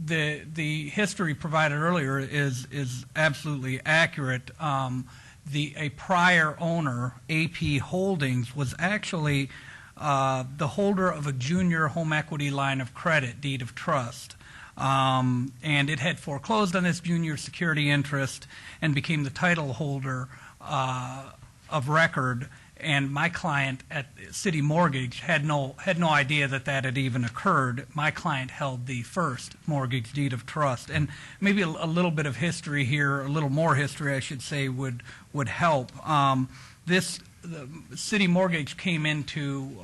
The history provided earlier is absolutely accurate. A prior owner, AP Holdings, was actually the holder of a junior home equity line of credit, deed of trust. And it had foreclosed on this junior security interest and became the title holder of record. And my client at City Mortgage had no idea that had even occurred. My client held the first mortgage deed of trust. And maybe a little bit of history here, a little more history, I should say, would help. The City Mortgage came into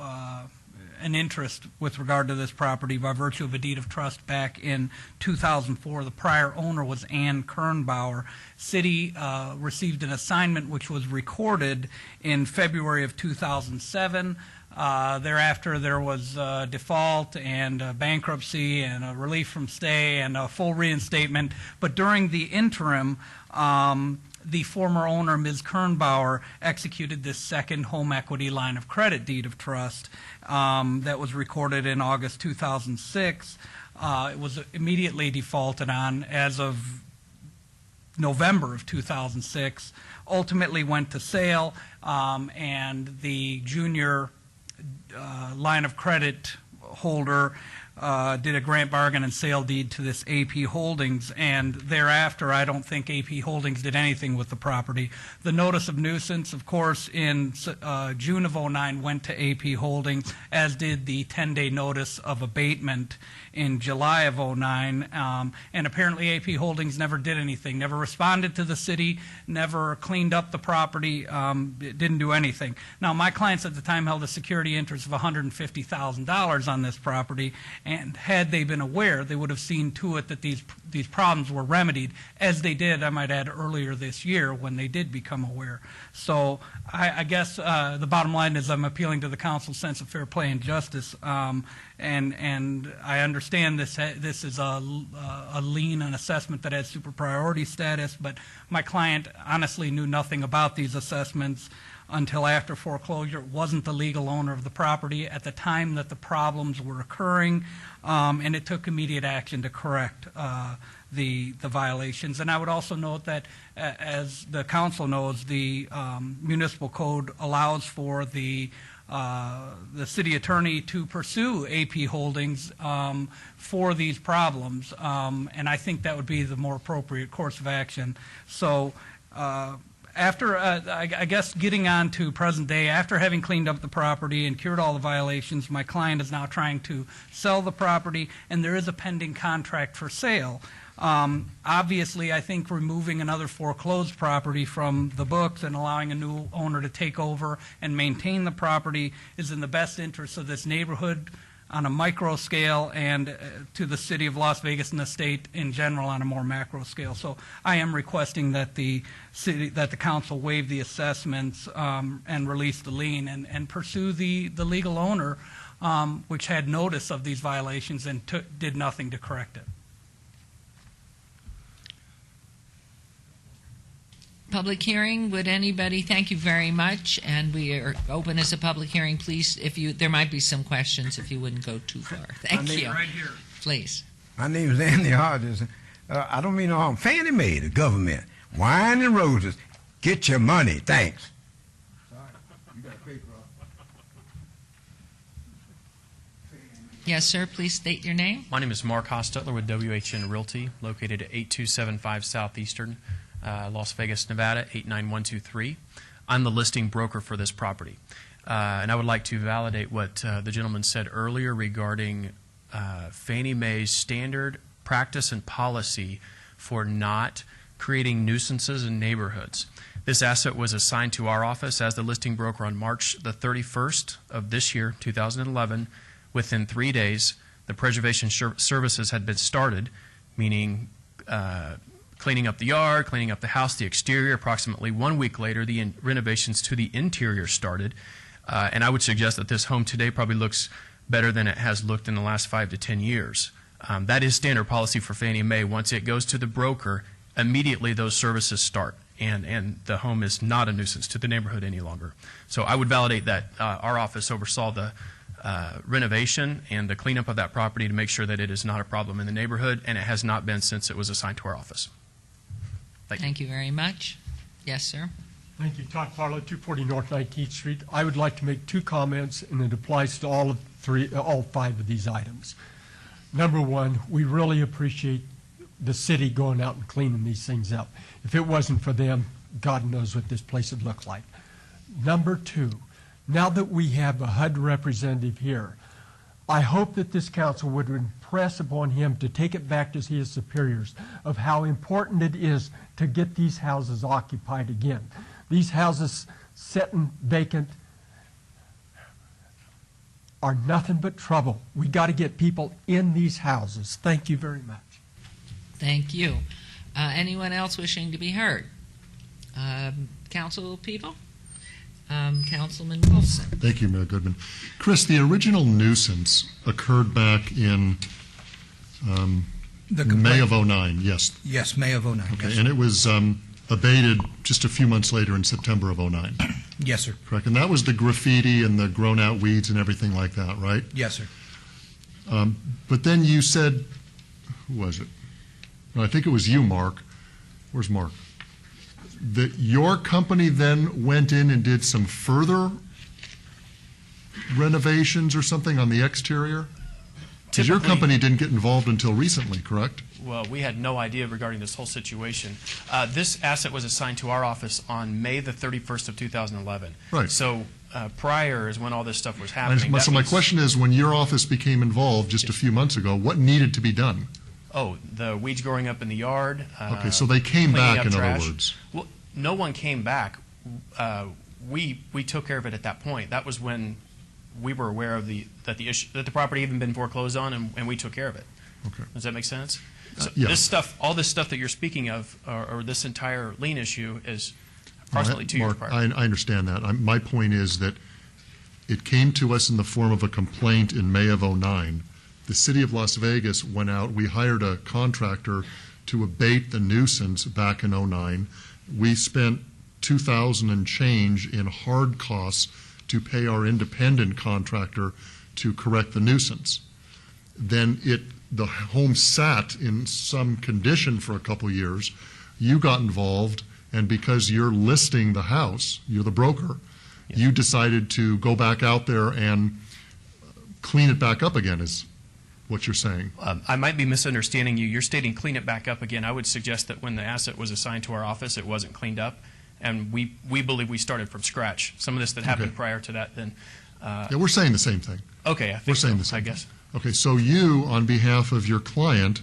an interest with regard to this property by virtue of a deed of trust back in 2004. The prior owner was Ann Kernbauer. City received an assignment which was recorded in February of 2007. Thereafter, there was default and bankruptcy and a relief from stay and a full reinstatement. But during the interim, the former owner, Ms. Kernbauer, executed this second home equity line of credit deed of trust that was recorded in August 2006. It was immediately defaulted on as of November of 2006, ultimately went to sale, and the junior line of credit holder did a grant bargain and sale deed to this AP Holdings, and thereafter I don't think AP Holdings did anything with the property. The notice of nuisance, of course, in June of 2009 went to AP Holdings, as did the 10-day notice of abatement in July of 2009, and apparently AP Holdings never did anything, never responded to the city, never cleaned up the property, didn't do anything. Now, my clients at the time held a security interest of $150,000 on this property, And had they been aware, they would have seen to it that these problems were remedied, as they did, I might add, earlier this year when they did become aware. So I guess the bottom line is I'm appealing to the council's sense of fair play and justice. And I understand this is a lien, an assessment that has super priority status, but my client honestly knew nothing about these assessments until after foreclosure. Wasn't the legal owner of the property at the time that the problems were occurring, and it took immediate action to correct the violations. And I would also note that, as the council knows, the municipal code allows for the city attorney to pursue AP Holdings for these problems, and I think that would be the more appropriate course of action. So after, I guess, getting on to present day, after having cleaned up the property and cured all the violations, my client is now trying to sell the property, and there is a pending contract for sale. Obviously, I think removing another foreclosed property from the books and allowing a new owner to take over and maintain the property is in the best interest of this neighborhood on a micro scale, and to the city of Las Vegas and the state in general on a more macro scale. So I am requesting that the council waive the assessments and release the lien and pursue the legal owner, which had notice of these violations and did nothing to correct it. Public hearing, would anybody? Thank you very much, and we are open as a public hearing. Please, there might be some questions if you wouldn't go too far. Thank you. Right here. Please. My name is Andy Hodges. I don't mean no harm. Fannie Mae, the government, wine and roses. Get your money. Thanks. Yes, sir. Please state your name. My name is Mark Hostetler with WHN Realty, located at 8275 Southeastern, Las Vegas, Nevada, 89123. I'm the listing broker for this property. And I would like to validate what the gentleman said earlier regarding Fannie Mae's standard practice and policy for not creating nuisances in neighborhoods. This asset was assigned to our office as the listing broker on March the 31st of this year, 2011. Within 3 days, the preservation services had been started, meaning cleaning up the yard, cleaning up the house, the exterior. Approximately 1 week later, the renovations to the interior started. And I would suggest that this home today probably looks better than it has looked in the last 5 to 10 years. That is standard policy for Fannie Mae. Once it goes to the broker, immediately those services start, and the home is not a nuisance to the neighborhood any longer. So I would validate that our office oversaw the renovation and the cleanup of that property to make sure that it is not a problem in the neighborhood, and it has not been since it was assigned to our office. Thank you very much. Yes, sir. Thank you. Todd Farlow, 240 North 19th Street. I would like to make 2 comments, and it applies to all 5 of these items. Number one, we really appreciate the city going out and cleaning these things up. If it wasn't for them, God knows what this place would look like. Number 2, now that we have a HUD representative here, I hope that this council would impress upon him to take it back to his superiors of how important it is to get these houses occupied again. These houses sitting vacant are nothing but trouble. We got to get people in these houses. Thank you very much. Thank you. Anyone else wishing to be heard? Council people? Councilman Wilson. Thank you, Mayor Goodman. Chris, the original nuisance occurred back in May of '09, yes? Yes, May of '09. Okay, yes, and it was abated just a few months later in September of '09. Yes, sir. Correct, and that was the graffiti and the grown-out weeds and everything like that, right? Yes, sir. But then you said, who was it? No, I think it was you, Mark. Where's Mark? That your company then went in and did some further renovations or something on the exterior? Because your company didn't get involved until recently, correct? Well, we had no idea regarding this whole situation. This asset was assigned to our office on May the 31st of 2011. Right. So prior is when all this stuff was happening. So my question is, when your office became involved just a few months ago, what needed to be done? Oh, the weeds growing up in the yard. Okay, so they came back, in trash. other words. Well, no one came back. We took care of it at that point. That was when we were aware of that the property even been foreclosed on, and we took care of it. Okay. Does that make sense? So yeah. all this stuff that you're speaking of, or this entire lien issue, is approximately 2 years Mark, prior. I understand that. My point is that it came to us in the form of a complaint in May of '09. The city of Las Vegas went out. We hired a contractor to abate the nuisance back in '09. We spent $2,000 and change in hard costs to pay our independent contractor to correct the nuisance. Then the home sat in some condition for a couple years. You got involved, and because you're listing the house, you're the broker, you decided to go back out there and clean it back up again, is what you're saying. I might be misunderstanding you. You're stating clean it back up again. I would suggest that when the asset was assigned to our office, it wasn't cleaned up, and we believe we started from scratch. Some of this that happened prior to that, then. Yeah, we're saying the same thing. Okay, I think we're saying so, the same I guess. thing. Okay, so you, on behalf of your client,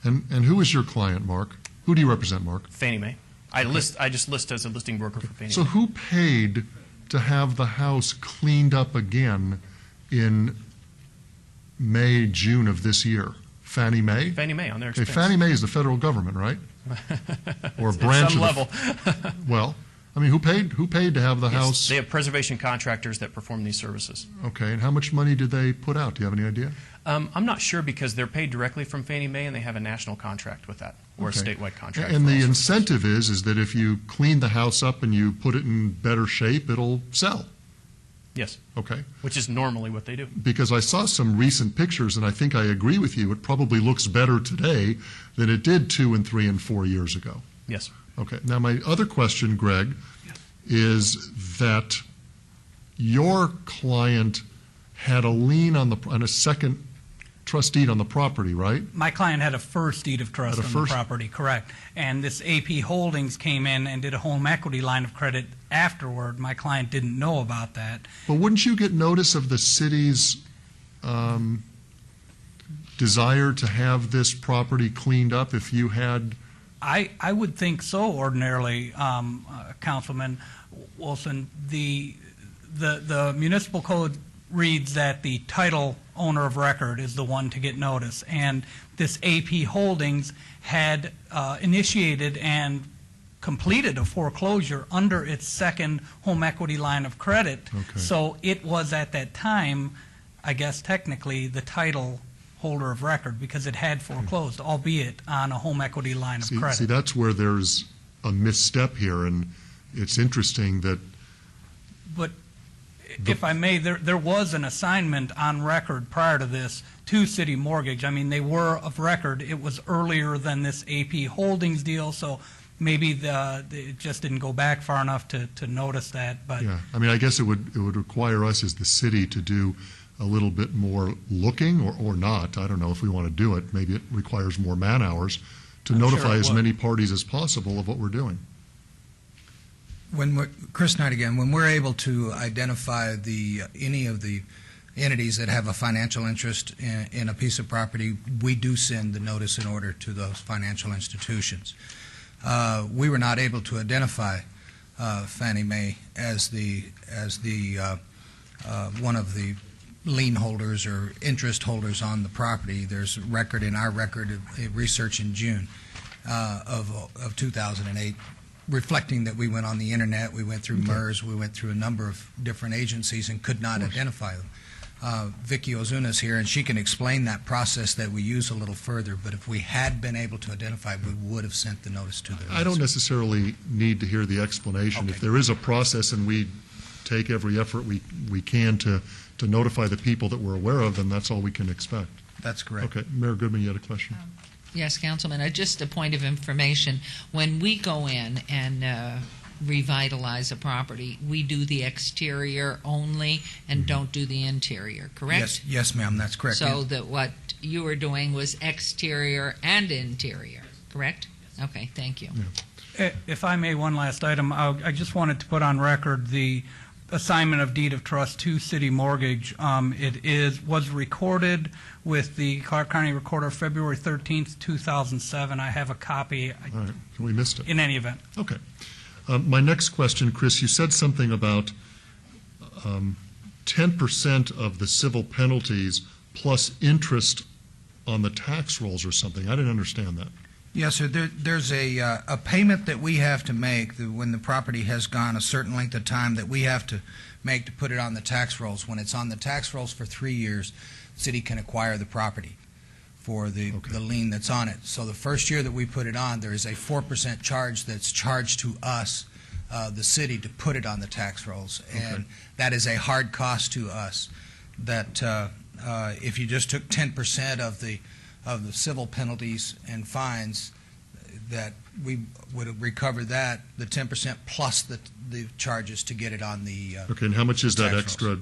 and who is your client, Mark? Who do you represent, Mark? Fannie Mae. I just list as a listing broker for Fannie Mae. So who paid to have the house cleaned up again in May, June of this year? Fannie Mae? Fannie Mae on their Okay, expense. Fannie Mae is the federal government, right? Or a At branch some of level. Well, I mean, who paid to have the Yes, house? they have preservation contractors that perform these services. Okay, and how much money did they put out? Do you have any idea? I'm not sure because they're paid directly from Fannie Mae and they have a national contract with that, or Okay. a statewide contract. And for the all incentive is that if you clean the house up and you put it in better shape, it'll sell. Yes. Okay. Which is normally what they do. Because I saw some recent pictures, and I think I agree with you. It probably looks better today than it did 2 and 3 and 4 years ago. Yes. Okay. Now, my other question, Greg, is that your client had a lien on a second trust deed on the property, right? My client had a first deed of trust Had a on first- the property, correct. And this AP Holdings came in and did a home equity line of credit afterward. My client didn't know about that. But wouldn't you get notice of the city's desire to have this property cleaned up if you had? I would think so ordinarily, Councilman Wilson. The municipal code reads that the title owner of record is the one to get notice. And this AP Holdings had initiated and completed a foreclosure under its second home equity line of credit. Okay. So it was at that time, I guess technically, the title holder of record because it had foreclosed, albeit on a home equity line of credit. See, that's where there's a misstep here, and it's interesting that. But if I may, there was an assignment on record prior to this to City Mortgage. I mean, they were of record. It was earlier than this AP Holdings deal, so maybe it just didn't go back far enough to notice that. But Yeah, I mean, I guess it would require us as the city to do a little bit more looking, or not. I don't know if we want to do it. Maybe it requires more man hours to I'm sure notify it as would. many parties as possible of what we're doing. Chris Knight again, when we're able to identify any of the entities that have a financial interest in a piece of property, we do send the notice in order to those financial institutions. We were not able to identify Fannie Mae as the one of the lien holders or interest holders on the property. There's record in our record of research in June of 2008 reflecting that we went on the internet, we went through MERS, we went through a number of different agencies and could not identify them. Vicki Ozuna's here, and she can explain that process that we use a little further, but if we had been able to identify, we would have sent the notice to them. I don't necessarily need to hear the explanation. If there is a process and we take every effort we can to notify the people that we're aware of, then that's all we can expect. That's correct. Okay, Mayor Goodman, you had a question? Yes, Councilman, just a point of information. When we go in and revitalize a property, we do the exterior only and don't do the interior, correct? Yes, ma'am, that's correct. So that what you were doing was exterior and interior, correct? Okay, thank you. If I may, one last item. I just wanted to put on record the assignment of deed of trust to City Mortgage. It was recorded with the Clark County Recorder February 13th, 2007. I have a copy. All right, we missed it. In any event. Okay. My next question, Chris, you said something about 10% of the civil penalties plus interest on the tax rolls or something. I didn't understand that. Yes, sir. There's a payment that we have to make when the property has gone a certain length of time that we have to make to put it on the tax rolls. When it's on the tax rolls for 3 years, the city can acquire the property for the lien that's on it. So the first year that we put it on, there is a 4% charge that's charged to us, the city, to put it on the tax rolls. And that is a hard cost to us. That if you just took 10% of the civil penalties and fines, that we would recover that, the 10% plus the charges to get it on the Okay, and how much is that tax extra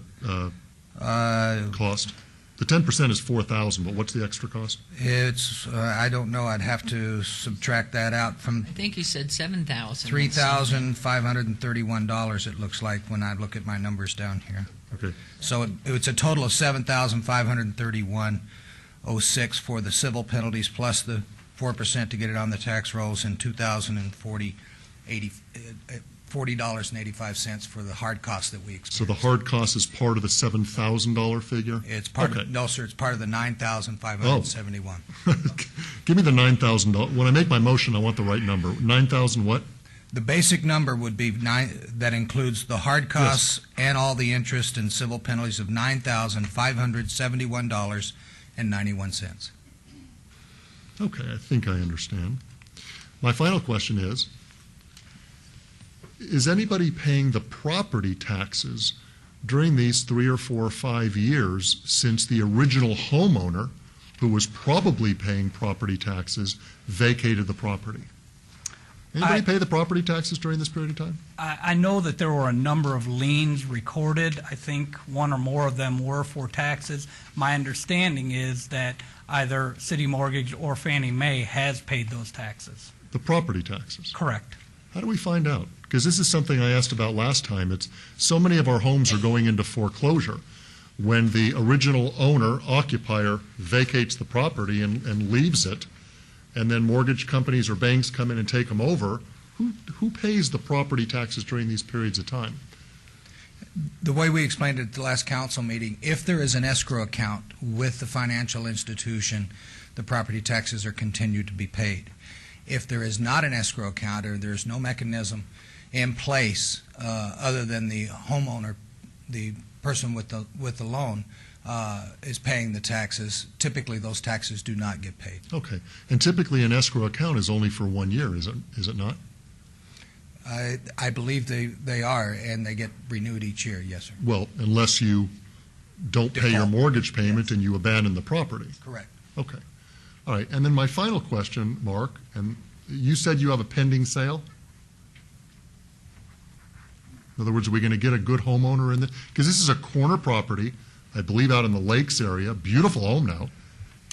cost? The 10% is $4,000, but what's the extra cost? It's, I don't know, I'd have to subtract that out from I think you said 7,000. $3,531, it looks like, when I look at my numbers down here. Okay. So it's a total of $7,531.06 for the civil penalties plus the 4% to get it on the tax rolls, and $40.85 for the hard costs that we experience. So the hard cost is part of the $7,000 figure? It's part of, no, sir, it's part of the $9,571. Give me the $9,000. When I make my motion, I want the right number. 9,000 what? The basic number would be that includes the hard costs and all the interest and civil penalties of $9,571.91. Okay, I think I understand. My final question is anybody paying the property taxes during these 3 or 4 or 5 years since the original homeowner, who was probably paying property taxes, vacated the property? Anybody pay the property taxes during this period of time? I know that there were a number of liens recorded. I think one or more of them were for taxes. My understanding is that either City Mortgage or Fannie Mae has paid those taxes. The property taxes? Correct. How do we find out? Because this is something I asked about last time. It's so many of our homes are going into foreclosure. When the original owner, occupier, vacates the property and leaves it, and then mortgage companies or banks come in and take them over, who pays the property taxes during these periods of time? The way we explained it at the last council meeting, if there is an escrow account with the financial institution, the property taxes are continued to be paid. If there is not an escrow account or there is no mechanism in place other than the homeowner, the person with the loan, is paying the taxes, typically those taxes do not get paid. Okay. And typically an escrow account is only for 1 year, is it not? I believe they are, and they get renewed each year, yes, sir. Well, unless you don't pay your mortgage payment and you abandon the property. Correct. Okay. All right. And then my final question, Mark, and you said you have a pending sale? In other words, are we going to get a good homeowner in this? Because this is a corner property, I believe out in the Lakes area, beautiful home now.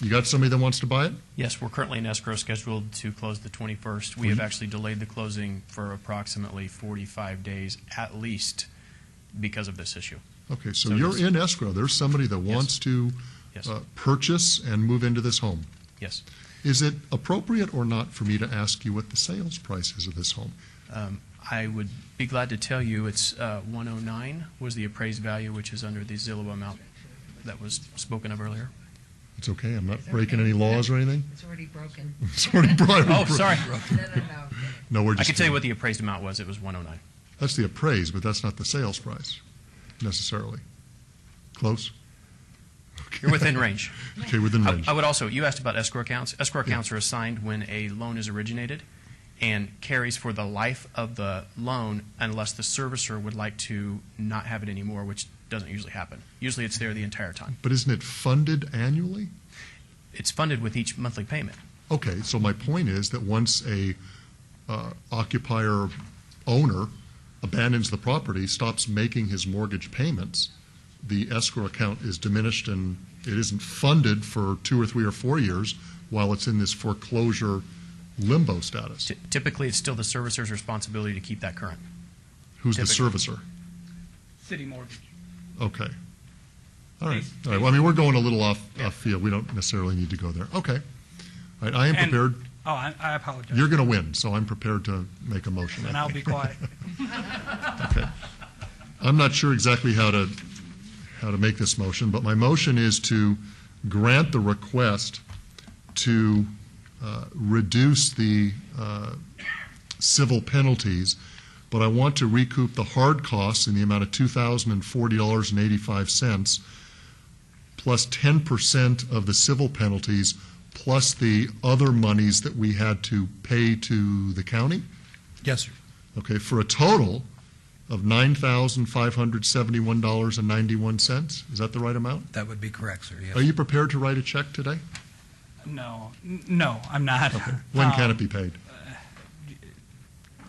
You got somebody that wants to buy it? Yes, we're currently in escrow scheduled to close the 21st. We have actually delayed the closing for approximately 45 days at least because of this issue. Okay, so you're in escrow. There's somebody that wants to purchase and move into this home. Yes. Is it appropriate or not for me to ask you what the sales price is of this home? I would be glad to tell you it's 109 was the appraised value, which is under the Zillow amount that was spoken of earlier. It's okay. I'm not breaking any laws or anything. It's already broken. It's already broken. Oh, sorry. No, we're just. I can tell you what the appraised amount was. It was 109. That's the appraised, but that's not the sales price necessarily. Close? You're within range. Okay, within range. I would also, you asked about escrow accounts. Escrow accounts are assigned when a loan is originated and carries for the life of the loan unless the servicer would like to not have it anymore, which doesn't usually happen. Usually it's there the entire time. But isn't it funded annually? It's funded with each monthly payment. Okay, so my point is that once a occupier owner abandons the property, stops making his mortgage payments, the escrow account is diminished and it isn't funded for 2 or 3 or 4 years while it's in this foreclosure limbo status. Typically, it's still the servicer's responsibility to keep that current. Who's the servicer? City Mortgage. Okay. All right. All right. Well, I mean, we're going a little off field. We don't necessarily need to go there. Okay. All right. I am prepared. Oh, I apologize. You're going to win, so I'm prepared to make a motion. And I'll be quiet. Okay. I'm not sure exactly how how to make this motion, but my motion is to grant the request to reduce the civil penalties, but I want to recoup the hard costs in the amount of $2,040.85 plus 10% of the civil penalties plus the other monies that we had to pay to the county? Yes, sir. Okay, for a total of $9,571.91. Is that the right amount? That would be correct, sir. Yes. Are you prepared to write a check today? No, I'm not. Okay. When can it be paid?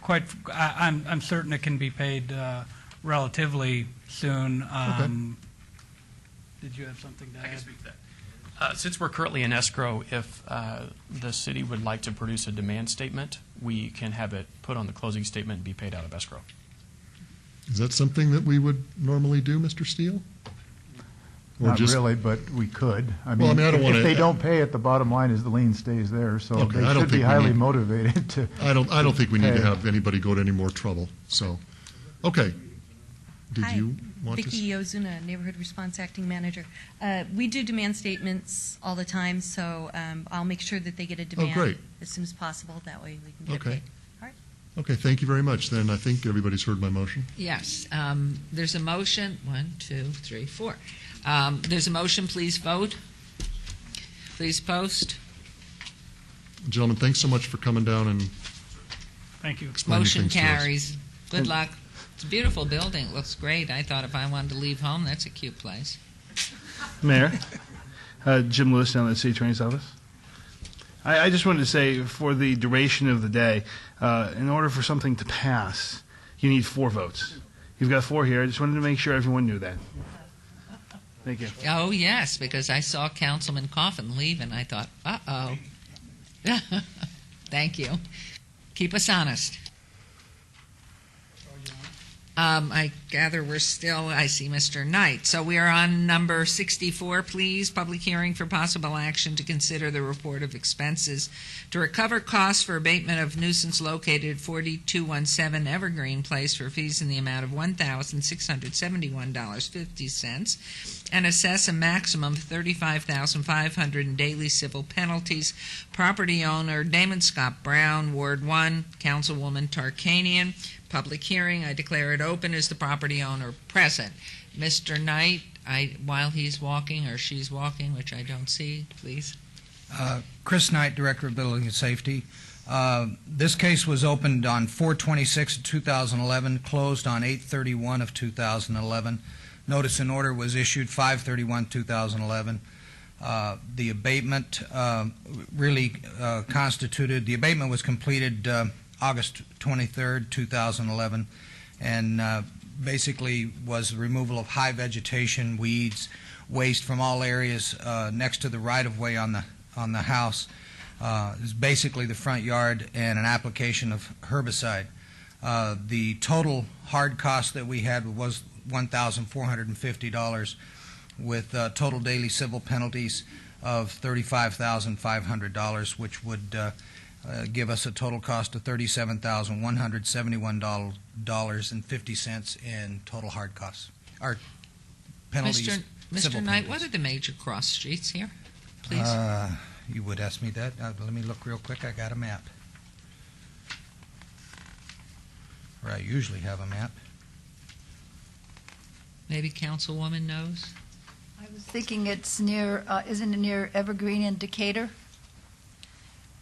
I'm certain it can be paid relatively soon. Did you have something to add? I can speak to that. Since we're currently in escrow, if the city would like to produce a demand statement, we can have it put on the closing statement and be paid out of escrow. Is that something that we would normally do, Mr. Steele? Or Not just- really, but we could. I Well, I mean, mean, I don't if wanna- they don't pay it, the bottom line is the lien stays there, so Okay, they I don't should be think we highly need- motivated to. I don't think we need to pay. have anybody go to any more trouble, so, okay. Did Hi, you want to? Vicky Ozuna, Neighborhood Response Acting Manager. We do demand statements all the time, so I'll make sure that they get a demand great. as soon as possible. That way we can get Okay. paid. All right. Okay, thank you very much. Then I think everybody's heard my motion. Yes, there's a motion. 1, 2, 3, 4. There's a motion. Please vote. Please post. Gentlemen, thanks so much for coming down and Thank you. explaining Motion things to us. carries. Good luck. It's a beautiful building. It looks great. I thought if I wanted to leave home, that's a cute place. Mayor, Jim Lewis down at the City Attorney's Office. I just wanted to say, for the duration of the day, in order for something to pass, you need 4 votes. You've got 4 here. I just wanted to make sure everyone knew that. Thank you. Oh, yes, because I saw Councilman Coffin leave, and I thought, uh-oh. Thank you. Keep us honest. I gather we're still, I see Mr. Knight. So we are on number 64, please. Public hearing for possible action to consider the report of expenses to recover costs for abatement of nuisance located at 4217 Evergreen Place for fees in the amount of $1,671.50 and assess a maximum of $35,500 in daily civil penalties. Property owner Damon Scott Brown, Ward 1, Councilwoman Tarkanian. Public hearing, I declare it open. Is the property owner present? Mr. Knight, while he's walking or she's walking, which I don't see, please. Chris Knight, Director of Building and Safety. This case was opened on 4/26 of 2011, closed on 8/31 of 2011. Notice and order was issued 5/31/2011. The abatement really constituted, the abatement was completed August 23rd, 2011, and basically was the removal of high vegetation, weeds, waste from all areas next to the right-of-way on the house. It's basically the front yard and an application of herbicide. The total hard cost that we had was $1,450 with total daily civil penalties of $35,500, which would give us a total cost of $37,171.50 in total hard costs, or penalties. Mr. Knight, what are the major cross streets here, please? You would ask me that? Let me look real quick. I got a map. Or I usually have a map. Maybe Councilwoman knows? I was thinking it's near, isn't it near Evergreen and Decatur?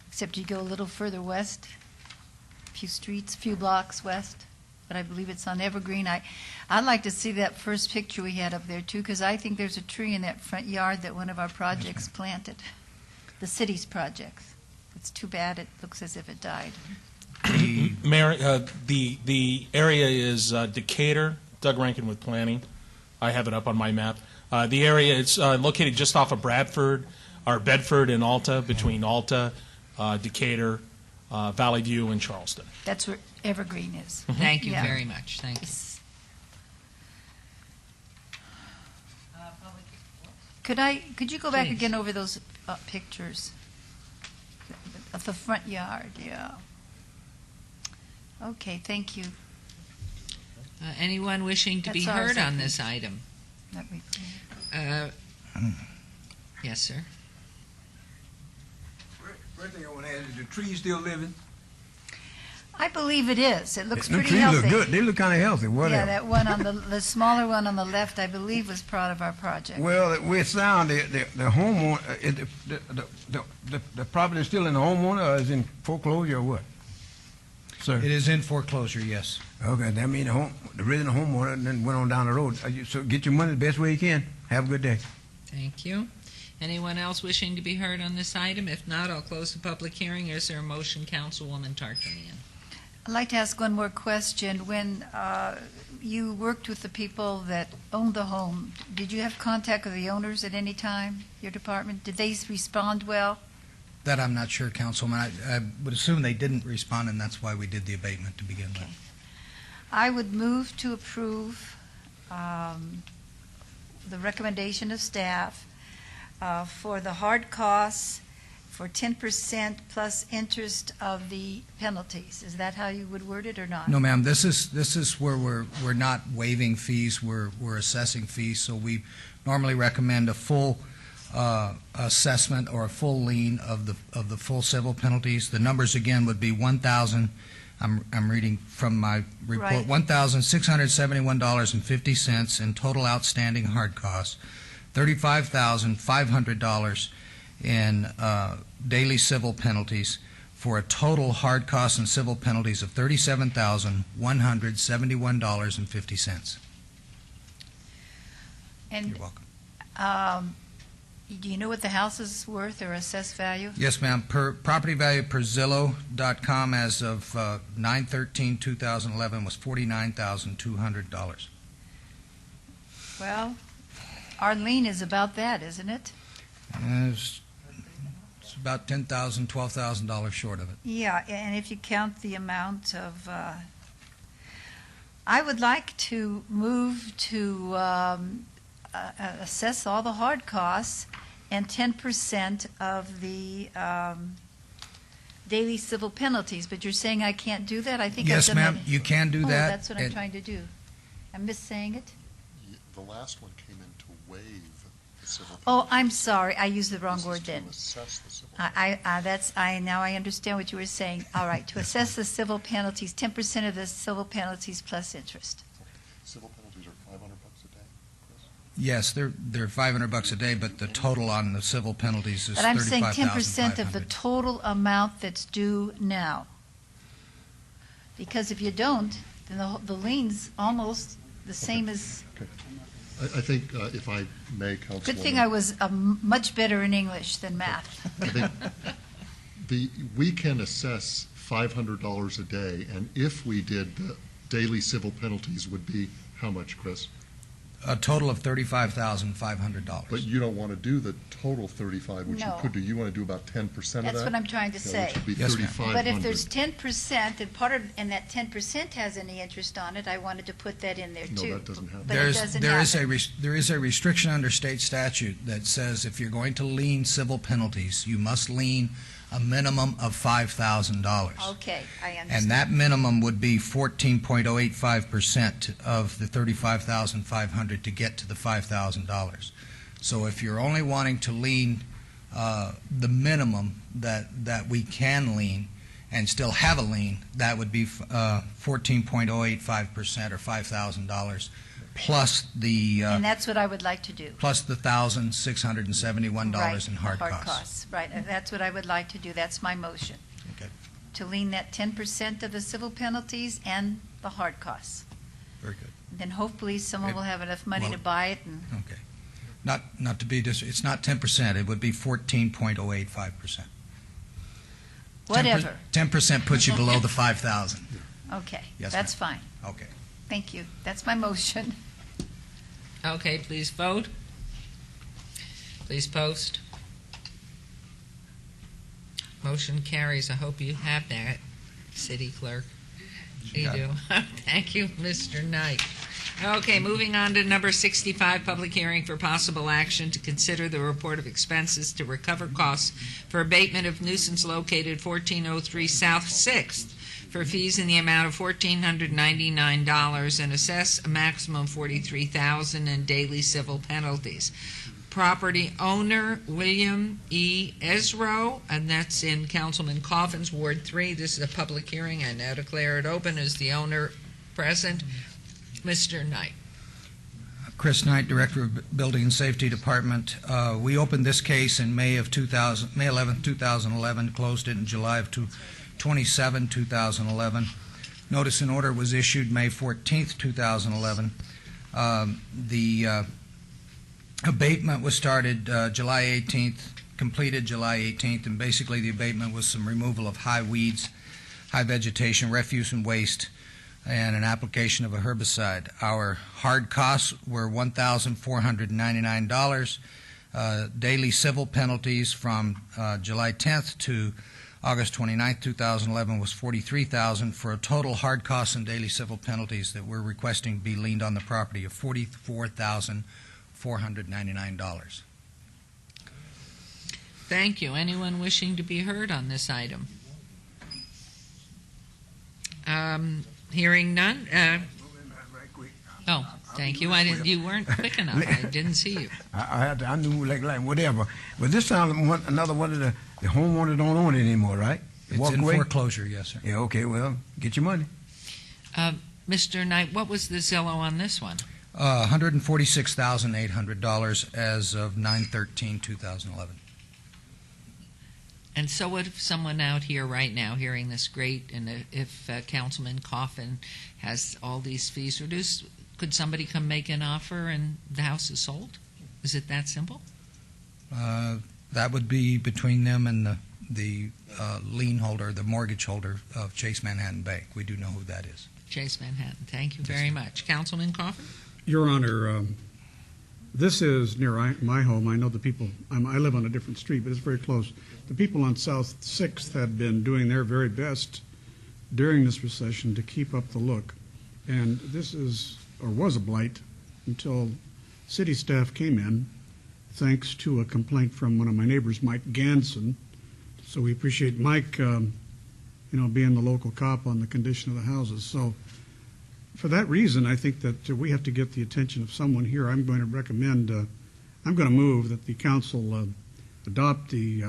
Except you go a little further west, a few streets, a few blocks west, but I believe it's on Evergreen. I'd like to see that first picture we had up there too, because I think there's a tree in that front yard that one of our projects planted, the city's projects. It's too bad it looks as if it died. Mayor, the area is Decatur. Doug Rankin with Planning. I have it up on my map. The area, it's located just off of Bedford and Alta, between Alta, Decatur, Valley View, and Charleston. That's where Evergreen is. Thank you Yeah. very much. Thank you. Could you go back Please. again over those pictures of the front yard? Yeah. Okay, thank you. Anyone wishing to be That's all I was heard on thinking. this item? That we- Yes, sir. First thing I want to ask is the trees still living? I believe it is. It looks Them pretty trees healthy. look good. They look kind of healthy. Whatever. Yeah, that one on the smaller one on the left, I believe, was part of our project. Well, we found the homeowner, the property is still in the homeowner, or is in foreclosure, or what? Sir? It is in foreclosure, yes. Okay, that means the original homeowner and then went on down the road. So get your money the best way you can. Have a good day. Thank you. Anyone else wishing to be heard on this item? If not, I'll close the public hearing. Is there a motion, Councilwoman Tarkanian? I'd like to ask one more question. When you worked with the people that owned the home, did you have contact with the owners at any time, your department? Did they respond well? That I'm not sure, Councilman. I would assume they didn't respond, and that's why we did the abatement to begin with. I would move to approve the recommendation of staff for the hard costs for 10% plus interest of the penalties. Is that how you would word it or not? No, ma'am. This is where we're not waiving fees. We're assessing fees. So we normally recommend a full assessment or a full lien of the full civil penalties. The numbers again would be 1,000. I'm reading from my report. Right. $1,671.50 in total outstanding hard costs. $35,500 in daily civil penalties, for a total hard costs and civil penalties of $37,171.50. And, You're welcome. Do you know what the house is worth or assessed value? Yes, ma'am. Property value per Zillow.com as of 9/13/2011 was $49,200. Well, our lien is about that, isn't it? It's about $10,000, $12,000 short of it. Yeah, and if you count the amount of, I would like to move to assess all the hard costs and 10% of the daily civil penalties, but you're saying I can't do that? I think Yes, I've done ma'am, that. you can do that. That's what I'm And- trying to do. I'm missaying it? The last one came in to waive the civil. Oh, I'm sorry, I used the wrong This is word to then. assess the civil. Now I understand what you were saying. All right, to assess the civil penalties, 10% of the civil penalties plus interest. Civil penalties are $500 a day, Chris? Yes, they're $500 a day, but the total on the civil penalties is But I'm saying 10% of the $35,500. total amount that's due now. Because if you don't, then the lien's almost the same as, I think, if I may, Councilwoman. good thing I was much better in English than math. I think we can assess $500 a day, and if we did, the daily civil penalties would be how much, Chris? A total of $35,500. But you don't want to do the total 35, which you No. could do. You want to do about 10% of that? That's what I'm trying to Yeah, say. which would be Yes, ma'am. 3,500. But if there's 10% and that 10% has any interest on it, I wanted to put that in there too. No, that doesn't happen. But it doesn't There is happen. there is a restriction under state statute that says if you're going to lien civil penalties, you must lien a minimum of $5,000. Okay, I understand. And that minimum would be 14.085% of the $35,500 to get to the $5,000. So if you're only wanting to lien the minimum that we can lien and still have a lien, that would be 14.085% or $5,000 plus the And that's what I would like to do. plus the $1,671 in hard costs. Right, and that's what I would like to do. That's my motion. Okay. To lien that 10% of the civil penalties and the hard costs. Very good. Then hopefully someone will have enough money to well- buy it and, Okay. Not to be it's not 10%, it would be 14.085%. whatever. 10% puts you below the 5,000. Okay, Yes, that's ma'am. fine. Okay. Thank you. That's my motion. Okay, please vote. Please post. Motion carries. I hope you have that, City Clerk. You got do. Thank you, Mr. Knight. Okay, moving on to number 65, public hearing for possible action to consider the report of expenses to recover costs for abatement of nuisance located 1403 South 6th for fees in the amount of $1,499 and assess a maximum of $43,000 in daily civil penalties. Property owner, William E. Esro, and that's in Councilman Coffin's Ward 3. This is a public hearing. I now declare it open. Is the owner present? Mr. Knight. Chris Knight, Director of Building and Safety Department. We opened this case in May 11, 2011, closed it in July of 27, 2011. Notice and order was issued May 14, 2011. The abatement was started July 18th, completed July 18th, and basically the abatement was some removal of high weeds, high vegetation, refuse and waste, and an application of a herbicide. Our hard costs were $1,499. Daily civil penalties from July 10th to August 29th, 2011 was $43,000 for a total hard costs and daily civil penalties that we're requesting be leaned on the property of $44,499. Thank you. Anyone wishing to be heard on this item? Hearing none. Oh, thank you. You weren't quick enough. I didn't see you. I knew like whatever. But this time, another one of the homeowner don't own it anymore, right? It's Walk in away? foreclosure, yes, sir. Yeah, okay, well, get your money. Mr. Knight, what was the Zillow on this one? $146,800 as of 9/13/2011. And so what if someone out here right now hearing this great, and if Councilman Coffin has all these fees reduced, could somebody come make an offer and the house is sold? Is it that simple? That would be between them and the lien holder, the mortgage holder of Chase Manhattan Bank. We do know who that is. Chase Manhattan. Thank you very much. Councilman Coffin? Your Honor, this is near my home. I know the people, I live on a different street, but it's very close. The people on South 6th have been doing their very best during this recession to keep up the look. And this is, or was a blight until city staff came in, thanks to a complaint from one of my neighbors, Mike Ganson. So we appreciate Mike, being the local cop on the condition of the houses. So for that reason, I think that we have to get the attention of someone here. I'm going to recommend, I'm going to move that the council adopt the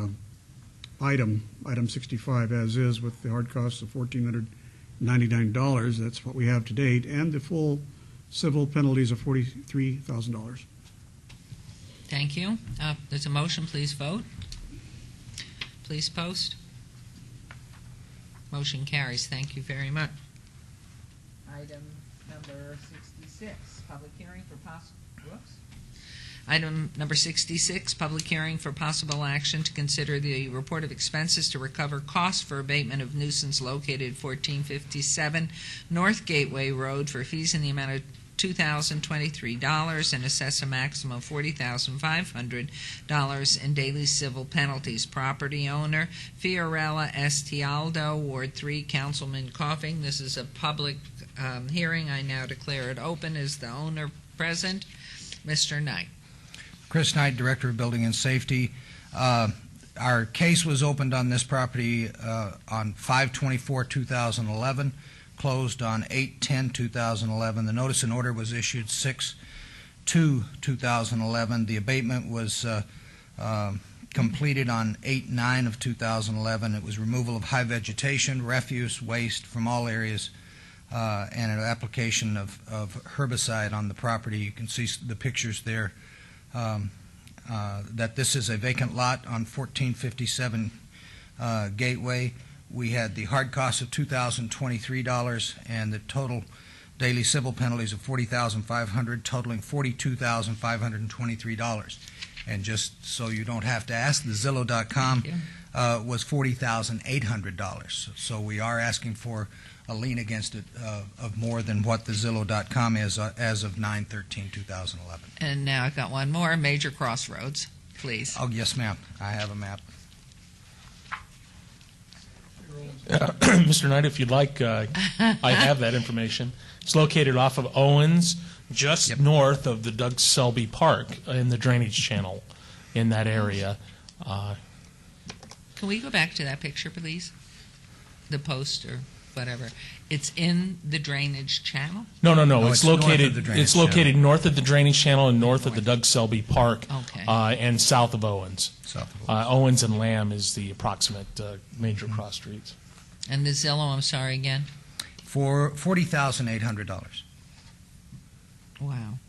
item 65 as is, with the hard costs of $1,499. That's what we have to date, and the full civil penalties of $43,000. Thank you. There's a motion. Please vote. Please post. Motion carries. Thank you very much. Item number 66, public hearing for possible. Item number 66, public hearing for possible action to consider the report of expenses to recover costs for abatement of nuisance located at 1457 North Gateway Road for fees in the amount of $2,023 and assess a maximum of $40,500 in daily civil penalties. Property owner, Fiorella Estialdo, Ward 3, Councilman Coffin. This is a public hearing. I now declare it open. Is the owner present? Mr. Knight. Chris Knight, Director of Building and Safety. Our case was opened on this property on 5/24/2011, closed on 8/10/2011. The notice and order was issued 6/2/2011. The abatement was completed on 8/9/2011. It was removal of high vegetation, refuse, waste from all areas, and an application of herbicide on the property. You can see the pictures there. That this is a vacant lot on 1457 Gateway. We had the hard cost of $2,023 and the total daily civil penalties of $40,500, totaling $42,523. And just so you don't have to ask, the Zillow.com was $40,800. So we are asking for a lien against it of more than what the Zillow.com is as of 9/13/2011. And now I've got one more, Major Crossroads, please. Oh, yes, ma'am. I have a map. Mr. Knight, if you'd like, I have that information. It's located off of Owens, just north of the Doug Selby Park in the drainage channel in that area. Can we go back to that picture, please? The poster. whatever. It's in the drainage channel? No. No, It's it's north of located. the drainage It's located channel. north of the drainage channel and north of the Doug Selby Park, Okay. and south of Owens. South of Owens and Lamb is the approximate major cross streets. And the Zillow, I'm sorry again? For $40,800. Wow.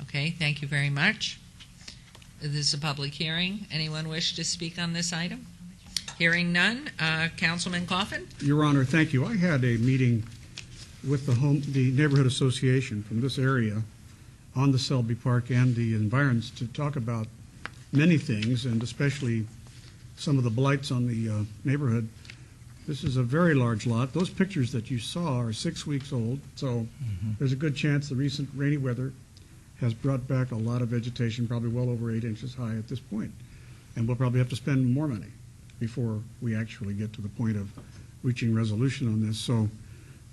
Okay, thank you very much. This is a public hearing. Anyone wish to speak on this item? Hearing none. Councilman Coffin? Your Honor, thank you. I had a meeting with the neighborhood association from this area on the Selby Park and the environs to talk about many things, and especially some of the blights on the neighborhood. This is a very large lot. Those pictures that you saw are 6 weeks old, so there's a good chance the recent rainy weather has brought back a lot of vegetation, probably well over 8 inches high at this point. And we'll probably have to spend more money before we actually get to the point of reaching resolution on this. So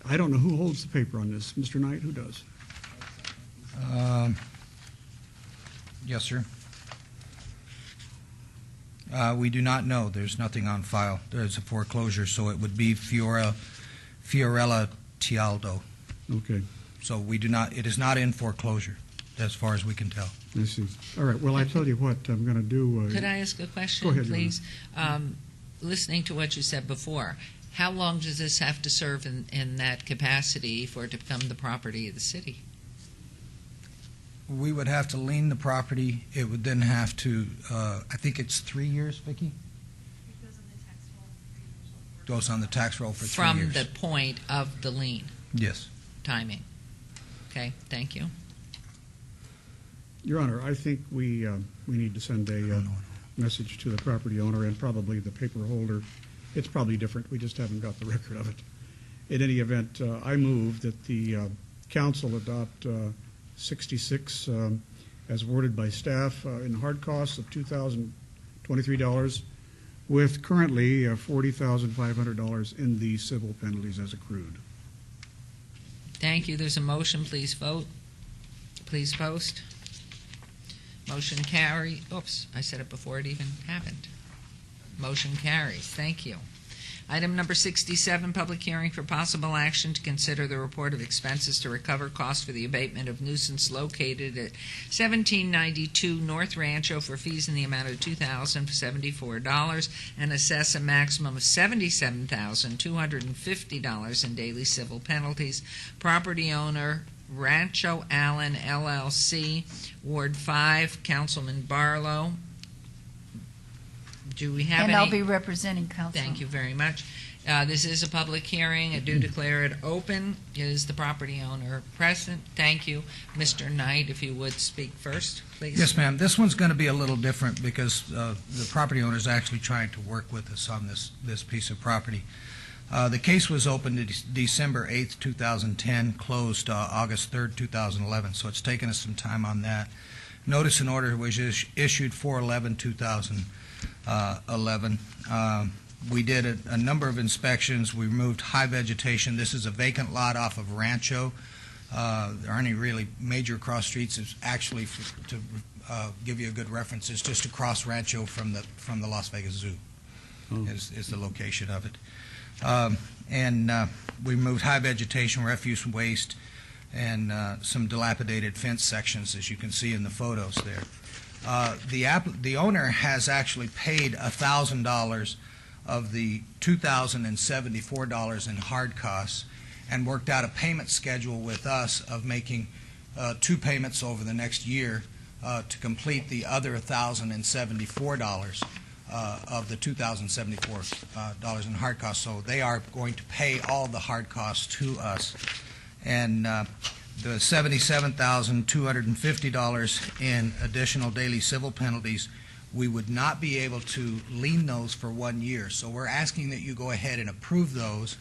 I don't know who holds the paper on this. Mr. Knight, who does? Yes, sir. We do not know. There's nothing on file. There's a foreclosure, so it would be Fiorella Tialdo. Okay, So we do not, it is not in foreclosure, as far as we can tell. I see. All right, well, I tell you what I'm going to do. Could I ask a question, Go ahead, Your please? Listening to what you said before, how long does this have to serve in that capacity for it to become the property of the city? We would have to lien the property. It would then have to, I think it's 3 years, Vicki? Goes on the tax roll for 3 years. From the point of the lien Yes. timing? Okay, thank you. Your Honor, I think we need to send a message to the property owner and probably the paper holder. It's probably different. We just haven't got the record of it. In any event, I move that the council adopt 66 as worded by staff in hard costs of $2,023 with currently $40,500 in the civil penalties as accrued. Thank you. There's a motion. Please vote. Please post. Motion carry. Oops, I said it before it even happened. Motion carries. Thank you. Item number 67, public hearing for possible action to consider the report of expenses to recover costs for the abatement of nuisance located at 1792 North Rancho for fees in the amount of $2,074 and assess a maximum of $77,250 in daily civil penalties. Property owner Rancho Allen LLC, Ward 5, Councilman Barlow. Do we have And any? I'll be representing council. Thank you very much. This is a public hearing. I do declare it open. Is the property owner present? Thank you. Mr. Knight, if you would speak first, please. Yes, ma'am. This one's going to be a little different because the property owner is actually trying to work with us on this piece of property. The case was opened December 8th, 2010, closed August 3rd, 2011, so it's taken us some time on that. Notice and order was issued 4/11/2011. We did a number of inspections. We removed high vegetation. This is a vacant lot off of Rancho. There aren't any really major cross streets. It's actually, to give you a good reference, it's just across Rancho from the Las Vegas Zoo is the location of it. We removed high vegetation, refuse, waste, and some dilapidated fence sections, as you can see in the photos there. The owner has actually paid $1,000 of the $2,074 in hard costs and worked out a payment schedule with us of making 2 payments over the next year to complete the other $1,074 of the $2,074 in hard costs. So they are going to pay all the hard costs to us. And the $77,250 in additional daily civil penalties, we would not be able to lien those for 1 year. So we're asking that you go ahead and approve those,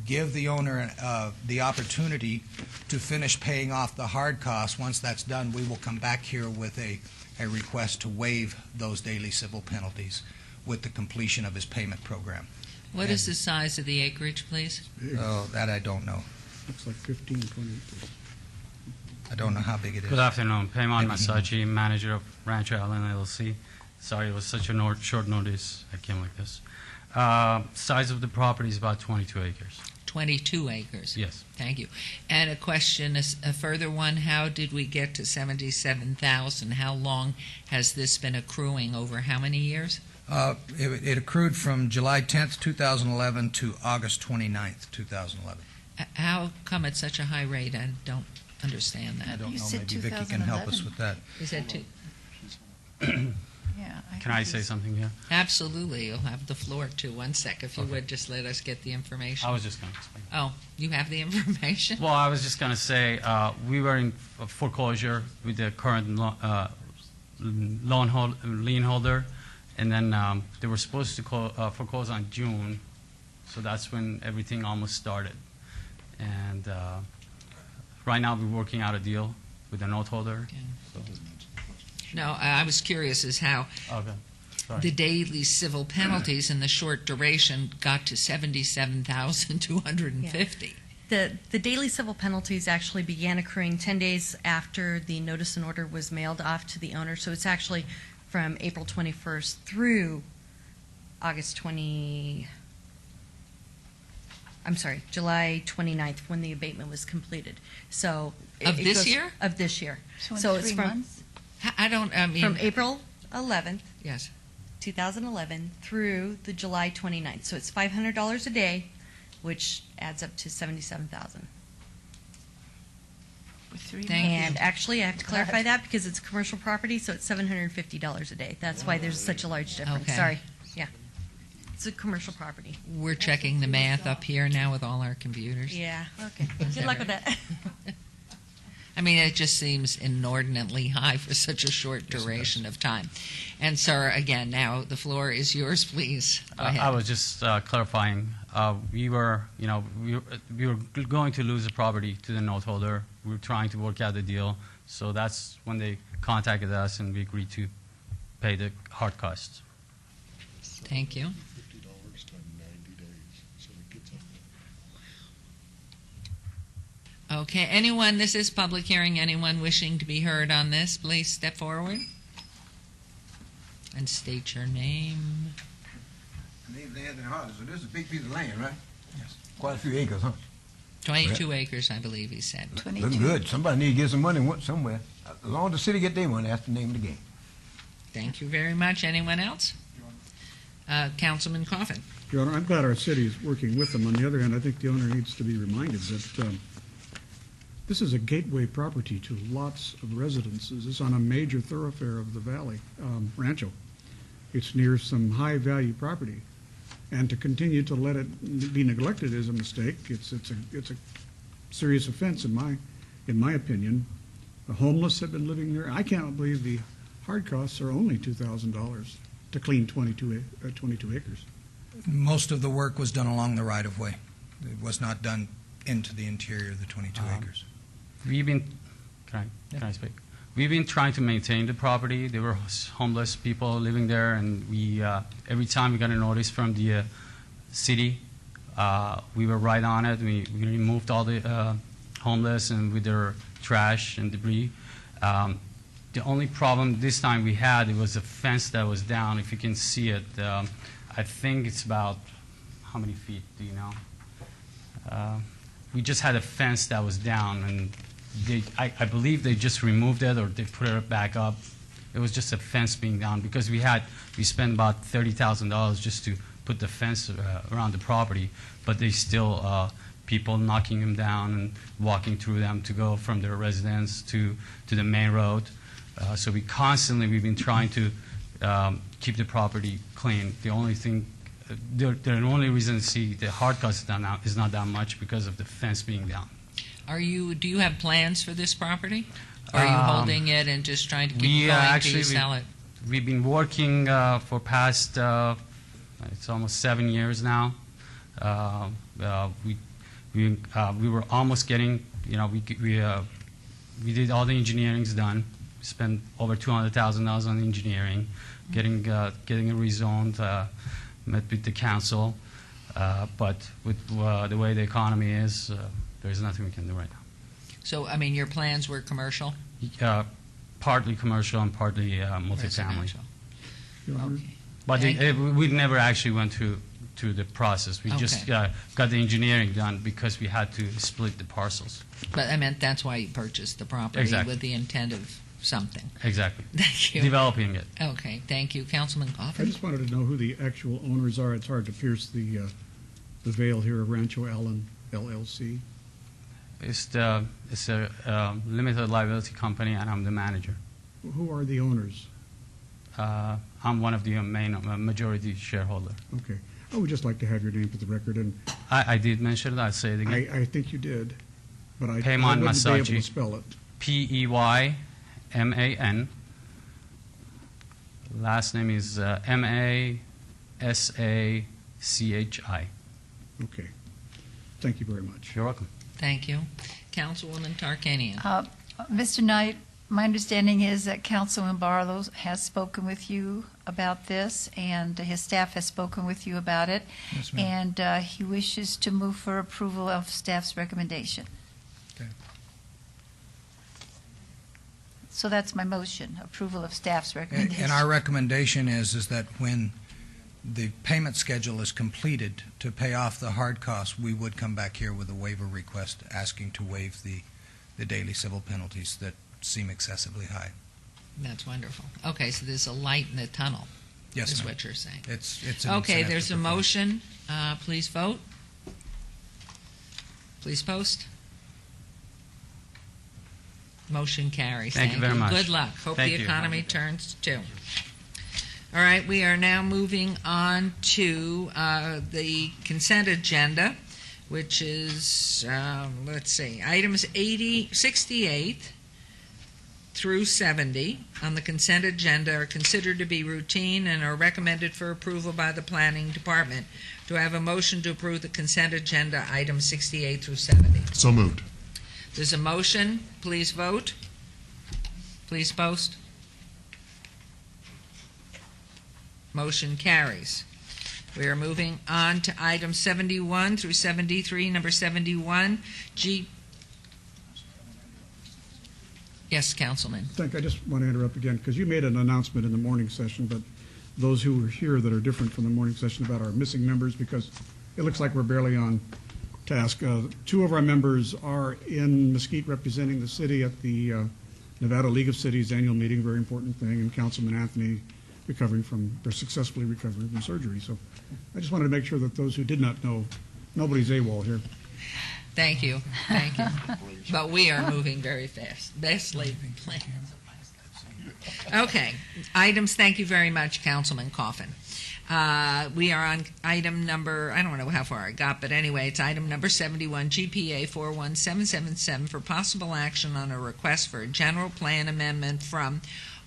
give the owner the opportunity to finish paying off the hard costs. Once that's done, we will come back here with a request to waive those daily civil penalties with the completion of his payment program. What is the size of the acreage, please? Oh, that I don't know. Looks like 15, 20 acres. I don't know how big it is. Good afternoon. Payman Masachi, manager of Rancho Allen LLC. Sorry, it was such a short notice. I came like this. Size of the property is about 22 acres. 22 acres. Yes. Thank you. And a question, a further one, how did we get to 77,000? How long has this been accruing? Over how many years? It accrued from July 10th, 2011 to August 29th, 2011. How come it's such a high rate? I don't understand that. I don't know. Maybe Vicki can help us with that. Is that too? Yeah. Can I say something here? Absolutely. You'll have the floor too. 1 sec, if you would, just let us get the information. I was just going to explain. Oh, you have the information? Well, I was just going to say we were in foreclosure with the current lien holder, and then they were supposed to foreclose on June, so that's when everything almost started. And right now we're working out a deal with the note holder. So. No, I was curious as how the daily civil penalties in the short duration got to 77,250. The daily civil penalties actually began accruing 10 days after the notice and order was mailed off to the owner. So it's actually from April 21st through July 29th when the abatement was completed. So Of this year? Of this year. So in it's 3 from months? from April 11th, yes, 2011 through the July 29th. So it's $500 a day, which adds up to $77,000. And actually, I have to clarify that because it's commercial property, so it's $750 a day. That's why there's such a large difference. Okay. Sorry. Yeah. It's a commercial property. We're checking the math up here now with all our computers. Yeah. Okay. Good luck with that. I mean, it just seems inordinately high for such a short duration of time. And, sir, again, now the floor is yours, please. Go ahead. I was just clarifying. We were going to lose the property to the note holder. We were trying to work out the deal. So that's when they contacted us, and we agreed to pay the hard costs. Thank you. Okay, anyone, this is public hearing, anyone wishing to be heard on this, please step forward and state your name. My name's Anthony Harder, so this is a big piece of land, right? Yes. Quite a few acres, huh? 22 acres, I believe he said. Looking good. Somebody need to get some money somewhere. As long as the city get their money, that's the name of the game. Thank you very much. Anyone else? Councilman Coffin. Your Honor, I'm glad our city is working with them. On the other hand, I think the owner needs to be reminded that this is a gateway property to lots of residences. It's on a major thoroughfare of the valley, Rancho. It's near some high-value property. And to continue to let it be neglected is a mistake. It's a serious offense in my opinion. The homeless have been living there. I can't believe the hard costs are only $2,000 to clean 22 acres. Most of the work was done along the right-of-way. It was not done into the interior of the 22 acres. We've been, can I speak? We've been trying to maintain the property. There were homeless people living there, and we every time we got a notice from the city, we were right on it. We removed all the homeless and with their trash and debris. The only problem this time we had, it was a fence that was down. If you can see it, I think it's about, how many feet, do you know? We just had a fence that was down, and I believe they just removed it or they put it back up. It was just a fence being down because we spent about $30,000 just to put the fence around the property, but they still people knocking them down and walking through them to go from their residence to the main road. So we've been trying to keep the property clean. The only thing, the only reason to see the hard cost is not that much because of the fence being down. Do you have plans for this property? Or are you holding it and just trying to keep going till you sell it? We've been working for past, it's almost 7 years now. We were almost getting, we did all the engineering's done. We spent over $200,000 on engineering, getting it rezoned, met with the council. But with the way the economy is, there's nothing we can do right now. So, I mean, your plans were commercial? Partly commercial and partly multifamily. Okay. But we never actually went to to the process. We just Okay. got the engineering done because we had to split the parcels. But I meant that's why you purchased the property, Exactly. with the intent of something. Exactly. Thank you. Developing it. Okay, thank you. Councilman I Coffin? just wanted to know who the actual owners are. It's hard to pierce the veil here of Rancho Allen LLC. It's a limited liability company, and I'm the manager. Who are the owners? I'm one of the main majority shareholder. Okay. I would just like to have your name for the record, and I did mention it. I'll say it again. I think you did, but I Peyman wouldn't be able to Masaji. spell it. Peyman. Last name is Masachi. Okay. Thank you very much. You're welcome. Thank you. Councilwoman Tarkanian? Mr. Knight, my understanding is that Councilman Barlow has spoken with you about this, and his staff has spoken with you about it. Yes, ma'am. And he wishes to move for approval of staff's recommendation. Okay. So that's my motion, approval of staff's recommendation. And our recommendation is that when the payment schedule is completed to pay off the hard costs, we would come back here with a waiver request asking to waive the daily civil penalties that seem excessively high. That's wonderful. Okay, so there's a light in the tunnel. Yes, is ma'am. what you're saying. It's an Okay, incentive there's to a perform. motion. Please vote. Please post. Motion carries. Thank you very much. Good luck. Hope Thank the you. economy turns too. All right, we are now moving on to the consent agenda, which is, let's see, items 68 through 70 on the consent agenda are considered to be routine and are recommended for approval by the Planning Department. Do I have a motion to approve the consent agenda, items 68 through 70? So moved. There's a motion. Please vote. Please post. Motion carries. We are moving on to items 71 through 73. Number 71, Yes, Councilman. I just want to interrupt again, because you made an announcement in the morning session, but those who were here that are different from the morning session about our missing members, because it looks like we're barely on task. Two of our members are in Mesquite representing the city at the Nevada League of Cities annual meeting, very important thing, and Councilman Anthony successfully recovering from surgery. So I just wanted to make sure that those who did not know, nobody's AWOL here. Thank you. Thank you. But we are moving very fast. Best laid plans. Okay. Items, thank you very much, Councilman Coffin. We are on item number, I don't know how far I got, but anyway, it's item number 71, GPA 41777 for possible action on a request for a general plan amendment from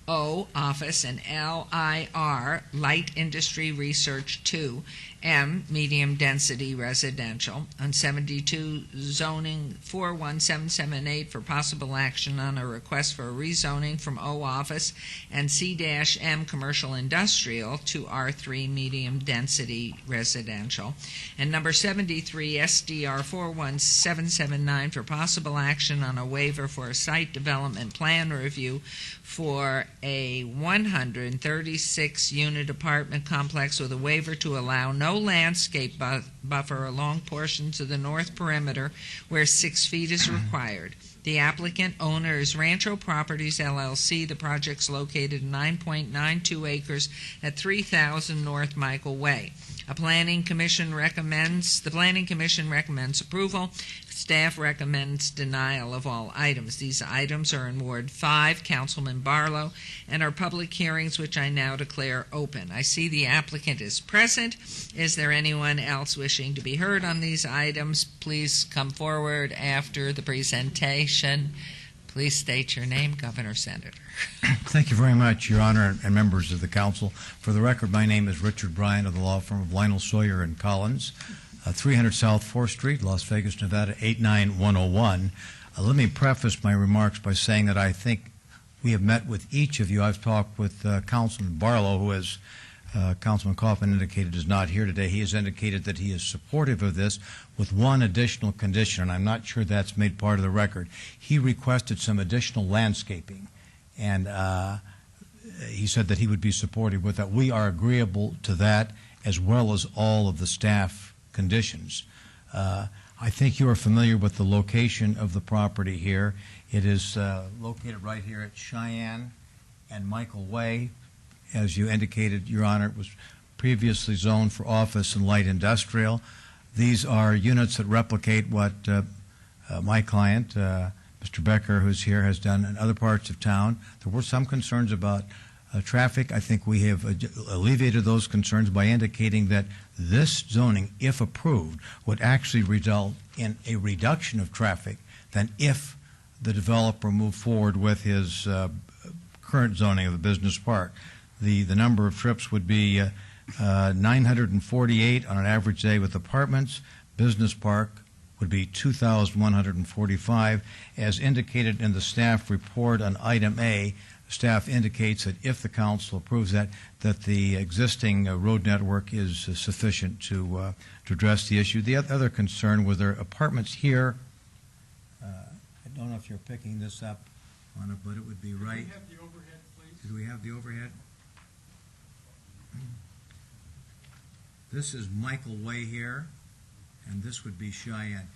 O, Office, and LIR, Light Industry Research 2, M, Medium Density Residential, on 72 zoning 41778 for possible action on a request for a rezoning from O, Office, and C-M, Commercial Industrial, to R3, Medium Density Residential, and number 73, SDR 41779 for possible action on a waiver for a site development plan review for a 136-unit apartment complex with a waiver to allow no landscape buffer along portions of the north perimeter where 6 feet is required. The applicant owner is Rancho Properties, LLC. The project's located 9.92 acres at 3000 North Michael Way. The Planning Commission recommends approval. Staff recommends denial of all items. These items are in Ward 5, Councilman Barlow, and are public hearings which I now declare open. I see the applicant is present. Is there anyone else wishing to be heard on these items? Please come forward after the presentation. Please state your name, Governor Senator. Thank you very much, Your Honor, and members of the council. For the record, my name is Richard Bryan of the law firm of Lionel Sawyer and Collins, 300 South 4th Street, Las Vegas, Nevada, 89101. Let me preface my remarks by saying that I think we have met with each of you. I've talked with Councilman Barlow, who, as Councilman Coffin indicated, is not here today. He has indicated that he is supportive of this with one additional condition, and I'm not sure that's made part of the record. He requested some additional landscaping, and he said that he would be supportive with that. We are agreeable to that, as well as all of the staff conditions. I think you are familiar with the location of the property here. It is located right here at Cheyenne and Michael Way. As you indicated, Your Honor, it was previously zoned for office and light industrial. These are units that replicate what my client, Mr. Becker, who's here, has done in other parts of town. There were some concerns about traffic. I think we have alleviated those concerns by indicating that this zoning, if approved, would actually result in a reduction of traffic than if the developer moved forward with his current zoning of the business park. The number of trips would be 948 on an average day with apartments. Business park would be 2,145. As indicated in the staff report on item A, staff indicates that if the council approves that the existing road network is sufficient to address the issue. The other concern was there apartments here. I don't know if you're picking this up on it, but it would be right. Do we have the overhead, please? Do we have the overhead? This is Michael Way here, and this would be Cheyenne.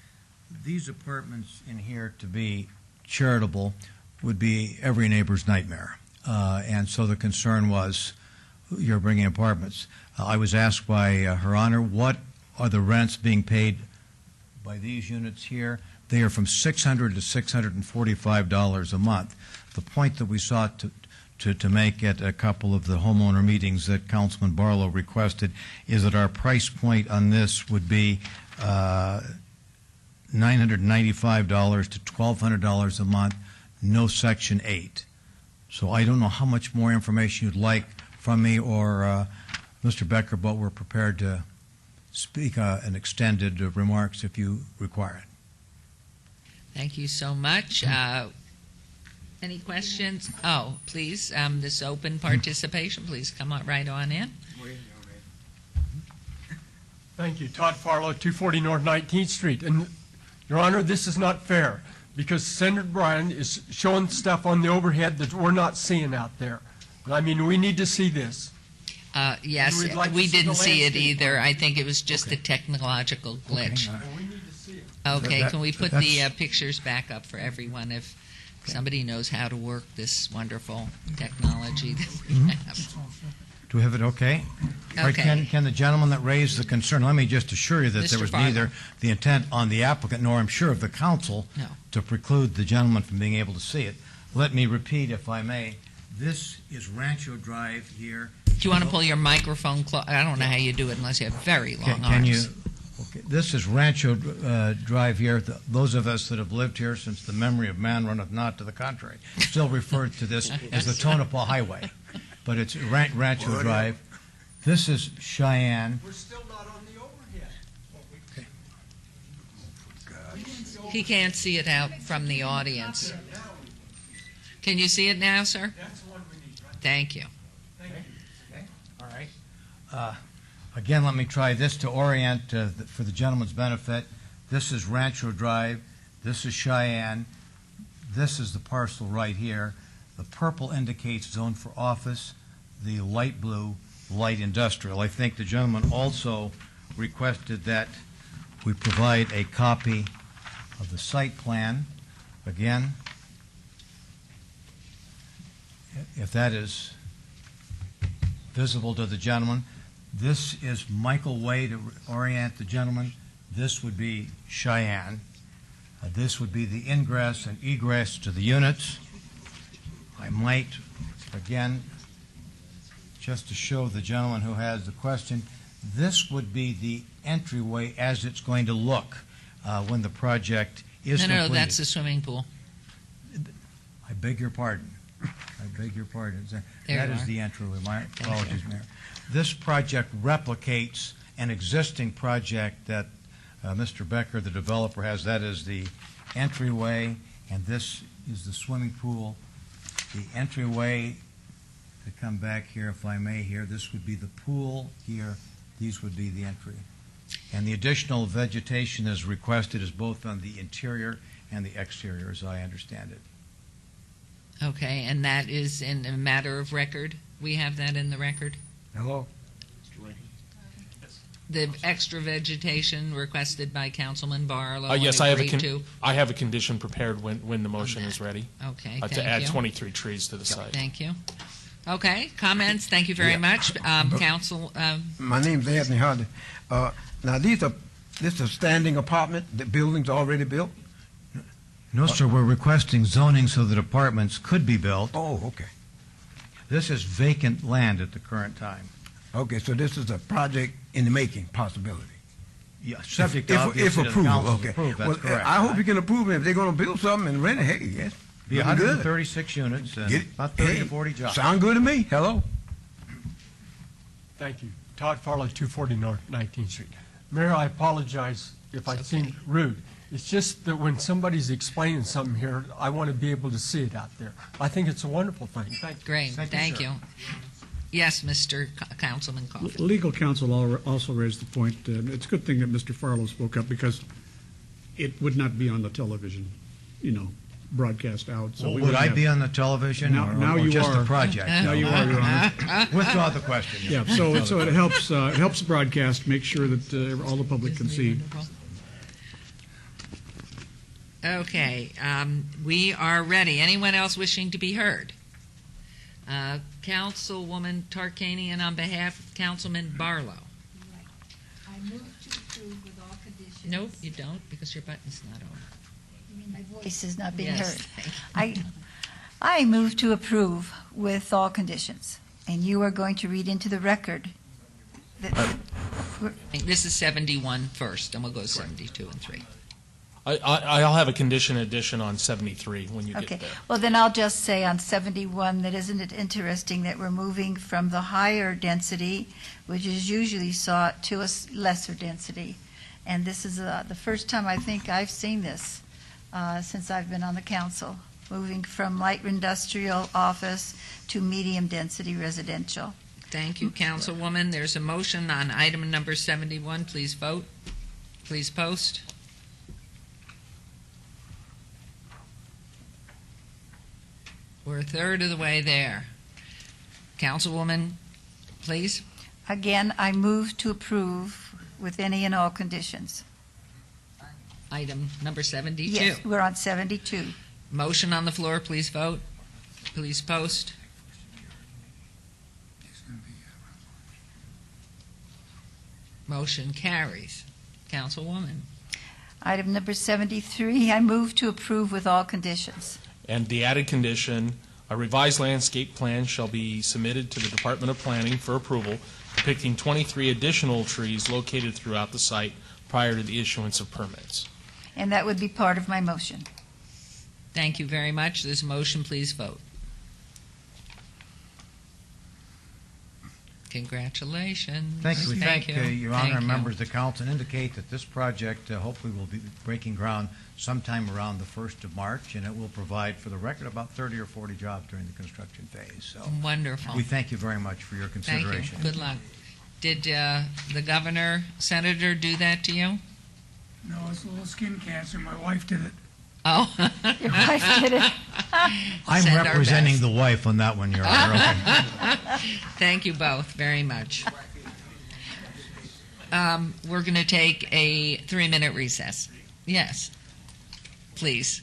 These apartments in here, to be charitable, would be every neighbor's nightmare. And so the concern was, you're bringing apartments. I was asked by Her Honor, what are the rents being paid by these units here? They are from $600 to $645 a month. The point that we sought to make at a couple of the homeowner meetings that Councilman Barlow requested is that our price point on this would be $995 to $1,200 a month, no Section 8. So I don't know how much more information you'd like from me or Mr. Becker, but we're prepared to speak an extended remarks if you require it. Thank you so much. Any questions? Oh, please, this open participation, please come on right on in. Thank you. Todd Farlow, 240 North 19th Street. And, Your Honor, this is not fair because Senator Bryan is showing stuff on the overhead that we're not seeing out there. I mean, we need to see this. Yes, We'd like to we see didn't the see it landscape either. I think it was just a technological glitch. We need to see it. Okay, That- can we put that's- the pictures back up for everyone if somebody knows how to work this wonderful technology that we have? Do we have it okay? All right, Okay. can the gentleman that raised the concern, let me just assure you that there Mr. was Farlow. neither the intent on the applicant nor I'm sure of the council No. to preclude the gentleman from being able to see it. Let me repeat, if I may, this is Rancho Drive here. Do you want to pull your microphone close? I don't know how you do it unless you have very long Can you? arms. Okay, this is Rancho Drive here. Those of us that have lived here since the memory of man runneth not to the contrary still refer to this as the Tonopah Highway, but it's Rancho Drive. This is Cheyenne. We're still not on the overhead. He can't see it out from the audience. Can you see it now, sir? That's the one we need, right? Thank you. Thank you. Okay. All right. Again, let me try this to orient for the gentleman's benefit. This is Rancho Drive. This is Cheyenne. This is the parcel right here. The purple indicates zone for office. The light blue, light industrial. I think the gentleman also requested that we provide a copy of the site plan. Again, if that is visible to the gentleman. This is Michael Way to orient the gentleman. This would be Cheyenne. This would be the ingress and egress to the units. I might, again, just to show the gentleman who has the question, this would be the entryway as it's going to look when the project is completed. No, that's the swimming pool. I beg your pardon. I beg your pardon. There That you is are. the entryway. My apologies, Mayor. This project replicates an existing project that Mr. Becker, the developer, has. That is the entryway, and this is the swimming pool. The entryway, to come back here, if I may, here, this would be the pool here. These would be the entry. And the additional vegetation as requested is both on the interior and the exterior, as I understand it. Okay, and that is in a matter of record? We have that in the record? Hello? the extra vegetation requested by Councilman Barlow? Yes, and I have agreed to? I have a condition prepared when the motion is ready. Okay, To thank add you. 23 trees to the site. Thank you. Okay, comments? Thank you very much. Council, My name's Anthony Hardy. Now, this is a standing apartment, the building's already built? No, sir, we're requesting zoning so that apartments could be built. Oh, okay. This is vacant land at the current time. Okay, so this is a project in the making, possibility? Yeah, subject, if obviously, to the approval, council's okay. approval, that's Well, correct. I hope you can approve it. If they're going to build something and rent it, hey, yes. Be looking good. 136 units and Get it? about 30 Hey, to 40 jobs. Sound good to me. Hello? Thank you. Todd Farlow, 240 North 19th Street. Mayor, I apologize if I seemed rude. It's just that when somebody's explaining something here, I want to be able to see it out there. I think it's a wonderful thing. Thank you. great, thank you. Yes, Mr. Councilman Coffin. Legal counsel also raised the point, it's a good thing that Mr. Farlow spoke up because it would not be on the television, broadcast out. So we Would wouldn't I have- be on the television Now or you just are. the project? Now you are, Your Honor. Withdraw the question. Yeah, so it helps the broadcast, make sure that all the public can see. Okay, we are ready. Anyone else wishing to be heard? Councilwoman Tarkanian on behalf of Councilman Barlow. I move to approve with all conditions. Nope, you don't, because your button's not on. You mean my voice is not being Yes, heard? thank you. I move to approve with all conditions. And you are going to read into the record that This is 71 first, and we'll go 72 and 3. I'll have a condition addition on 73 when you Okay, get there. well, then I'll just say on 71 that isn't it interesting that we're moving from the higher density, which is usually sought, to a lesser density. And this is the first time I think I've seen this since I've been on the council, moving from light industrial office to medium density residential. Thank you, Councilwoman. There's a motion on item number 71. Please vote. Please post. We're a third of the way there. Councilwoman, please. Again, I move to approve with any and all conditions. Item number 72. Yes, we're on 72. Motion on the floor. Please vote. Please post. Motion carries. Councilwoman. Item number 73, I move to approve with all conditions. And the added condition, a revised landscape plan shall be submitted to the Department of Planning for approval, depicting 23 additional trees located throughout the site prior to the issuance of permits. And that would be part of my motion. Thank you very much. This motion, please vote. Congratulations. Thank you. We thank Your Honor Thank and you. members of the council, and indicate that this project hopefully will be breaking ground sometime around the 1st of March, and it will provide, for the record, about 30 or 40 jobs during the construction phase. So Wonderful. we thank you very much for your Thank consideration. you. Good luck. Did the governor, senator, do that to you? No, it's a little skin cancer. My wife did it. Oh. Your wife did it. I'm Send our representing best. the wife on that one, Your Honor. Okay. Thank you both very much. We're going to take a 3-minute recess. Yes, please.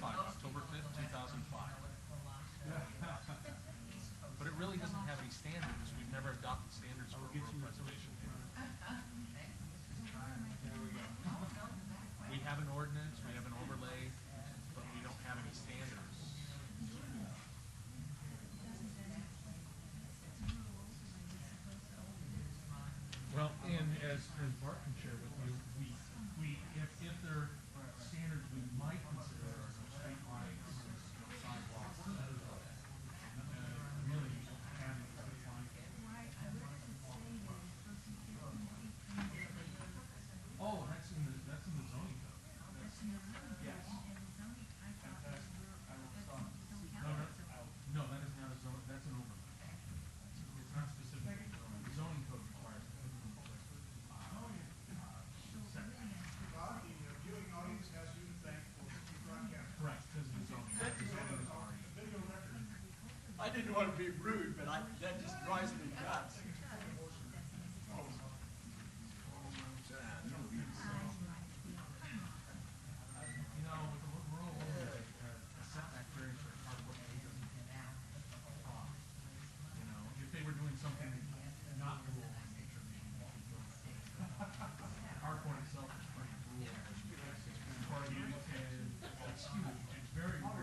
October 5th, 2005. Put it really doesn't have any standards. We've never adopted standards for rural preservation. We have an ordinance, we have an overlay, but we don't have any standards. Well, and as Bart can share with you, if there are standards we might consider are street lights, sidewalks, really having street lights. Oh, that's in the zoning code. Yes. No, that is not a zone, that's an overlay. It's not specifically zoning. The zoning code requires it. Correct, because of the zoning. I didn't want to be rude, but that just drives me nuts. You know, with the rural overlay, a setback variance for a carport doesn't apply. You know, if they were doing something not rural in nature, carport itself is pretty rural. Or it's huge, it's very rural.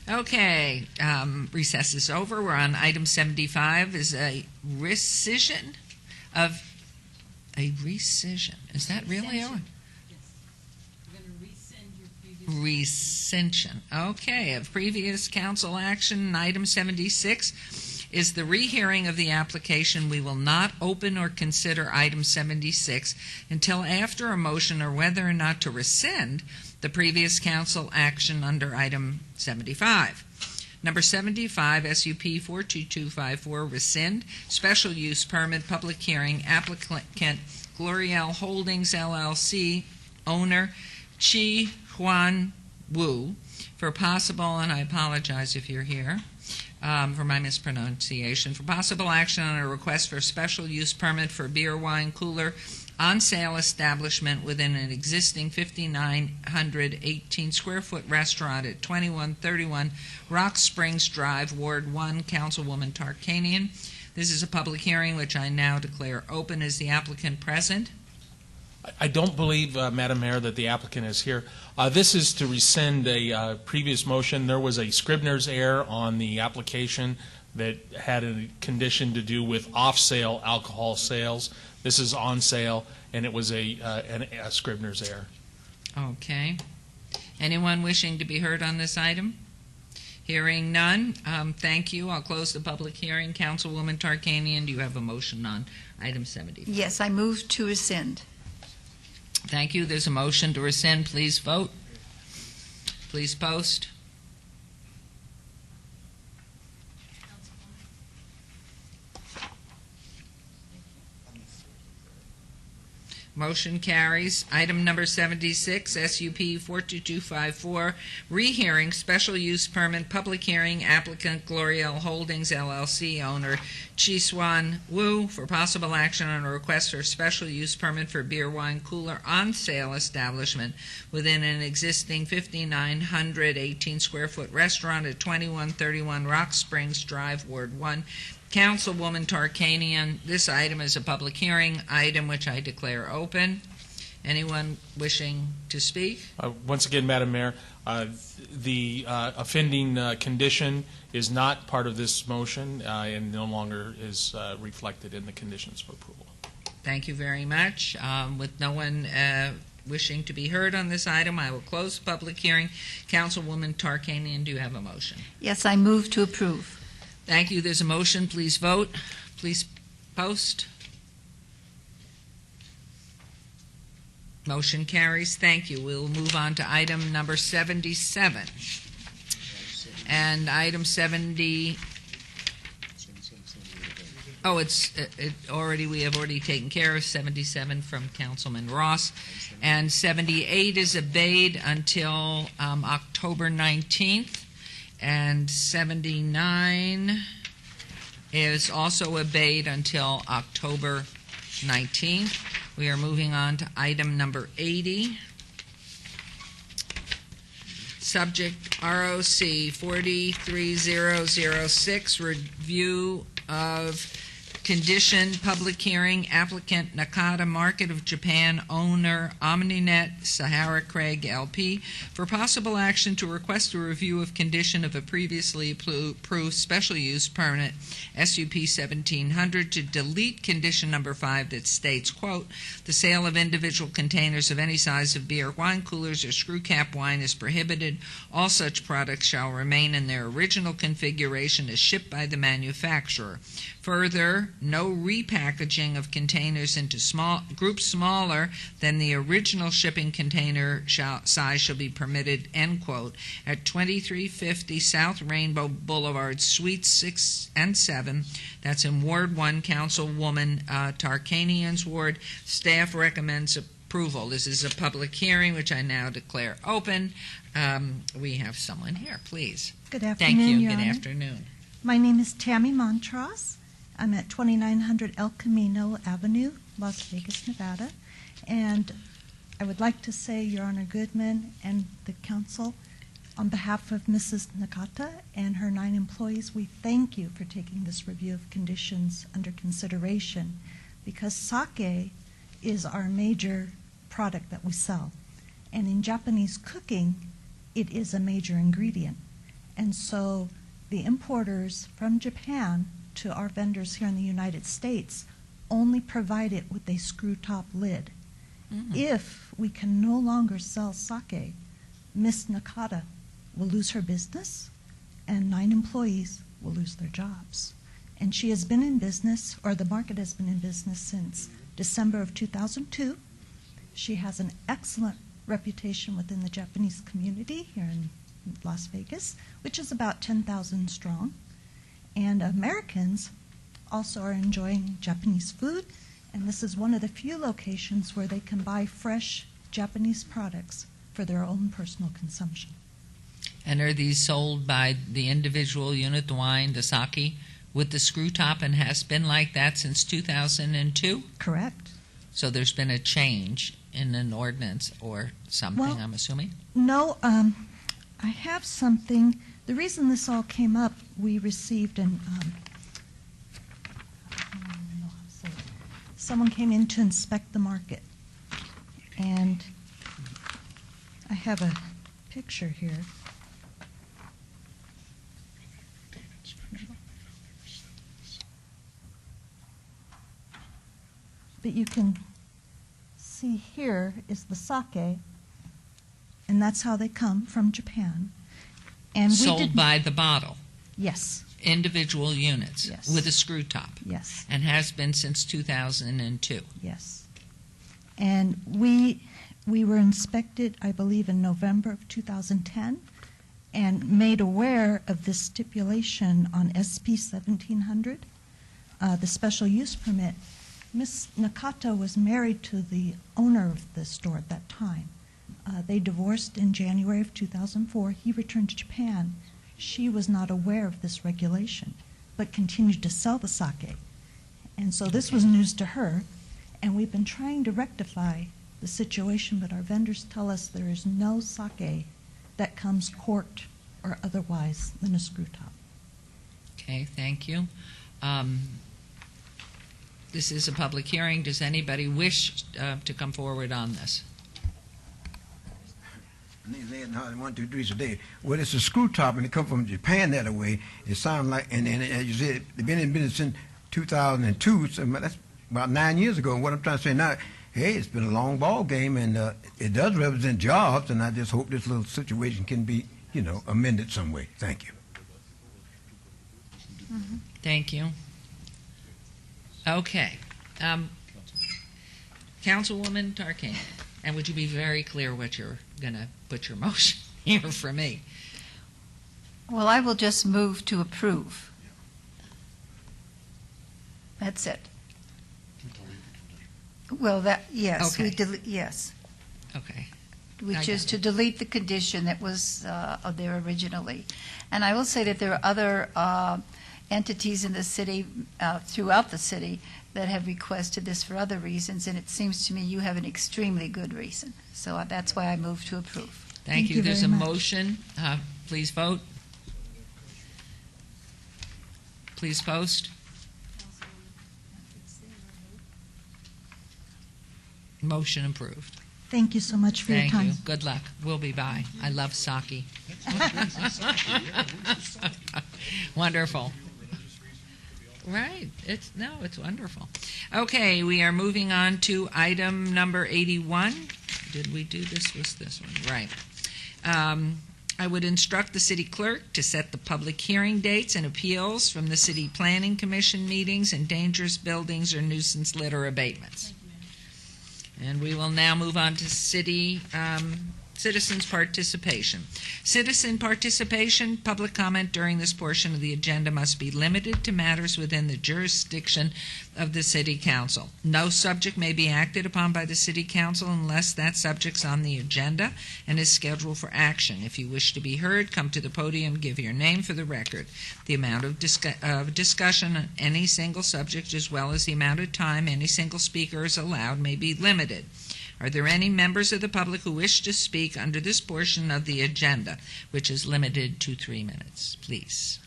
Okay, recess is over. We're on item 75 is a rescission of, a rescission. Is that really a rescission? Okay, of previous council action. Item 76 is the rehearing of the application. We will not open or consider item 76 until after a motion or whether or not to rescind the previous council action under item 75. Number 75, SUP 42254, rescind, special use permit, public hearing, applicant Gloriel Holdings LLC, owner Chi Huan Wu, for possible, and I apologize if you're here, for my mispronunciation, for possible action on a request for special use permit for beer, wine, cooler, on-sale establishment within an existing 5,918 square foot restaurant at 2131 Rock Springs Drive, Ward 1, Councilwoman Tarkanian. This is a public hearing which I now declare open. Is the applicant present? I don't believe, Madam Mayor, that the applicant is here. This is to rescind a previous motion. There was a Scribner's error on the application that had a condition to do with off-sale alcohol sales. This is on sale, and it was a Scribner's error. Okay. Anyone wishing to be heard on this item? Hearing none, thank you. I'll close the public hearing. Councilwoman Tarkanian, do you have a motion on item 70? Yes, I move to rescind. Thank you. There's a motion to rescind. Please vote. Please post. Motion carries. Item number 76, SUP 42254, rehearing special use permit, public hearing, applicant Gloriel Holdings LLC, owner Chiswan Wu, for possible action on a request for special use permit for beer wine cooler on sale establishment within an existing 5,918 square foot restaurant at 2131 Rock Springs Drive, Ward 1. Councilwoman Tarkanian, this item is a public hearing item which I declare open. Anyone wishing to speak? Once again, Madam Mayor, the offending condition is not part of this motion and no longer is reflected in the conditions for approval. Thank you very much. With no one wishing to be heard on this item, I will close the public hearing. Councilwoman Tarkanian, do you have a motion? Yes, I move to approve. Thank you. There's a motion. Please vote. Please post. Motion carries. Thank you. We'll move on to item number 77. And item 70. Oh, we have already taken care of 77 from Councilman Ross. And 78 is obeyed until October 19th. And 79 is also obeyed until October 19th. We are moving on to item number 80. Subject ROC 43006, review of condition, public hearing, applicant Nakata Market of Japan, owner Omninet Sahara Craig LP, for possible action to request a review of condition of a previously approved special use permit, SUP 1700, to delete condition number 5 that states, quote, the sale of individual containers of any size of beer, wine coolers, or screw cap wine is prohibited. All such products shall remain in their original configuration as shipped by the manufacturer. Further, no repackaging of containers into groups smaller than the original shipping container size shall be permitted, end quote, at 2350 South Rainbow Boulevard, Suites 6 and 7. That's in Ward 1, Councilwoman Tarkanian's ward. Staff recommends approval. This is a public hearing, which I now declare open. We have someone here, please. Good afternoon, Thank you. Your Good Honor. afternoon. My name is Tammy Montross. I'm at 2900 El Camino Avenue, Las Vegas, Nevada. And I would like to say, Your Honor Goodman and the council, on behalf of Mrs. Nakata and her 9 employees, we thank you for taking this review of conditions under consideration, because sake is our major product that we sell. And in Japanese cooking, it is a major ingredient. And so the importers from Japan to our vendors here in the United States only provide it with a screw-top lid. If we can no longer sell sake, Miss Nakata will lose her business and 9 employees will lose their jobs. And she has been in business, or the market has been in business since December of 2002. She has an excellent reputation within the Japanese community here in Las Vegas, which is about 10,000 strong. And Americans also are enjoying Japanese food, and this is one of the few locations where they can buy fresh Japanese products for their own personal consumption. And are these sold by the individual unit, the wine, the sake, with the screw top, and has been like that since 2002? Correct. So there's been a change in an ordinance or something, Well, I'm assuming? No, I have something. The reason this all came up, we received an, I don't know how to say it. Someone came in to inspect the market, and I have a picture here. But you can see here is the sake, and that's how they come from Japan. And Sold by the bottle? Yes. Individual units? Yes. With a screw top? Yes. And has been since 2002? Yes. And we were inspected, I believe, in November of 2010 and made aware of this stipulation on SP 1700, the special use permit. Ms. Nakata was married to the owner of the store at that time. They divorced in January of 2004. He returned to Japan. She was not aware of this regulation, but continued to sell the sake. And so this was news to her, and we've been trying to rectify the situation, but our vendors tell us there is no sake that comes corked or otherwise than a screw top. Okay, thank you. This is a public hearing. Does anybody wish to come forward on this? One, two, three today. Well, it's a screw top, and it come from Japan that way. It sounds like, and as you said, they've been in business since 2002. So that's about 9 years ago. And what I'm trying to say now, hey, it's been a long ball game, and it does represent jobs. And I just hope this little situation can be, amended some way. Thank you. Thank you. Okay. Councilwoman Tarkanian, and would you be very clear what you're going to put your motion here for me? Well, I will just move to approve. That's it. Well, yes, Okay. yes. Okay. Which I is got to delete the condition that was there originally. And I will say that there are other entities in the city, throughout the city, that have requested this for other reasons, and it seems to me you have an extremely good reason. So that's why I move to approve. Thank you. There's a motion. Please vote. Please post. Motion approved. Thank you so much for Thank your time. you. Good luck. We'll be by. I love sake. Wonderful. Right. It's wonderful. Okay, we are moving on to item number 81. Did we do this? Was this one? Right. I would instruct the city clerk to set the public hearing dates and appeals from the city planning commission meetings and dangerous buildings or nuisance litter abatements. And we will now move on to citizens' participation. Citizen participation, public comment during this portion of the agenda must be limited to matters within the jurisdiction of the City Council. No subject may be acted upon by the City Council unless that subject's on the agenda and is scheduled for action. If you wish to be heard, come to the podium, give your name for the record. The amount of discussion on any single subject, as well as the amount of time any single speaker is allowed, may be limited. Are there any members of the public who wish to speak under this portion of the agenda, which is limited to 3 minutes? Please.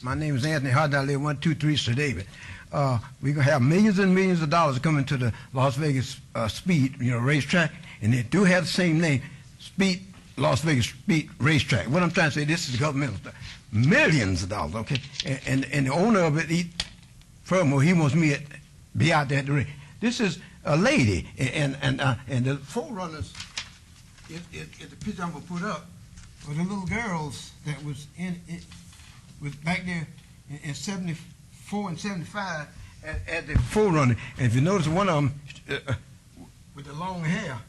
My name is Anthony Hard. I live 123 Sir David. We're going to have millions and millions of dollars coming to the Las Vegas Speed, racetrack, and they do have the same name, Las Vegas Speed Racetrack. What I'm trying to say, this is governmental stuff. Millions of dollars, okay? And the owner of it, furthermore, he wants me to be out there at the race. This is a lady, and the forerunners, the picture I'm going to put up, were the little girls that was was back there in 74 and 75 at the forerunner. And if you notice, one of them with the long hair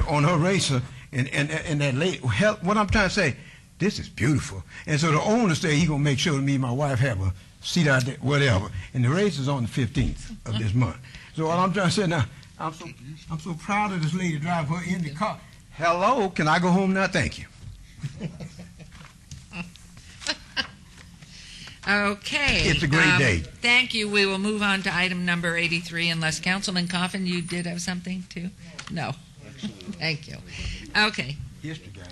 on her racer, and that lady, what I'm trying to say, this is beautiful. And so the owner said he's going to make sure me and my wife have a seat out there, whatever. And the race is on the 15th of this month. So what I'm trying to say now, I'm so proud of this lady drive her in the car. Hello, can I go home now? Thank you. Okay. It's a great day. Thank you. We will move on to item number 83, unless Councilman Coffin, you did have something too? No. Thank you. Okay. History guy.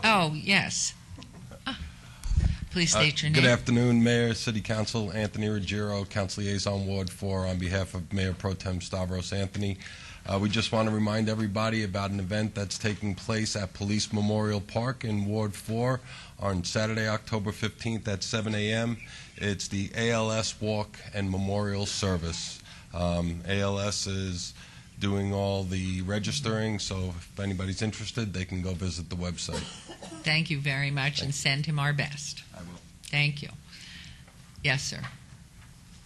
Oh, yes. Please state your name. Good afternoon, Mayor, City Council, Anthony Ruggiero, Council Liaison Ward 4, on behalf of Mayor Pro Tem Stavros Anthony. We just want to remind everybody about an event that's taking place at Police Memorial Park in Ward 4 on Saturday, October 15th at 7 a.m. It's the ALS Walk and Memorial Service. ALS is doing all the registering, so if anybody's interested, they can go visit the website. Thank you very much, and send him our best. I will. Thank you. Yes, sir.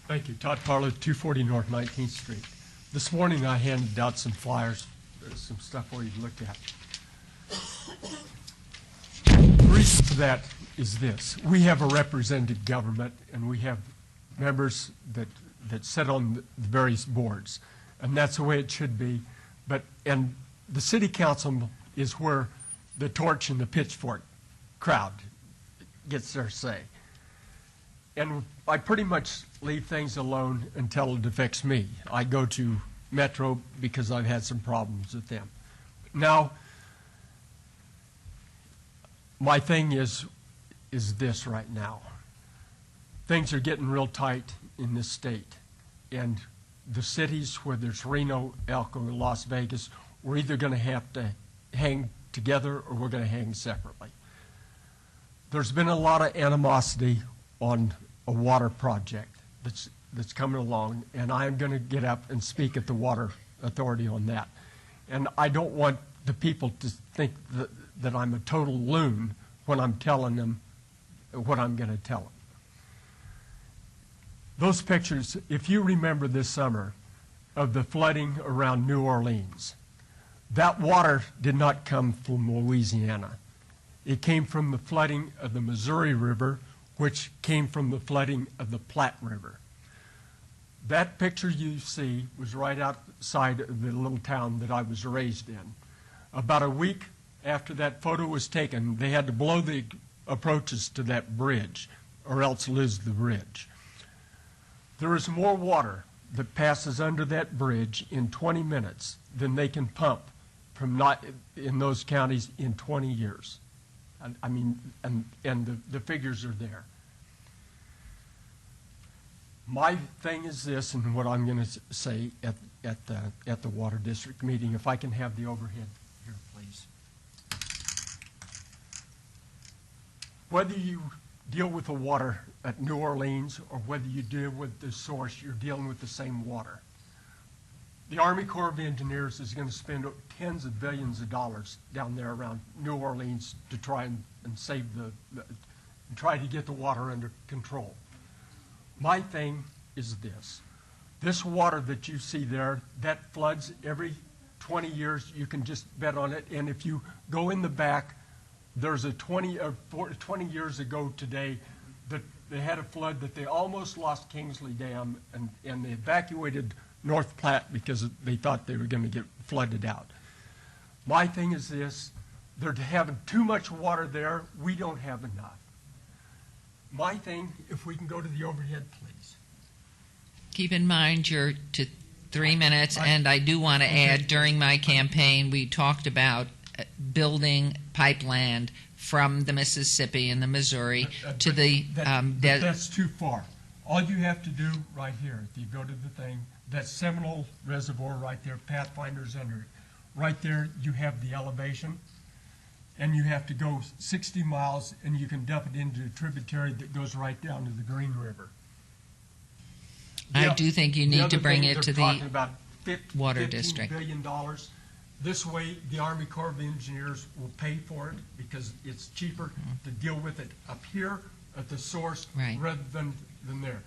Thank you. Todd Parlow, 240 North 19th Street. This morning I handed out some flyers, some stuff for you to look at. The reason for that is this. We have a representative government, and we have members that sit on the various boards, and that's the way it should be. And the city council is where the torch and the pitchfork crowd gets their say. And I pretty much leave things alone until it affects me. I go to Metro because I've had some problems with them. Now, my thing is this right now. Things are getting real tight in this state. And the cities, whether it's Reno, Elko, or Las Vegas, we're either going to have to hang together or we're going to hang separately. There's been a lot of animosity on a water project that's coming along, and I'm going to get up and speak at the Water Authority on that. And I don't want the people to think that I'm a total loon when I'm telling them what I'm going to tell them. Those pictures, if you remember this summer, of the flooding around New Orleans, that water did not come from Louisiana. It came from the flooding of the Missouri River, which came from the flooding of the Platte River. That picture you see was right outside of the little town that I was raised in. About a week after that photo was taken, they had to blow the approaches to that bridge, or else lose the bridge. There is more water that passes under that bridge in 20 minutes than they can pump from in those counties in 20 years. I mean, and the figures are there. My thing is this, and what I'm going to say at the Water District meeting, if I can have the overhead here, please. Whether you deal with the water at New Orleans or whether you deal with the source, you're dealing with the same water. The Army Corps of Engineers is going to spend tens of billions of dollars down there around New Orleans to try and save try to get the water under control. My thing is this. This water that you see there, that floods every 20 years. You can just bet on it. And if you go in the back, there's a 20 years ago today that they had a flood that they almost lost Kingsley Dam, and they evacuated North Platte because they thought they were going to get flooded out. My thing is this. They're having too much water there. We don't have enough. My thing, if we can go to the overhead, please. Keep in mind you're to 3 minutes, and I do want to add, during my campaign, we talked about building pipeline from the Mississippi and the Missouri to the... that's too far. All you have to do right here, if you go to the thing, that Seminole Reservoir right there, Pathfinder's under it. Right there, you have the elevation, and you have to go 60 miles, and you can dump it into a tributary that goes right down to the Green River. I do think you need to bring it to the Water $15 District. $15 billion. This way, the Army Corps of Engineers will pay for it because it's cheaper to deal with it up here at the source rather than there.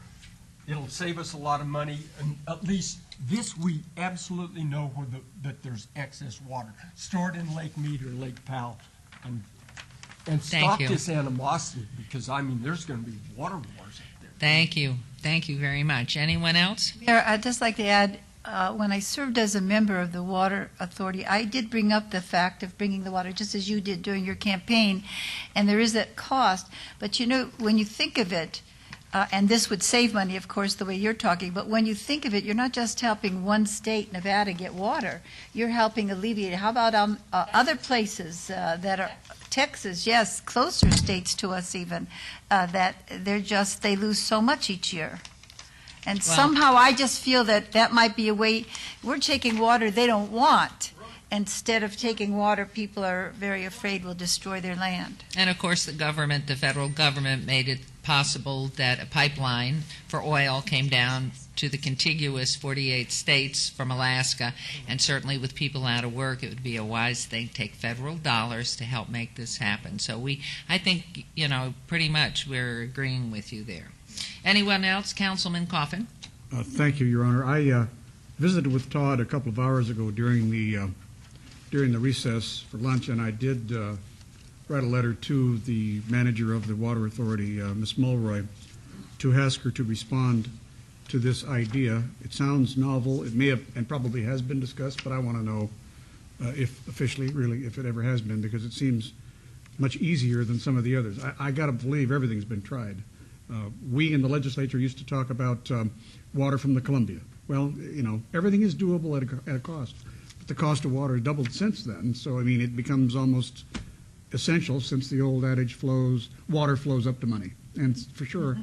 It'll save us a lot of money, and at least this we absolutely know where that there's excess water stored in Lake Mead or Lake Powell, and stop this animosity, because I mean there's going to be water wars up there. Thank you very much. Anyone else? Mayor, I'd just like to add, when I served as a member of the Water Authority, I did bring up the fact of bringing the water, just as you did during your campaign, and there is that cost. But you know, when you think of it, and this would save money, of course, the way you're talking, but when you think of it, you're not just helping one state, Nevada, get water. You're helping alleviate. How about other places that are Texas, yes, closer states to us even, that they lose so much each year. And somehow I just feel that might be a way. We're taking water they don't want. Instead of taking water people are very afraid will destroy their land. And of course the federal government made it possible that a pipeline for oil came down to the contiguous 48 states from Alaska, and certainly with people out of work it would be a wise thing to take federal dollars to help make this happen. So I think, pretty much we're agreeing with you there. Anyone else? Councilman Coffin. Thank you, Your Honor. visited with Todd a couple of hours ago during the recess for lunch, and I did write a letter to the manager of the Water Authority, Ms. Mulroy, to ask her to respond to this idea. It sounds novel. It may have and probably has been discussed, but I want to know if officially, really, if it ever has been, because it seems much easier than some of the others. I got to believe everything's been tried. We in the legislature used to talk about water from the Columbia. Well, you know, everything is doable at a cost. But the cost of water has doubled since then. So, I mean, it becomes almost essential, since the old adage water flows up to money. And for sure,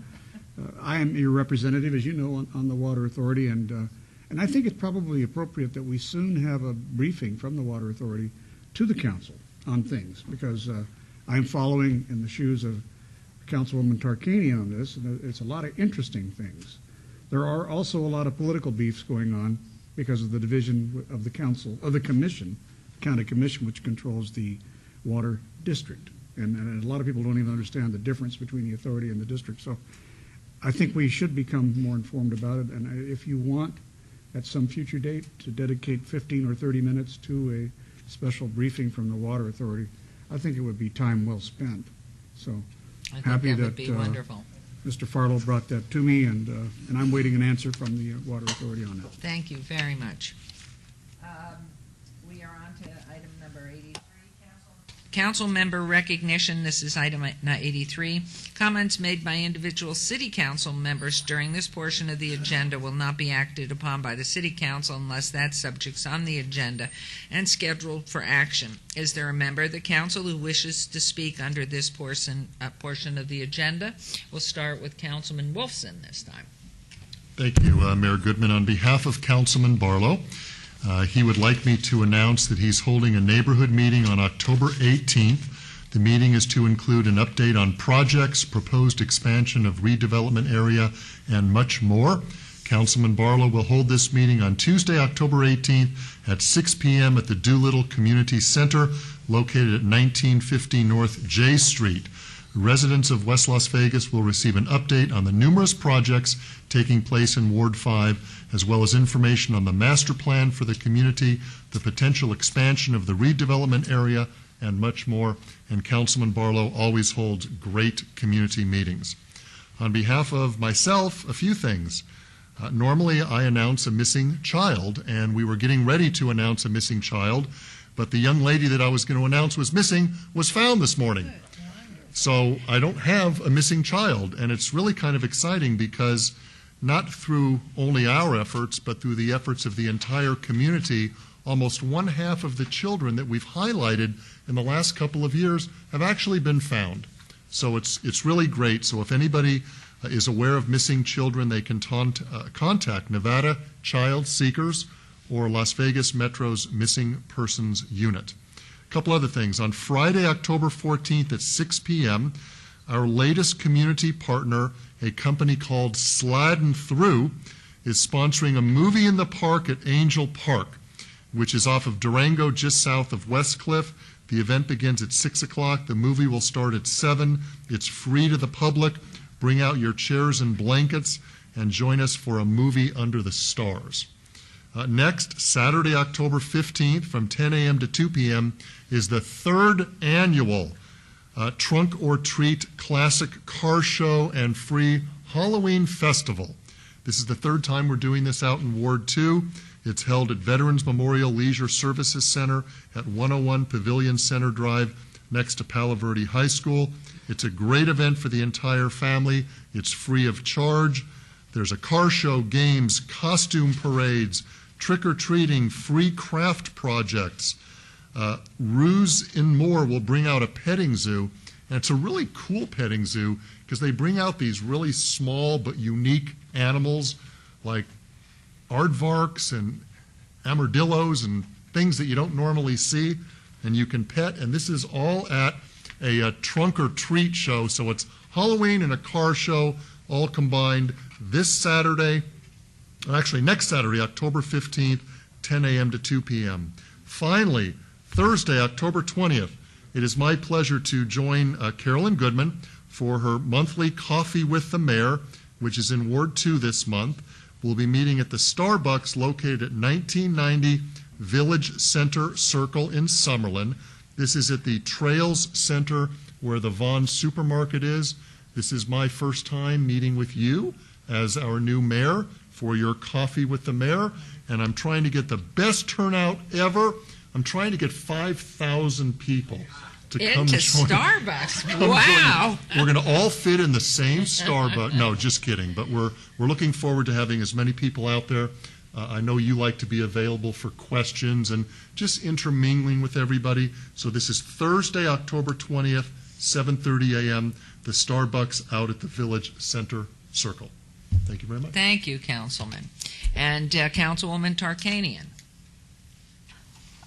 I am your representative, as you know, on the Water Authority. And I think it's probably appropriate that we soon have a briefing from the Water Authority to the council on things, because I'm following in the shoes of Councilwoman Tarkanian on this, and it's a lot of interesting things. There are also a lot of political beefs going on because of the division of the council, of the commission, county commission, which controls the water district. And a lot of people don't even understand the difference between the authority and the district. So I think we should become more informed about it. And if you want, at some future date, to dedicate 15 or 30 minutes to a special briefing from the Water Authority, I think it would be time well spent. So I think happy that that would be wonderful. Mr. Farlow brought that to me, and I'm waiting an answer from the Water Authority on it. Thank you very much. We are on to item number 83. Council member recognition. This is item 83. Comments made by individual city council members during this portion of the agenda will not be acted upon by the city council unless that subject's on the agenda and scheduled for action. Is there a member of the council who wishes to speak under this portion of the agenda? We'll start with Councilman Wolfson this time. Thank you, Mayor Goodman. On behalf of Councilman Barlow, he would like me to announce that he's holding a neighborhood meeting on October 18th. The meeting is to include an update on projects, proposed expansion of redevelopment area, and much more. Councilman Barlow will hold this meeting on Tuesday, October 18th at 6 p.m. at the Doolittle Community Center, located at 1950 North J Street. Residents of West Las Vegas will receive an update on the numerous projects taking place in Ward 5, as well as information on the master plan for the community, the potential expansion of the redevelopment area, and much more. And Councilman Barlow always holds great community meetings. On behalf of myself, a few things. Normally, I announce a missing child, and we were getting ready to announce a missing child, but the young lady that I was going to announce was missing was found this morning. So I don't have a missing child, and it's really kind of exciting because not through only our efforts, but through the efforts of the entire community, almost one half of the children that we've highlighted in the last couple of years have actually been found. So it's really great. So if anybody is aware of missing children, they can contact Nevada Child Seekers or Las Vegas Metro's Missing Persons Unit. A couple other things. On Friday, October 14th at 6 p.m., our latest community partner, a company called Slidin' Through, is sponsoring a movie in the park at Angel Park, which is off of Durango, just south of Westcliff. The event begins at 6 o'clock. The movie will start at 7. It's free to the public. Bring out your chairs and blankets and join us for a movie under the stars. Next, Saturday, October 15th from 10 a.m. to 2 p.m. is the third annual Trunk or Treat Classic Car Show and Free Halloween Festival. This is the third time we're doing this out in Ward 2. It's held at Veterans Memorial Leisure Services Center at 101 Pavilion Center Drive next to Palo Verde High School. It's a great event for the entire family. It's free of charge. There's a car show, games, costume parades, trick-or-treating, free craft projects. Ruse and more will bring out a petting zoo, and it's a really cool petting zoo because they bring out these really small but unique animals like aardvarks and armadillos and things that you don't normally see, and you can pet. And this is all at a trunk or treat show, so it's Halloween and a car show all combined this Saturday, actually next Saturday, October 15th, 10 a.m. to 2 p.m. Finally, Thursday, October 20th, it is my pleasure to join Carolyn Goodman for her monthly Coffee with the Mayor, which is in Ward 2 this month. We'll be meeting at the Starbucks located at 1990 Village Center Circle in Summerlin. This is at the Trails Center where the Vaughn Supermarket is. This is my first time meeting with you as our new mayor for your Coffee with the Mayor, and I'm trying to get the best turnout ever. I'm trying to get 5,000 people to come into join. Starbucks. Come Wow. join. We're going to all fit in the same Starbucks. No, just kidding. But we're looking forward to having as many people out there. I know you like to be available for questions and just intermingling with everybody. So this is Thursday, October 20th, 7:30 a.m., the Starbucks out at the Village Center Circle. Thank you very much. Thank you, Councilman. And Councilwoman Tarkanian.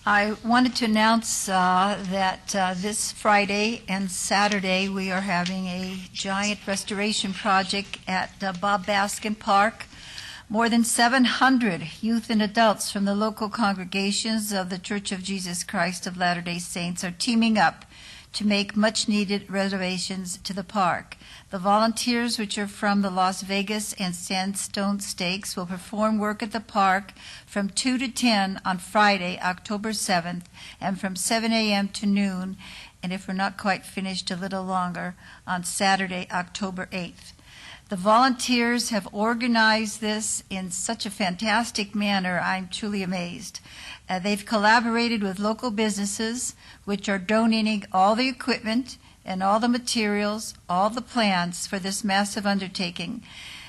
I wanted to announce that this Friday and Saturday we are having a giant restoration project at Bob Baskin Park. More than 700 youth and adults from the local congregations of the Church of Jesus Christ of Latter-day Saints are teaming up to make much-needed renovations to the park. The volunteers, which are from the Las Vegas and Sandstone Stakes, will perform work at the park from 2 to 10 on Friday, October 7th, and from 7 a.m. to noon, and if we're not quite finished, a little longer, on Saturday, October 8th. The volunteers have organized this in such a fantastic manner, I'm truly amazed. They've collaborated with local businesses, which are donating all the equipment and all the materials, all the plans for this massive undertaking,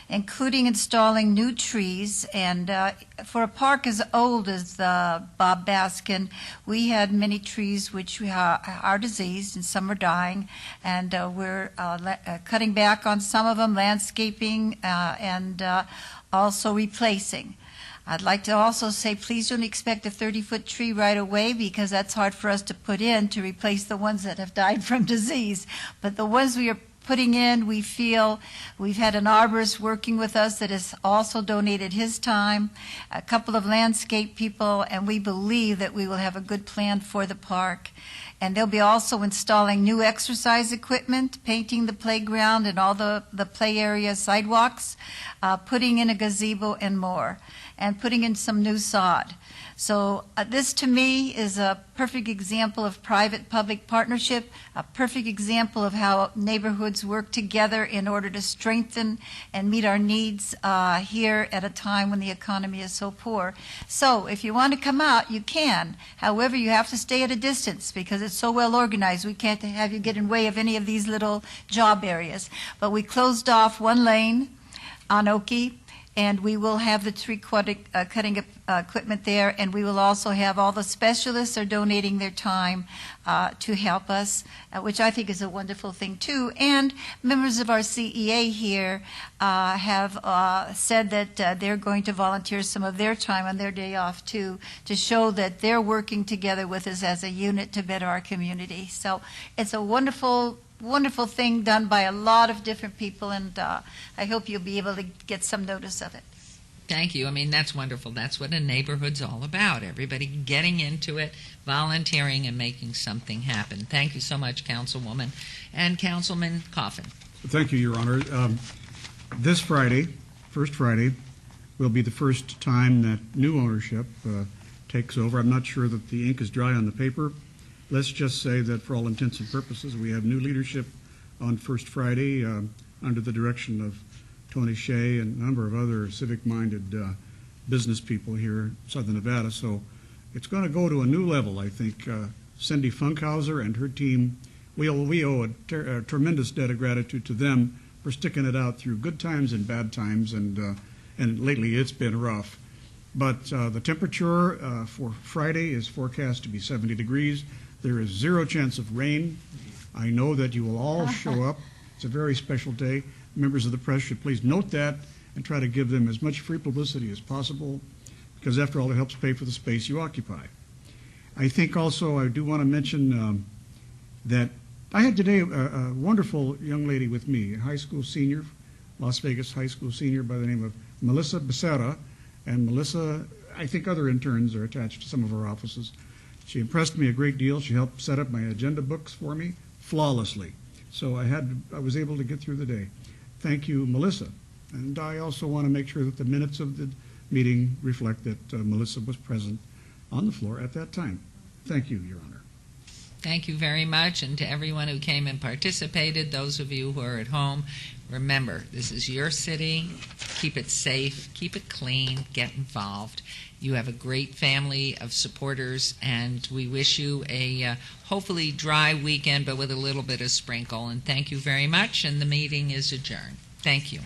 including installing new trees. And for a park as old as Bob Baskin, we had many trees which are diseased and some are dying, and we're cutting back on some of them, landscaping, and also replacing. I'd like to also say, please don't expect a 30-foot tree right away, because that's hard for us to put in to replace the ones that have died from disease. But the ones we are putting in, we feel we've had an arborist working with us that has also donated his time, a couple of landscape people, and we believe that we will have a good plan for the park. And they'll be also installing new exercise equipment, painting the playground and all the play area sidewalks, putting in a gazebo and more, and putting in some new sod. So this, to me, is a perfect example of private-public partnership, a perfect example of how neighborhoods work together in order to strengthen and meet our needs here at a time when the economy is so poor. So if you want to come out, you can. However, you have to stay at a distance because it's so well organized. We can't have you get in the way of any of these little job areas. But we closed off one lane on Oki, and we will have the tree cutting equipment there, and we will also have all the specialists are donating their time to help us, which I think is a wonderful thing too. And members of our CEA here have said that they're going to volunteer some of their time on their day off too, to show that they're working together with us as a unit to better our community. So it's a wonderful thing done by a lot of different people, and I hope you'll be able to get some notice of it. Thank you. I mean, that's wonderful. That's what a neighborhood's all about. Everybody getting into it, volunteering, and making something happen. Thank you so much, Councilwoman. And Councilman Coffin. Thank you, Your Honor. This Friday, first Friday, will be the first time that new ownership takes over. I'm not sure that the ink is dry on the paper. Let's just say that for all intents and purposes, we have new leadership on First Friday under the direction of Tony Shea and a number of other civic-minded business people here in Southern Nevada. So it's going to go to a new level, I think. Cindy Funkhauser and her team, we owe a tremendous debt of gratitude to them for sticking it out through good times and bad times, and lately it's been rough. But the temperature for Friday is forecast to be 70 degrees. There is zero chance of rain. I know that you will all show up. It's a very special day. Members of the press should please note that and try to give them as much free publicity as possible, because after all, it helps pay for the space you occupy. I think also I do want to mention that I had today a wonderful young lady with me, a high school senior, Las Vegas high school senior by the name of Melissa Becerra. And Melissa, I think other interns are attached to some of our offices. She impressed me a great deal. She helped set up my agenda books for me flawlessly. So I was able to get through the day. Thank you, Melissa. And I also want to make sure that the minutes of the meeting reflect that Melissa was present on the floor at that time. Thank you, Your Honor. Thank you very much, and to everyone who came and participated, those of you who are at home, remember, this is your city. Keep it safe, keep it clean, get involved. You have a great family of supporters, and we wish you a hopefully dry weekend, but with a little bit of sprinkle. And thank you very much, and the meeting is adjourned. Thank you.